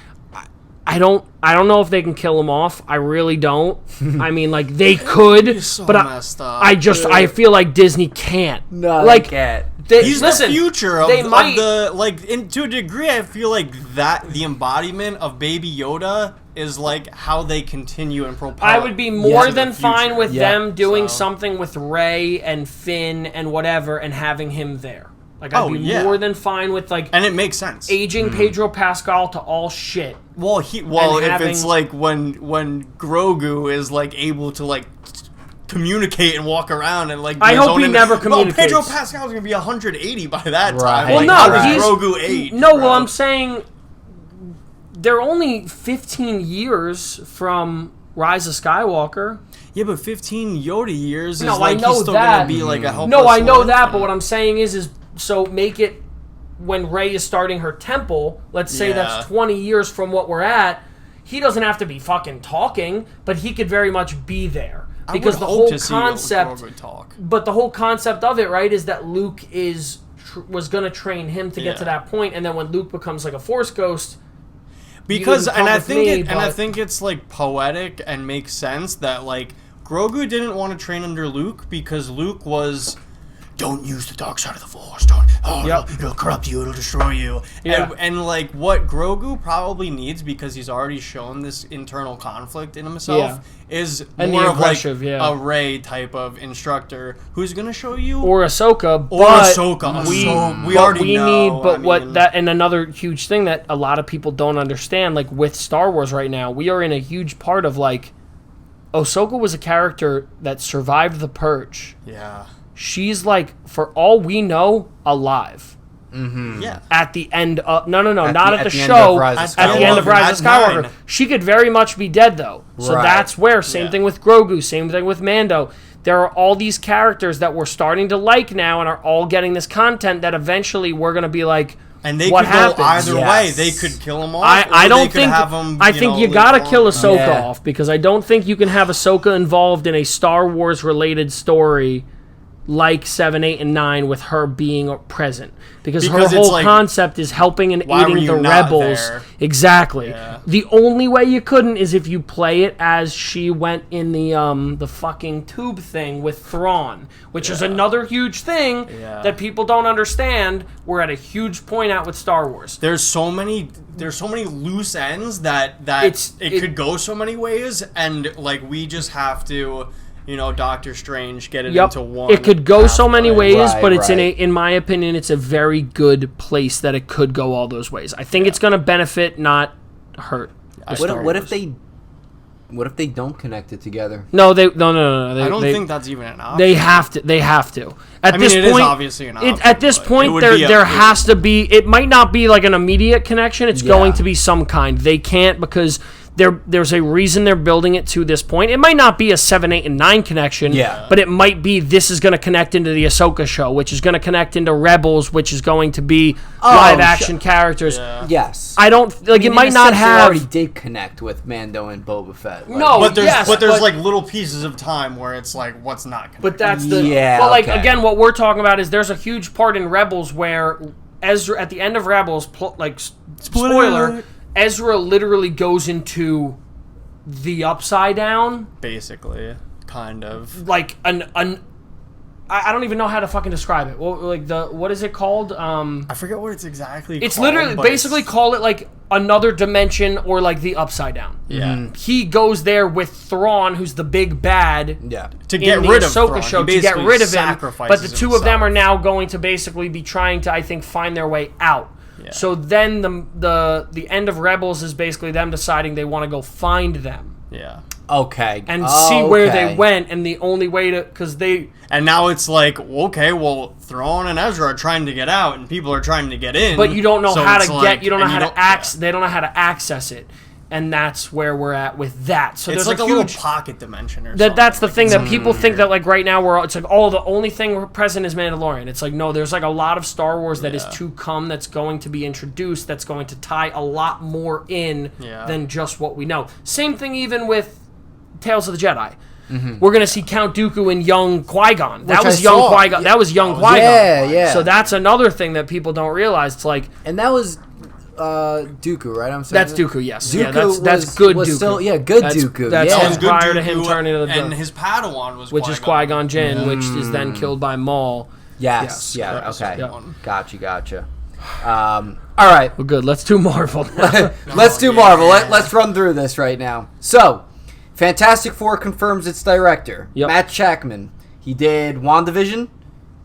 S2: I don't know if they can kill him off. I really don't. I mean, like they could,
S3: so
S2: but I feel like Disney can't.
S1: No,
S2: like,
S1: they can't.
S3: He's the future of the to a degree. I feel like that the embodiment of Baby Yoda is like how they continue and propel.
S2: I would be more than fine with them doing something with Rey and Finn and whatever, and having him there. Like I'd be more than fine with like,
S3: and it makes sense.
S2: Aging Pedro Pascal to all shit.
S3: Well, if it's like when Grogu is like able to like communicate and walk around and like.
S2: I hope he never communicates.
S3: Well, Pedro Pascal's gonna be 180 by that time.
S2: Well,
S3: like,
S2: no,
S3: how does Grogu age?
S2: No, well, I'm saying they're only 15 years from Rise of Skywalker.
S3: Yeah, but 15 Yoda years is
S2: I
S3: like
S2: know
S3: he's still
S2: that.
S3: gonna be like a helpless.
S2: No, I know that, but what I'm saying is so make it when Rey is starting her temple. Let's say that's 20 years from what we're at. He doesn't have to be fucking talking, but he could very much be there because the whole concept. But the whole concept of it, right, is that Luke was gonna train him to get to that point, and then when Luke becomes like a Force ghost.
S3: Because I think it's like poetic and makes sense that like Grogu didn't want to train under Luke because Luke was, don't use the dark side of the Force. It'll corrupt you. It'll destroy you. Yeah. And like what Grogu probably needs, because he's already shown this internal conflict in himself, is more of like a Rey type of instructor who's gonna show you,
S2: or Ahsoka. We already know. And another huge thing that a lot of people don't understand, like with Star Wars right now, we are in a huge part of like, Ahsoka was a character that survived the Purge.
S3: Yeah.
S2: She's like, for all we know, alive.
S1: Mm-hmm.
S3: Yeah.
S2: At the end of not at the show. At the end of Rise of Skywalker, she could very much be dead though. So that's where same thing with Grogu, same thing with Mando. There are all these characters that we're starting to like now, and are all getting this content that eventually we're gonna be like.
S3: And they could go either way. They could kill him off.
S2: I don't think. I think you gotta kill Ahsoka off, because I don't think you can have Ahsoka involved in a Star Wars related story like 7, 8, and 9 with her being present, because her whole concept is helping and aiding the rebels. Exactly. Yeah. The only way you couldn't is if you play it as she went in the fucking tube thing with Thrawn, which is another huge thing that people don't understand. We're at a huge point out with Star Wars.
S3: There's so many loose ends that it could go so many ways, and like we just have to. Doctor Strange, get it into one.
S2: It could go so many ways, but it's in my opinion, it's a very good place that it could go all those ways. I think it's going to benefit, not hurt.
S1: What if they What if they don't connect it together?
S2: No. I
S3: don't think that's even an option.
S2: They have to. They have to. At this point,
S3: it is obviously an option.
S2: At this point, there has to be. It might not be like an immediate connection. It's going to be some kind. They can't because there's a reason they're building it to this point. It might not be a 7, 8, and 9 connection.
S1: Yeah.
S2: But it might be this is going to connect into the Ahsoka show, which is going to connect into Rebels, which is going to be live action characters.
S1: Yeah. Yes.
S2: I don't like. It might not have.
S1: Already did connect with Mando and Boba Fett. Like,
S2: No,
S3: but there's
S2: yes,
S3: like little pieces of time where it's like what's not connected.
S2: But that's the But again, what we're talking about is there's a huge part in Rebels where Ezra at the end of Rebels, spoiler, Ezra literally goes into the Upside Down.
S3: Basically, kind of
S2: like I don't even know how to fucking describe it. Well, like what is it called?
S3: I forget what it's exactly.
S2: It's
S3: called,
S2: literally basically call it like another dimension or like the Upside Down.
S3: Yeah.
S2: Mm-hmm. He goes there with Thrawn, who's the big bad.
S1: Yeah.
S3: To get rid of
S2: Ahsoka
S3: Thrawn.
S2: show to get rid of him. But the two
S3: himself.
S2: of them are now going to basically be trying to, I think, find their way out. Yeah. So then the end of Rebels is basically them deciding they want to go find them.
S3: Yeah.
S1: Okay.
S2: And see where they went, and the only way to
S3: And now it's like, okay, well, Thrawn and Ezra are trying to get out, and people are trying to get in.
S2: But you don't know how to
S3: like,
S2: get. You don't know how to access. They don't know how to access it, and that's where we're at with that. So
S3: it's
S2: there's
S3: like a
S2: huge,
S3: little pocket dimension or something.
S2: That's the thing that people think that like right now it's like the only thing present is Mandalorian. It's like no, there's like a lot of Star Wars that is to come that's going to be introduced that's going to tie a lot more in than just what we know. Same thing even with Tales of the Jedi. Mm-hmm. We're gonna see Count Dooku and young Qui-Gon. That was young Qui-Gon. That was young Qui-Gon.
S1: Yeah.
S2: So that's another thing that people don't realize. It's like,
S1: and that was Dooku, right? I'm saying
S2: that's Dooku. Yes,
S1: Dooku
S2: that's good. Dooku.
S1: Still, good Dooku.
S2: That's
S3: good
S2: prior
S3: Dooku,
S2: to him turning into the
S3: and his Padawan was
S2: which is Qui-Gon Jinn, which is then killed by Maul.
S1: Yes. Yeah. Okay. Yep. Gotcha. All right.
S2: Well, good. Let's do Marvel.
S1: Let's do Marvel. Let's run through this right now. So, Fantastic Four confirms its director, Matt Shakman. He did WandaVision,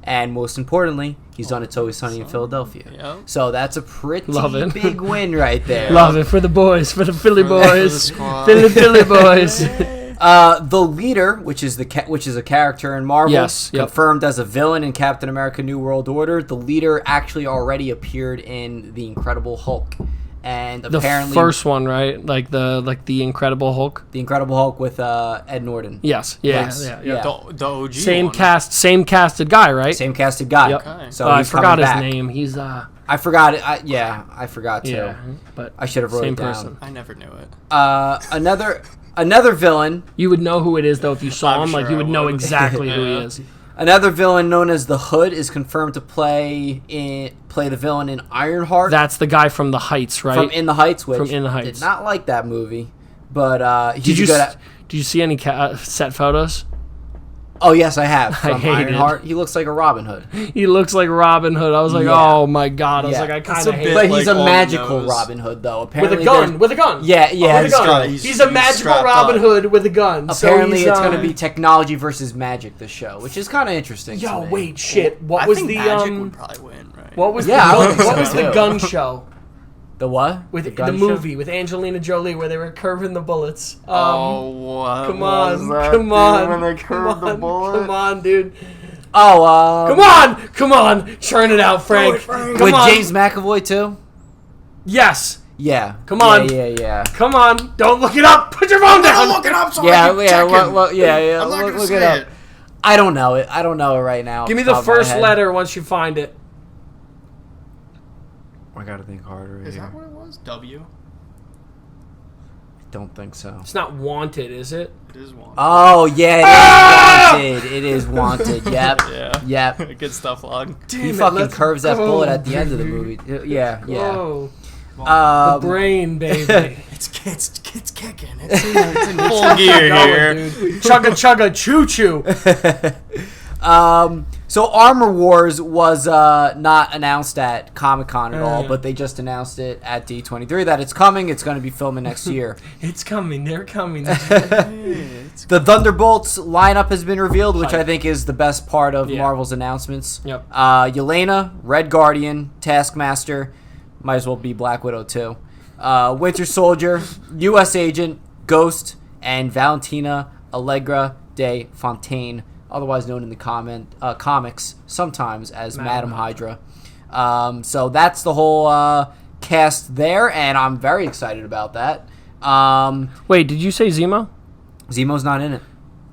S1: and most importantly, he's done It's Always Sunny in Philadelphia.
S3: Yep.
S1: So that's a pretty big win right there.
S2: Love it for the boys, for the Philly boys, Philly boys.
S1: The Leader, which is a character in Marvel, confirmed as a villain in Captain America: New World Order. The Leader actually already appeared in The Incredible Hulk. And apparently
S2: the first one, right? Like the Incredible Hulk.
S1: The Incredible Hulk with Ed Norton.
S2: Yes. Yeah.
S3: The OG.
S2: Same
S3: one.
S2: Same casted guy, right?
S1: Same casted guy.
S2: Yep.
S3: Okay.
S1: So
S2: I forgot his
S1: back.
S2: name. He's
S1: I forgot it. I forgot too.
S2: Yeah, but
S1: I should have wrote it down.
S2: Person.
S3: I never knew it.
S1: Another villain.
S2: You would know who it is though if you saw him.
S3: Sure
S2: like you would know exactly who he is.
S1: Another villain known as the Hood is confirmed to play the villain in Ironheart.
S2: That's the guy from The Heights, right?
S1: From In the Heights, which
S2: from In the Heights.
S1: Did not like that movie, but did
S2: you see any set photos?
S1: Oh yes, I have. From
S2: I hated
S1: Ironheart, he looks like a Robin Hood.
S2: He looks like Robin Hood. I was like, oh my god. I was like, I kind of hate.
S1: But he's a magical Robin Hood, though. Apparently,
S2: with a gun.
S1: Yeah.
S2: With a gun. He's a magical Robin Hood with a gun.
S1: Apparently, it's going to be technology versus magic. The show, which is kind of interesting.
S2: Yo, wait, shit. What was the
S3: magic would probably win, right?
S2: What was the gun show?
S1: The what?
S2: With the movie with Angelina Jolie where they were curving the bullets.
S3: Come on,
S2: come on,
S3: when they curved the bullet?
S2: Come on, dude.
S1: Oh,
S2: come on, churn it out, Frank.
S1: With James McAvoy too.
S2: Yes.
S1: Yeah.
S2: Come on.
S1: Yeah.
S2: Come on. Don't look it up. Put your phone down.
S3: Don't look it up. So
S1: yeah.
S3: I'm
S1: not
S3: gonna
S1: look
S3: say
S1: it up. I don't know it. I don't know it right now.
S2: Give me the first letter once you find it.
S1: I gotta think harder.
S3: Is that what it was? W.
S1: I don't think so.
S2: It's not Wanted, is it?
S3: It is Wanted.
S1: Oh yeah, it is Wanted. Yep. Yep.
S3: Good stuff, Log.
S1: He fucking curves that bullet at the end of the movie. Yeah.
S2: Whoa. The brain, baby.
S3: It's kicking. It's in full gear here.
S2: Chugga choo choo.
S1: So Armor Wars was not announced at Comic-Con at all, but they just announced it at D23 that it's coming. It's going to be filming next year.
S2: It's coming. They're coming.
S1: The Thunderbolts lineup has been revealed, which I think is the best part of Marvel's announcements.
S2: Yep.
S1: Yelena, Red Guardian, Taskmaster, might as well be Black Widow too. Winter Soldier, U.S. Agent, Ghost, and Valentina Allegra de Fontaine, otherwise known in the comics sometimes as Madam Hydra. So that's the whole cast there, and I'm very excited about that.
S2: Wait, did you say Zemo?
S1: Zemo's not in it.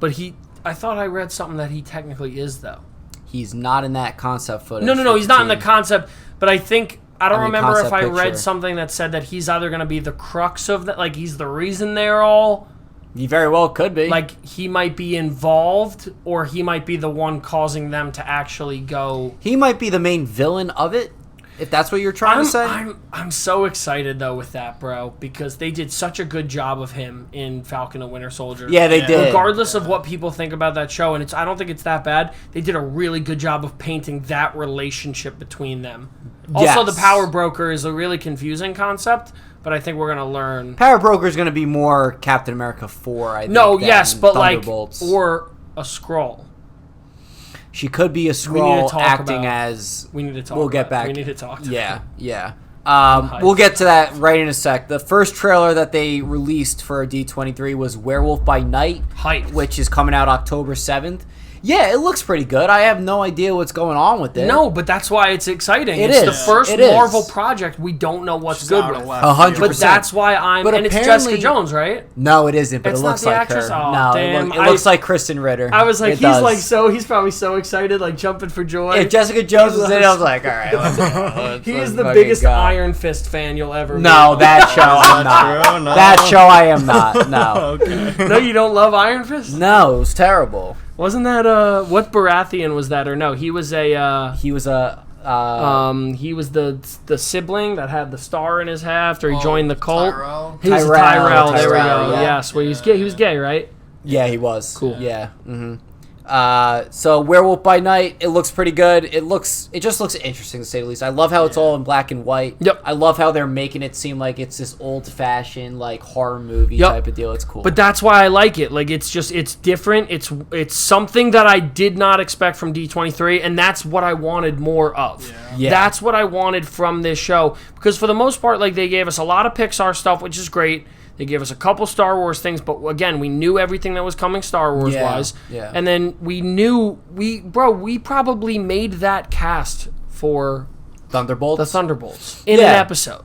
S2: But I thought I read something that he technically is, though.
S1: He's not in that concept footage.
S2: No, he's not in the concept, but I don't remember if I read
S1: picture.
S2: Something that said that he's either going to be the crux of that, like he's the reason they're all...
S1: He very well could be.
S2: Like, he might be involved, or he might be the one causing them to actually go...
S1: He might be the main villain of it, if that's what you're trying to say.
S2: I'm so excited, though, with that, bro, because they did such a good job of him in Falcon and Winter Soldier.
S1: Yeah, they did.
S2: Regardless of what people think about that show, and I don't think it's that bad, they did a really good job of painting that relationship between them. Also, the Power Broker is a really confusing concept, but I think we're going to learn...
S1: Power Broker is going to be more Captain America 4, I think.
S2: No, yes, but or a Skrull.
S1: She could be a Skrull acting as...
S2: We need to talk
S1: We'll get back.
S2: We need to talk.
S1: Yeah. We'll get to that right in a sec. The first trailer that they released for D23 was Werewolf by Night, which is coming out October 7th. Yeah, it looks pretty good. I have no idea what's going on with it.
S2: No, but that's why it's exciting.
S1: It's
S2: the first Marvel project we don't know what's good with.
S1: 100%.
S2: But that's why and it's Jessica Jones, right?
S1: No, it isn't, but
S2: it's
S1: it looks
S2: not the
S1: like
S2: actress?
S1: her.
S2: Oh,
S1: no,
S2: damn.
S1: it looks like Kristen Ritter.
S2: I was like, he's probably so excited, like jumping for joy.
S1: If Jessica Jones was in it, I was like, all right, let's
S2: He is the biggest Iron Fist fan you'll ever meet.
S1: No, that show I'm not. No. That show I am not. No.
S3: Okay.
S2: No, you don't love Iron Fist?
S1: No, it was terrible.
S2: Wasn't that what Baratheon was that, or no? He was the sibling that had the star in his hat after he joined the cult.
S3: Tyrell.
S2: He was Tyrell. There we go.
S1: Yeah.
S2: Yes, well, he was gay, right?
S1: Yeah, he was.
S2: Cool.
S1: Yeah. Mm-hmm. So Werewolf by Night, it looks pretty good. It just looks interesting to say the least. I love how it's all in black and white.
S2: Yep.
S1: I love how they're making it seem like it's this old-fashioned like horror movie type of deal. It's cool.
S2: But that's why I like it. Like it's different. It's something that I did not expect from D23, and that's what I wanted more of.
S1: Yeah.
S2: That's what I wanted from this show, because for the most part, like, they gave us a lot of Pixar stuff, which is great. They gave us a couple Star Wars things, but again, we knew everything that was coming Star Wars wise.
S1: Yeah.
S2: And then we probably made that cast for
S1: Thunderbolts.
S2: the Thunderbolts in an episode.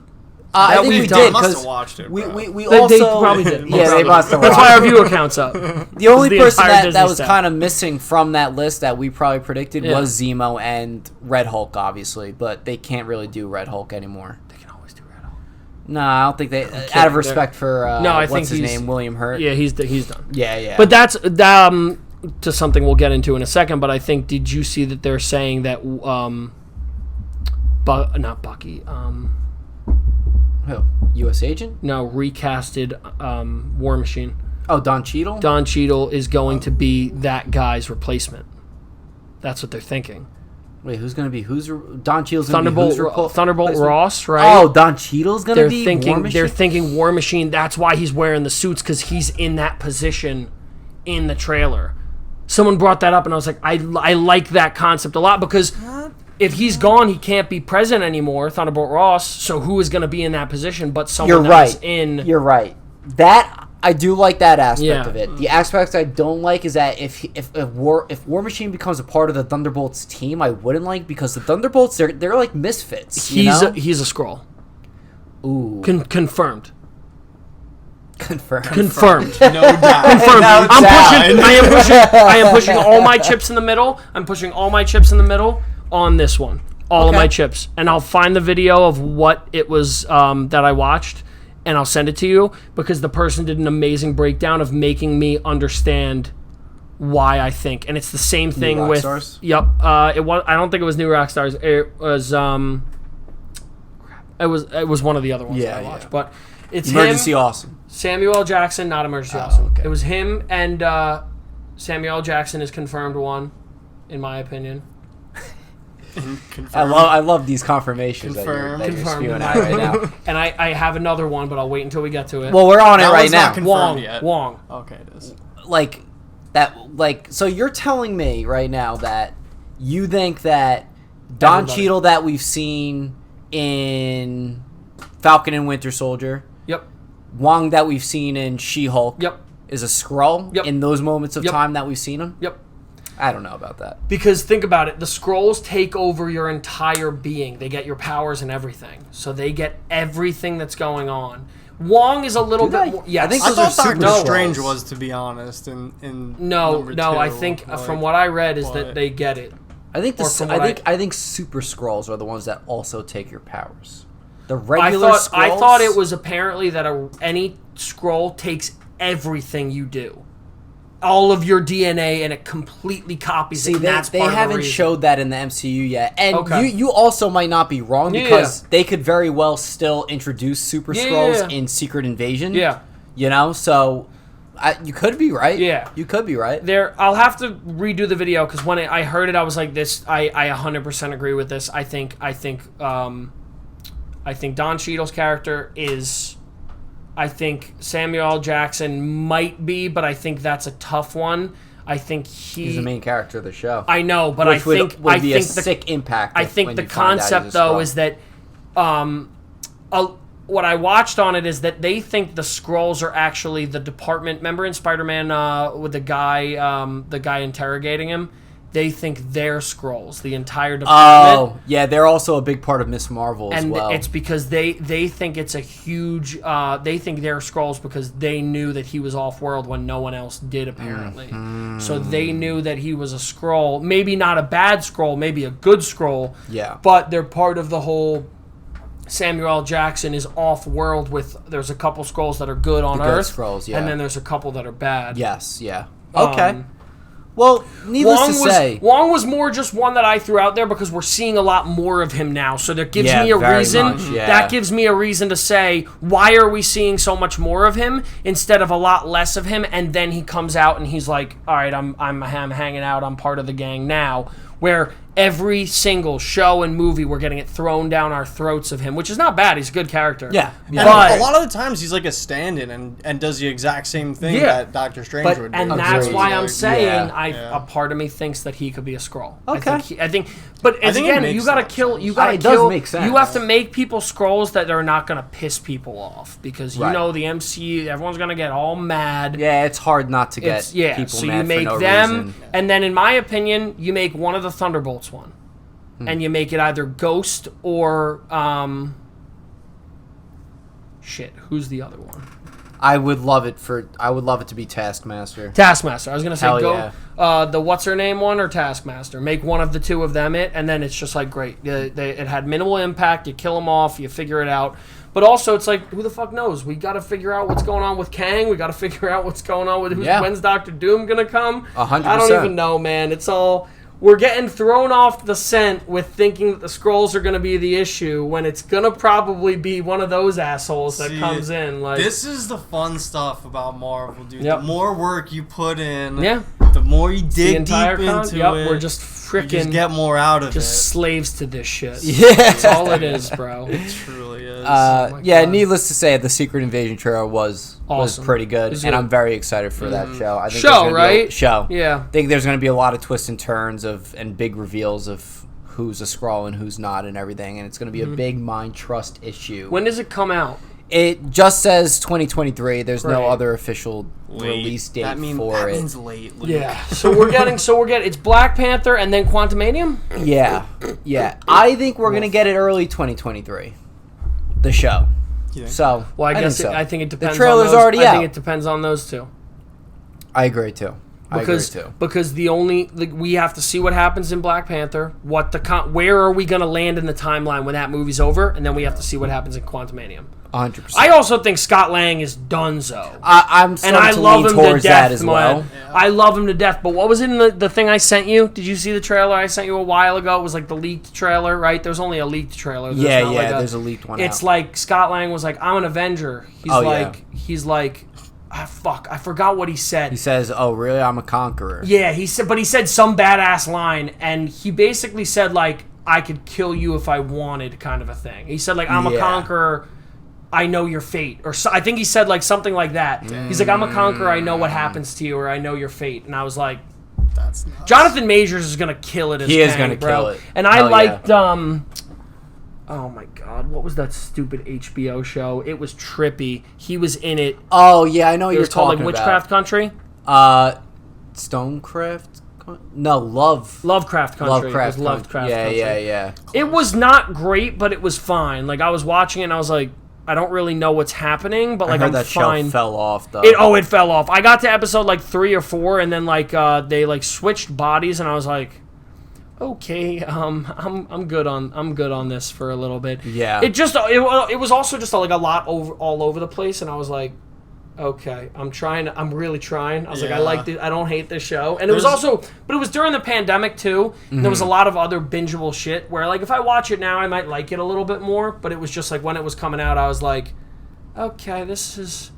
S1: I think we did
S3: Must have
S1: because
S3: watched it,
S1: we
S3: bro.
S1: also
S2: They probably did.
S1: Yeah, they must have.
S2: That's why our view account's up.
S1: The only
S2: the
S1: person
S2: entire
S1: that
S2: Disney
S1: was
S2: staff.
S1: kind of missing from that list that we probably predicted
S2: Yeah.
S1: was Zemo and Red Hulk, obviously, but they can't really do Red Hulk anymore.
S2: They can always do Red Hulk.
S1: No, I don't think they. Out of respect for what's his name, William Hurt.
S2: Yeah, he's done.
S1: Yeah.
S2: But that's to something we'll get into in a second. But I think, did you see that they're saying that not Bucky,
S1: Who? U.S. Agent?
S2: no, recasted War Machine.
S1: Oh, Don Cheadle.
S2: Don Cheadle is going to be that guy's replacement. That's what they're thinking.
S1: Wait, who's gonna be Don Cheadle's gonna
S2: Thunderbolt
S1: be
S2: Thunderbolt
S1: replacement?
S2: Ross, right?
S1: Oh, Don Cheadle's gonna be War Machine?
S2: They're thinking War Machine. That's why he's wearing the suits, because he's in that position in the trailer. Someone brought that up, and I was like, I like that concept a lot, because if he's gone, he can't be present anymore, Thunderbolt Ross. So who is going to be in that position but someone that's in...
S1: You're right. That I do like that aspect
S2: Yeah.
S1: of it. The aspects I don't like is that if War Machine becomes a part of the Thunderbolts team, I wouldn't like, because the Thunderbolts they're like misfits.
S2: He's a Skrull.
S1: Ooh.
S2: Confirmed.
S1: Confirmed.
S3: No doubt.
S2: Confirmed.
S1: No
S2: I am pushing all my chips in the middle. I'm pushing all my chips in the middle on this one. All of my chips. And I'll find the video of what it was that I watched, and I'll send it to you, because the person did an amazing breakdown of making me understand why I think. And it's the same thing
S1: New
S2: with...
S1: Rockstars?
S2: Yep. It was. I don't think it was New Rockstars. It was... It was one of the other ones that I watched. But it's
S1: Emergency
S2: him,
S1: Awesome.
S2: Samuel L. Jackson, not Emergency Awesome.
S1: Okay.
S2: It was him, and Samuel L. Jackson is confirmed one, in my opinion.
S1: I love these confirmations that
S3: Confirmed.
S1: you're spewing out right now.
S2: And I have another one, but I'll wait until we get to it.
S1: Well, we're on it
S3: That
S1: right
S3: one's
S1: now.
S3: not confirmed yet.
S2: Wong.
S3: Okay, it is.
S1: So you're telling me right now that you think that Don
S2: Everybody.
S1: Cheadle that we've seen in Falcon and Winter Soldier,
S2: Yep.
S1: Wong that we've seen in She-Hulk,
S2: Yep.
S1: is a Skrull in those moments of time that we've seen him?
S2: Yep.
S1: I don't know about that.
S2: Because think about it. The Skrulls take over your entire being. They get your powers and everything. So they get everything that's going on. Wong is a little bit more... Yes.
S1: I think
S3: I
S1: those are
S3: thought
S1: super
S3: Doctor Strange
S1: Skrulls.
S3: was, to be honest, in
S2: No,
S3: number two,
S2: I think from what I read is that they get it.
S1: I think I think super Skrulls are the ones that also take your powers. The regular Skrulls...
S2: I thought it was apparently that any Skrull takes everything you do. All of your DNA, and it completely copies it. See,
S1: they haven't showed that in the MCU yet. And you also might not be wrong, because they could very well still introduce Super Skrulls in Secret Invasion. Yeah. You know, so you could be right. Yeah. You could be right.
S2: I'll have to redo the video, because when I heard it, I was like, "This, I 100% agree with this." I think Don Cheadle's character is... I think Samuel L. Jackson might be, but I think that's a tough one. I think he's
S1: the main character of the show.
S2: I know, but I think
S1: would be a sick impact.
S2: I think the concept though is that, what I watched on it is that they think the Skrulls are actually the department. Remember in Spider-Man with the guy interrogating him? They think they're Skrulls, the entire department.
S1: Oh, yeah, they're also a big part of Miss Marvel as well.
S2: And it's because they think it's a huge... they think they're Skrulls because they knew that he was off-world when no one else did, apparently. Mm-hmm. So they knew that he was a Skrull. Maybe not a bad Skrull, maybe a good Skrull. Yeah. But they're part of the whole... Samuel L. Jackson is off-world with... There's a couple Skrulls that are good on Earth.
S1: Good Skrulls, yeah.
S2: And then there's a couple that are bad.
S1: Yes, yeah. Okay. Well, needless to say...
S2: Wong was more just one that I threw out there because we're seeing a lot more of him now. So that gives me a reason. That gives me a reason to say, why are we seeing so much more of him instead of a lot less of him? And then he comes out and he's like, all right, I'm hanging out. I'm part of the gang now. Where every single show and movie we're getting it thrown down our throats of him, which is not bad. He's a good character.
S3: Yeah. But a lot of the times he's like a stand-in and does the exact same thing that Doctor Strange would do.
S2: And that's why I'm saying a part of me thinks that he could be a Skrull. Okay. I think again, you gotta kill. You gotta kill. Does make sense. You have to make people Skrulls that are not gonna piss people off, because you know the MCU. Everyone's gonna get all mad.
S1: Yeah, it's hard not to get people mad. So you make them,
S2: and then in my opinion, you make one of the Thunderbolts one. And you make it either Ghost or who's the other one?
S1: I would love it to be Taskmaster.
S2: Taskmaster. I was gonna say the what's her name one or Taskmaster. Make one of the two of them and then it's just like great. It had minimal impact. You kill them off. You figure it out. But also, it's like, who the fuck knows? We got to figure out what's going on with Kang. We got to figure out what's going on with when's Doctor Doom gonna come.
S1: 100%.
S2: I don't even know, man. It's all. We're getting thrown off the scent with thinking that the Skrulls are going to be the issue when it's going to probably be one of those assholes that comes in. Like,
S3: this is the fun stuff about Marvel, dude. Yep. The more work you put in, the more you dig deep into it.
S2: We're just freaking...
S3: just get more out of it.
S2: Just slaves to this shit.
S1: Yeah.
S2: That's all it is, bro.
S3: It truly is.
S1: Needless to say, the Secret Invasion trailer was pretty good, and I'm very excited for that show. I think
S2: show. Yeah.
S1: I think there's going to be a lot of twists and turns and big reveals of who's a Skrull and who's not and everything, and it's going to be a big mind trust issue.
S2: When does it come out?
S1: It just says 2023. There's no other official release date for it.
S3: That means late.
S2: Yeah. So we're getting it's Black Panther and then Quantumanium?
S1: Yeah. I think we're going to get it early 2023. The show.
S3: Yeah.
S1: So,
S2: I think it depends.
S1: The trailer's
S2: on those.
S1: already out.
S2: I think it depends on those two.
S1: I agree too.
S2: Because we have to see what happens in Black Panther. Where are we going to land in the timeline when that movie's over, and then we have to see what happens in Quantumanium.
S1: 100%.
S2: I also think Scott Lang is donezo.
S1: I'm starting to lean towards that as well.
S2: I love him to death. But what was in the thing I sent you? Did you see the trailer I sent you a while ago? It was like the leaked trailer, right? There's only a leaked trailer.
S1: There's a leaked one.
S2: It's like Scott Lang was like, "I'm an Avenger." He's like. I forgot what he said.
S1: He says, "Oh, really? I'm a conqueror."
S2: Yeah, he said some badass line, and he basically said like, "I could kill you if I wanted," kind of a thing. He said like, "I'm a conqueror. I know your fate," or I think he said like something like that. He's like, "I'm a conqueror. I know what happens to you, or I know your fate." And I was like,
S3: "That's nuts."
S2: Jonathan Majors is gonna kill it. He is gonna kill it, and I liked Oh my God! What was that stupid HBO show? It was trippy. He was in it.
S1: Oh yeah, I know
S2: It was called like Witchcraft Country.
S1: Stonecraft. No,
S2: Lovecraft Country.
S1: Lovecraft.
S2: It was Lovecraft Country.
S1: Yeah.
S2: It was not great, but it was fine. Like I was watching it, and I was like, I don't really know what's happening, but like
S1: I heard
S2: I'm
S1: that
S2: fine.
S1: show fell off though.
S2: It fell off. I got to episode like 3 or 4, and then like they like switched bodies, and I was like, okay, I'm good on this for a little bit.
S1: Yeah.
S2: It was also just like a lot all over the place, and I was like, okay, I'm really trying. I was like, I like this. I don't hate this show. And it was also, but it was during the pandemic too. And there was a lot of other bingeable shit where like if I watch it now, I might like it a little bit more. But it was just like when it was coming out, I was like, okay, this is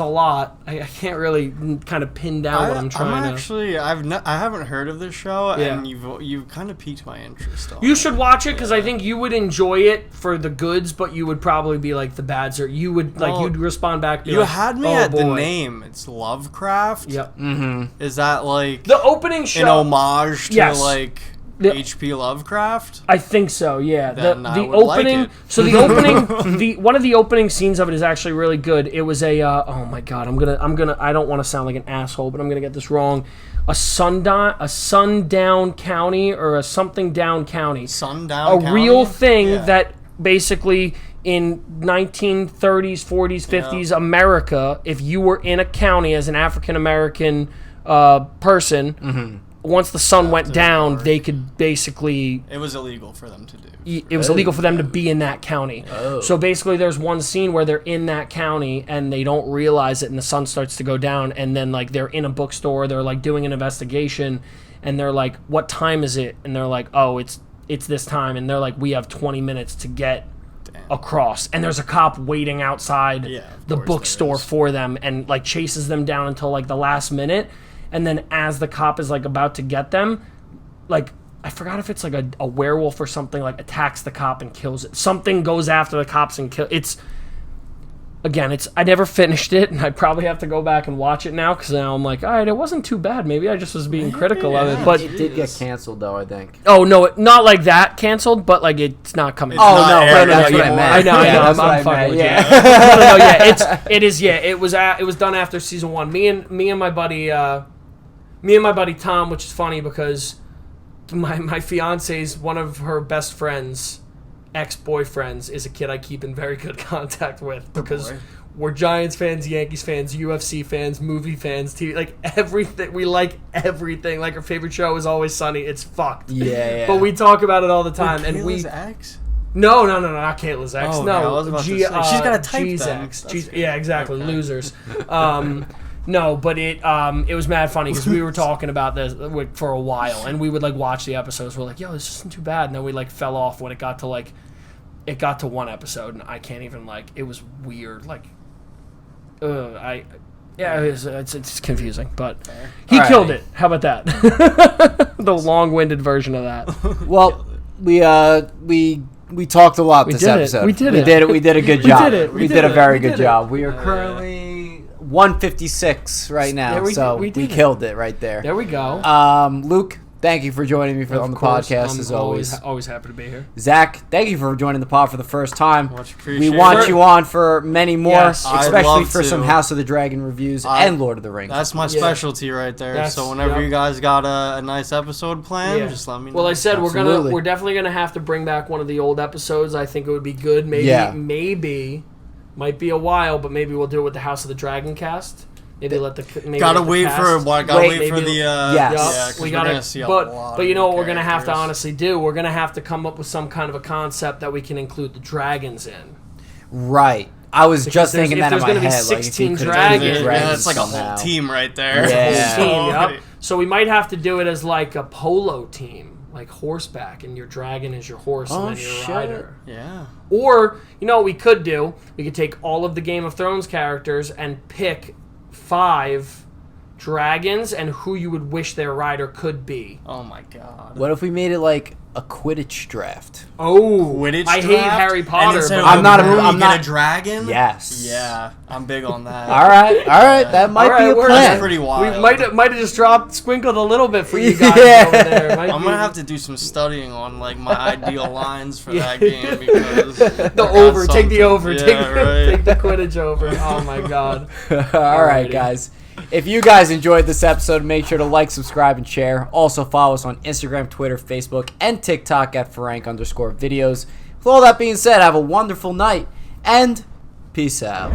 S2: a lot. I can't really kind of pin down what I'm trying to.
S3: I haven't heard of this show, and you've kind of piqued my interest.
S2: You should watch it because I think you would enjoy it for the goods, but you would probably be like the bads, or you would like you'd respond back.
S3: You had me at the name. It's Lovecraft.
S2: Yep.
S1: Mm-hmm.
S3: Is that like
S2: the opening show?
S3: An homage to like H.P. Lovecraft?
S2: I think so. Yeah.
S3: Then
S2: the
S3: I would
S2: opening.
S3: like it.
S2: So the opening. One of the opening scenes of it is actually really good. It was a. Oh my God. I'm gonna. I don't want to sound like an asshole, but I'm gonna get this wrong. A sundown county or a something down county.
S3: Sundown.
S2: A real thing that basically in 1930s, 40s, 50s America, if you were in a county as an African American person. Mm-hmm. Once the sun went down, they could basically...
S3: It was illegal for them to do.
S2: It was illegal for them to be in that county. Oh. So basically there's one scene where they're in that county and they don't realize it and the sun starts to go down and then like they're in a bookstore, they're like doing an investigation and they're like, what time is it? And they're like, oh, it's this time. And they're like, we have 20 minutes to get across. And there's a cop waiting outside the bookstore for them and like chases them down until like the last minute. And then as the cop is like about to get them, like I forgot if it's like a werewolf or something like attacks the cop and kills it. Something goes after the cops and kill. I never finished it, and I probably have to go back and watch it now because now I'm like, all right, it wasn't too bad. Maybe I just was being critical of it, but
S1: it did get canceled though. I think.
S2: Oh no, not like that canceled, but like it's not coming.
S1: No, that's what I meant.
S2: I know. I'm fucking with you. No, it is. Yeah, it was done after season 1. Me and my buddy Tom, which is funny because my fiance's one of her best friends, ex-boyfriends, is a kid I keep in very good contact with because we're Giants fans, Yankees fans, UFC fans, movie fans, TV, like everything. We like everything. Like our favorite show is Always Sunny. It's fucked.
S1: Yeah.
S2: But we talk about it all the time.
S3: Wait,
S2: and
S3: Kayla's ex?
S2: No, not Kayla's ex.
S3: Oh,
S2: no,
S3: I was about to say. She's got a type
S2: G's
S3: then.
S2: ex. Yeah, exactly. Okay. Losers. No, but it was mad funny because we were talking about this for a while, and we would like watch the episodes. We're like, "Yo, this isn't too bad," and then we like fell off when it got to one episode, and I can't even like. It was weird, like, it's confusing, but he killed it. How about that? The long-winded version of that.
S1: Well, we talked a lot this episode.
S2: We did
S1: it. We did a good job.
S2: We
S1: did a very good job. We are currently 156 right now, we killed it right there.
S2: There we go.
S1: Luke, thank you for joining me on the podcast as always.
S2: Always happy to be here.
S1: Zach, thank you for joining the pod for the first time.
S3: Much appreciated.
S1: We want you on for many more, especially for
S3: to.
S1: some House of the Dragon reviews and Lord of the Rings.
S3: That's my specialty right there. So whenever you guys got a nice episode planned, just let me know.
S2: Well, I said we're definitely gonna have to bring back one of the old episodes. I think it would be good. Maybe. Might be a while, but maybe we'll do it with the House of the Dragon cast. Maybe let the
S3: gotta wait for the
S1: yes.
S2: We gotta see but you know what we're gonna have to honestly do? We're gonna have to come up with some kind of a concept that we can include the dragons in.
S1: Right. I was just thinking that in my head.
S2: There's gonna be 16 dragons.
S3: Yeah, it's like a whole team right there.
S2: Yeah. So we might have to do it as like a polo team. Like horseback, and your dragon is your horse, and then your rider.
S3: Yeah.
S2: Or, you know what we could do? We could take all of the Game of Thrones characters and pick 5 dragons and who you would wish their rider could be.
S3: Oh my god.
S1: What if we made it like a Quidditch draft?
S2: Oh,
S3: Quidditch
S2: I
S3: draft?
S2: hate Harry Potter.
S3: And
S1: I'm not a-
S3: room,
S1: I'm
S3: you
S1: not-
S3: get a dragon?
S1: Yes.
S3: Yeah, I'm big on that.
S1: All right. That might be a
S2: we're-
S1: plan.
S3: That's pretty wild.
S2: We might have just sprinkled a little bit for you guys
S1: Yeah.
S2: over there. Might
S3: I'm
S2: be-
S3: gonna have to do some studying on like my ideal lines for that game because
S2: the over. Take the over.
S3: Yeah,
S2: Take
S3: right.
S2: the Quidditch over. Oh my god.
S1: All right, guys. If you guys enjoyed this episode, make sure to like, subscribe, and share. Also, follow us on Instagram, Twitter, Facebook, and TikTok at Frank_videos. With all that being said, have a wonderful night, and peace out.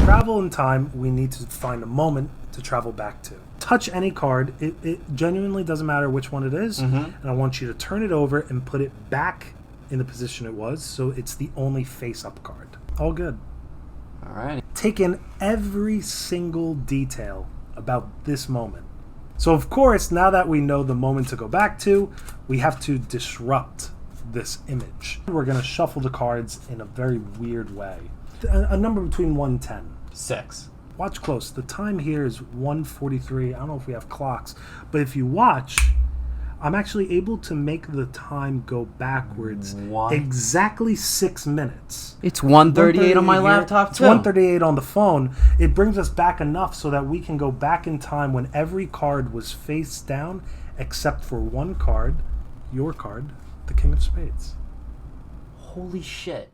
S4: Travel in time, we need to find a moment to travel back to. Touch any card. It genuinely doesn't matter which one it is, and I want you to turn it over and put it back in the position it was, so it's the only face-up card. All good.
S1: All right.
S4: Take in every single detail about this moment. So, of course, now that we know the moment to go back to, we have to disrupt this image. We're going to shuffle the cards in a very weird way. A number between 1 and 10.
S1: 6.
S4: Watch close. The time here is 1:43. I don't know if we have clocks, but if you watch, I'm actually able to make the time go backwards
S1: What?
S4: exactly 6 minutes.
S1: It's 1:38 on my
S4: here.
S1: laptop,
S4: It's
S1: too.
S4: 1:38 on the phone. It brings us back enough so that we can go back in time when every card was face down, except for one card, your card, the King of Spades.
S1: Holy shit.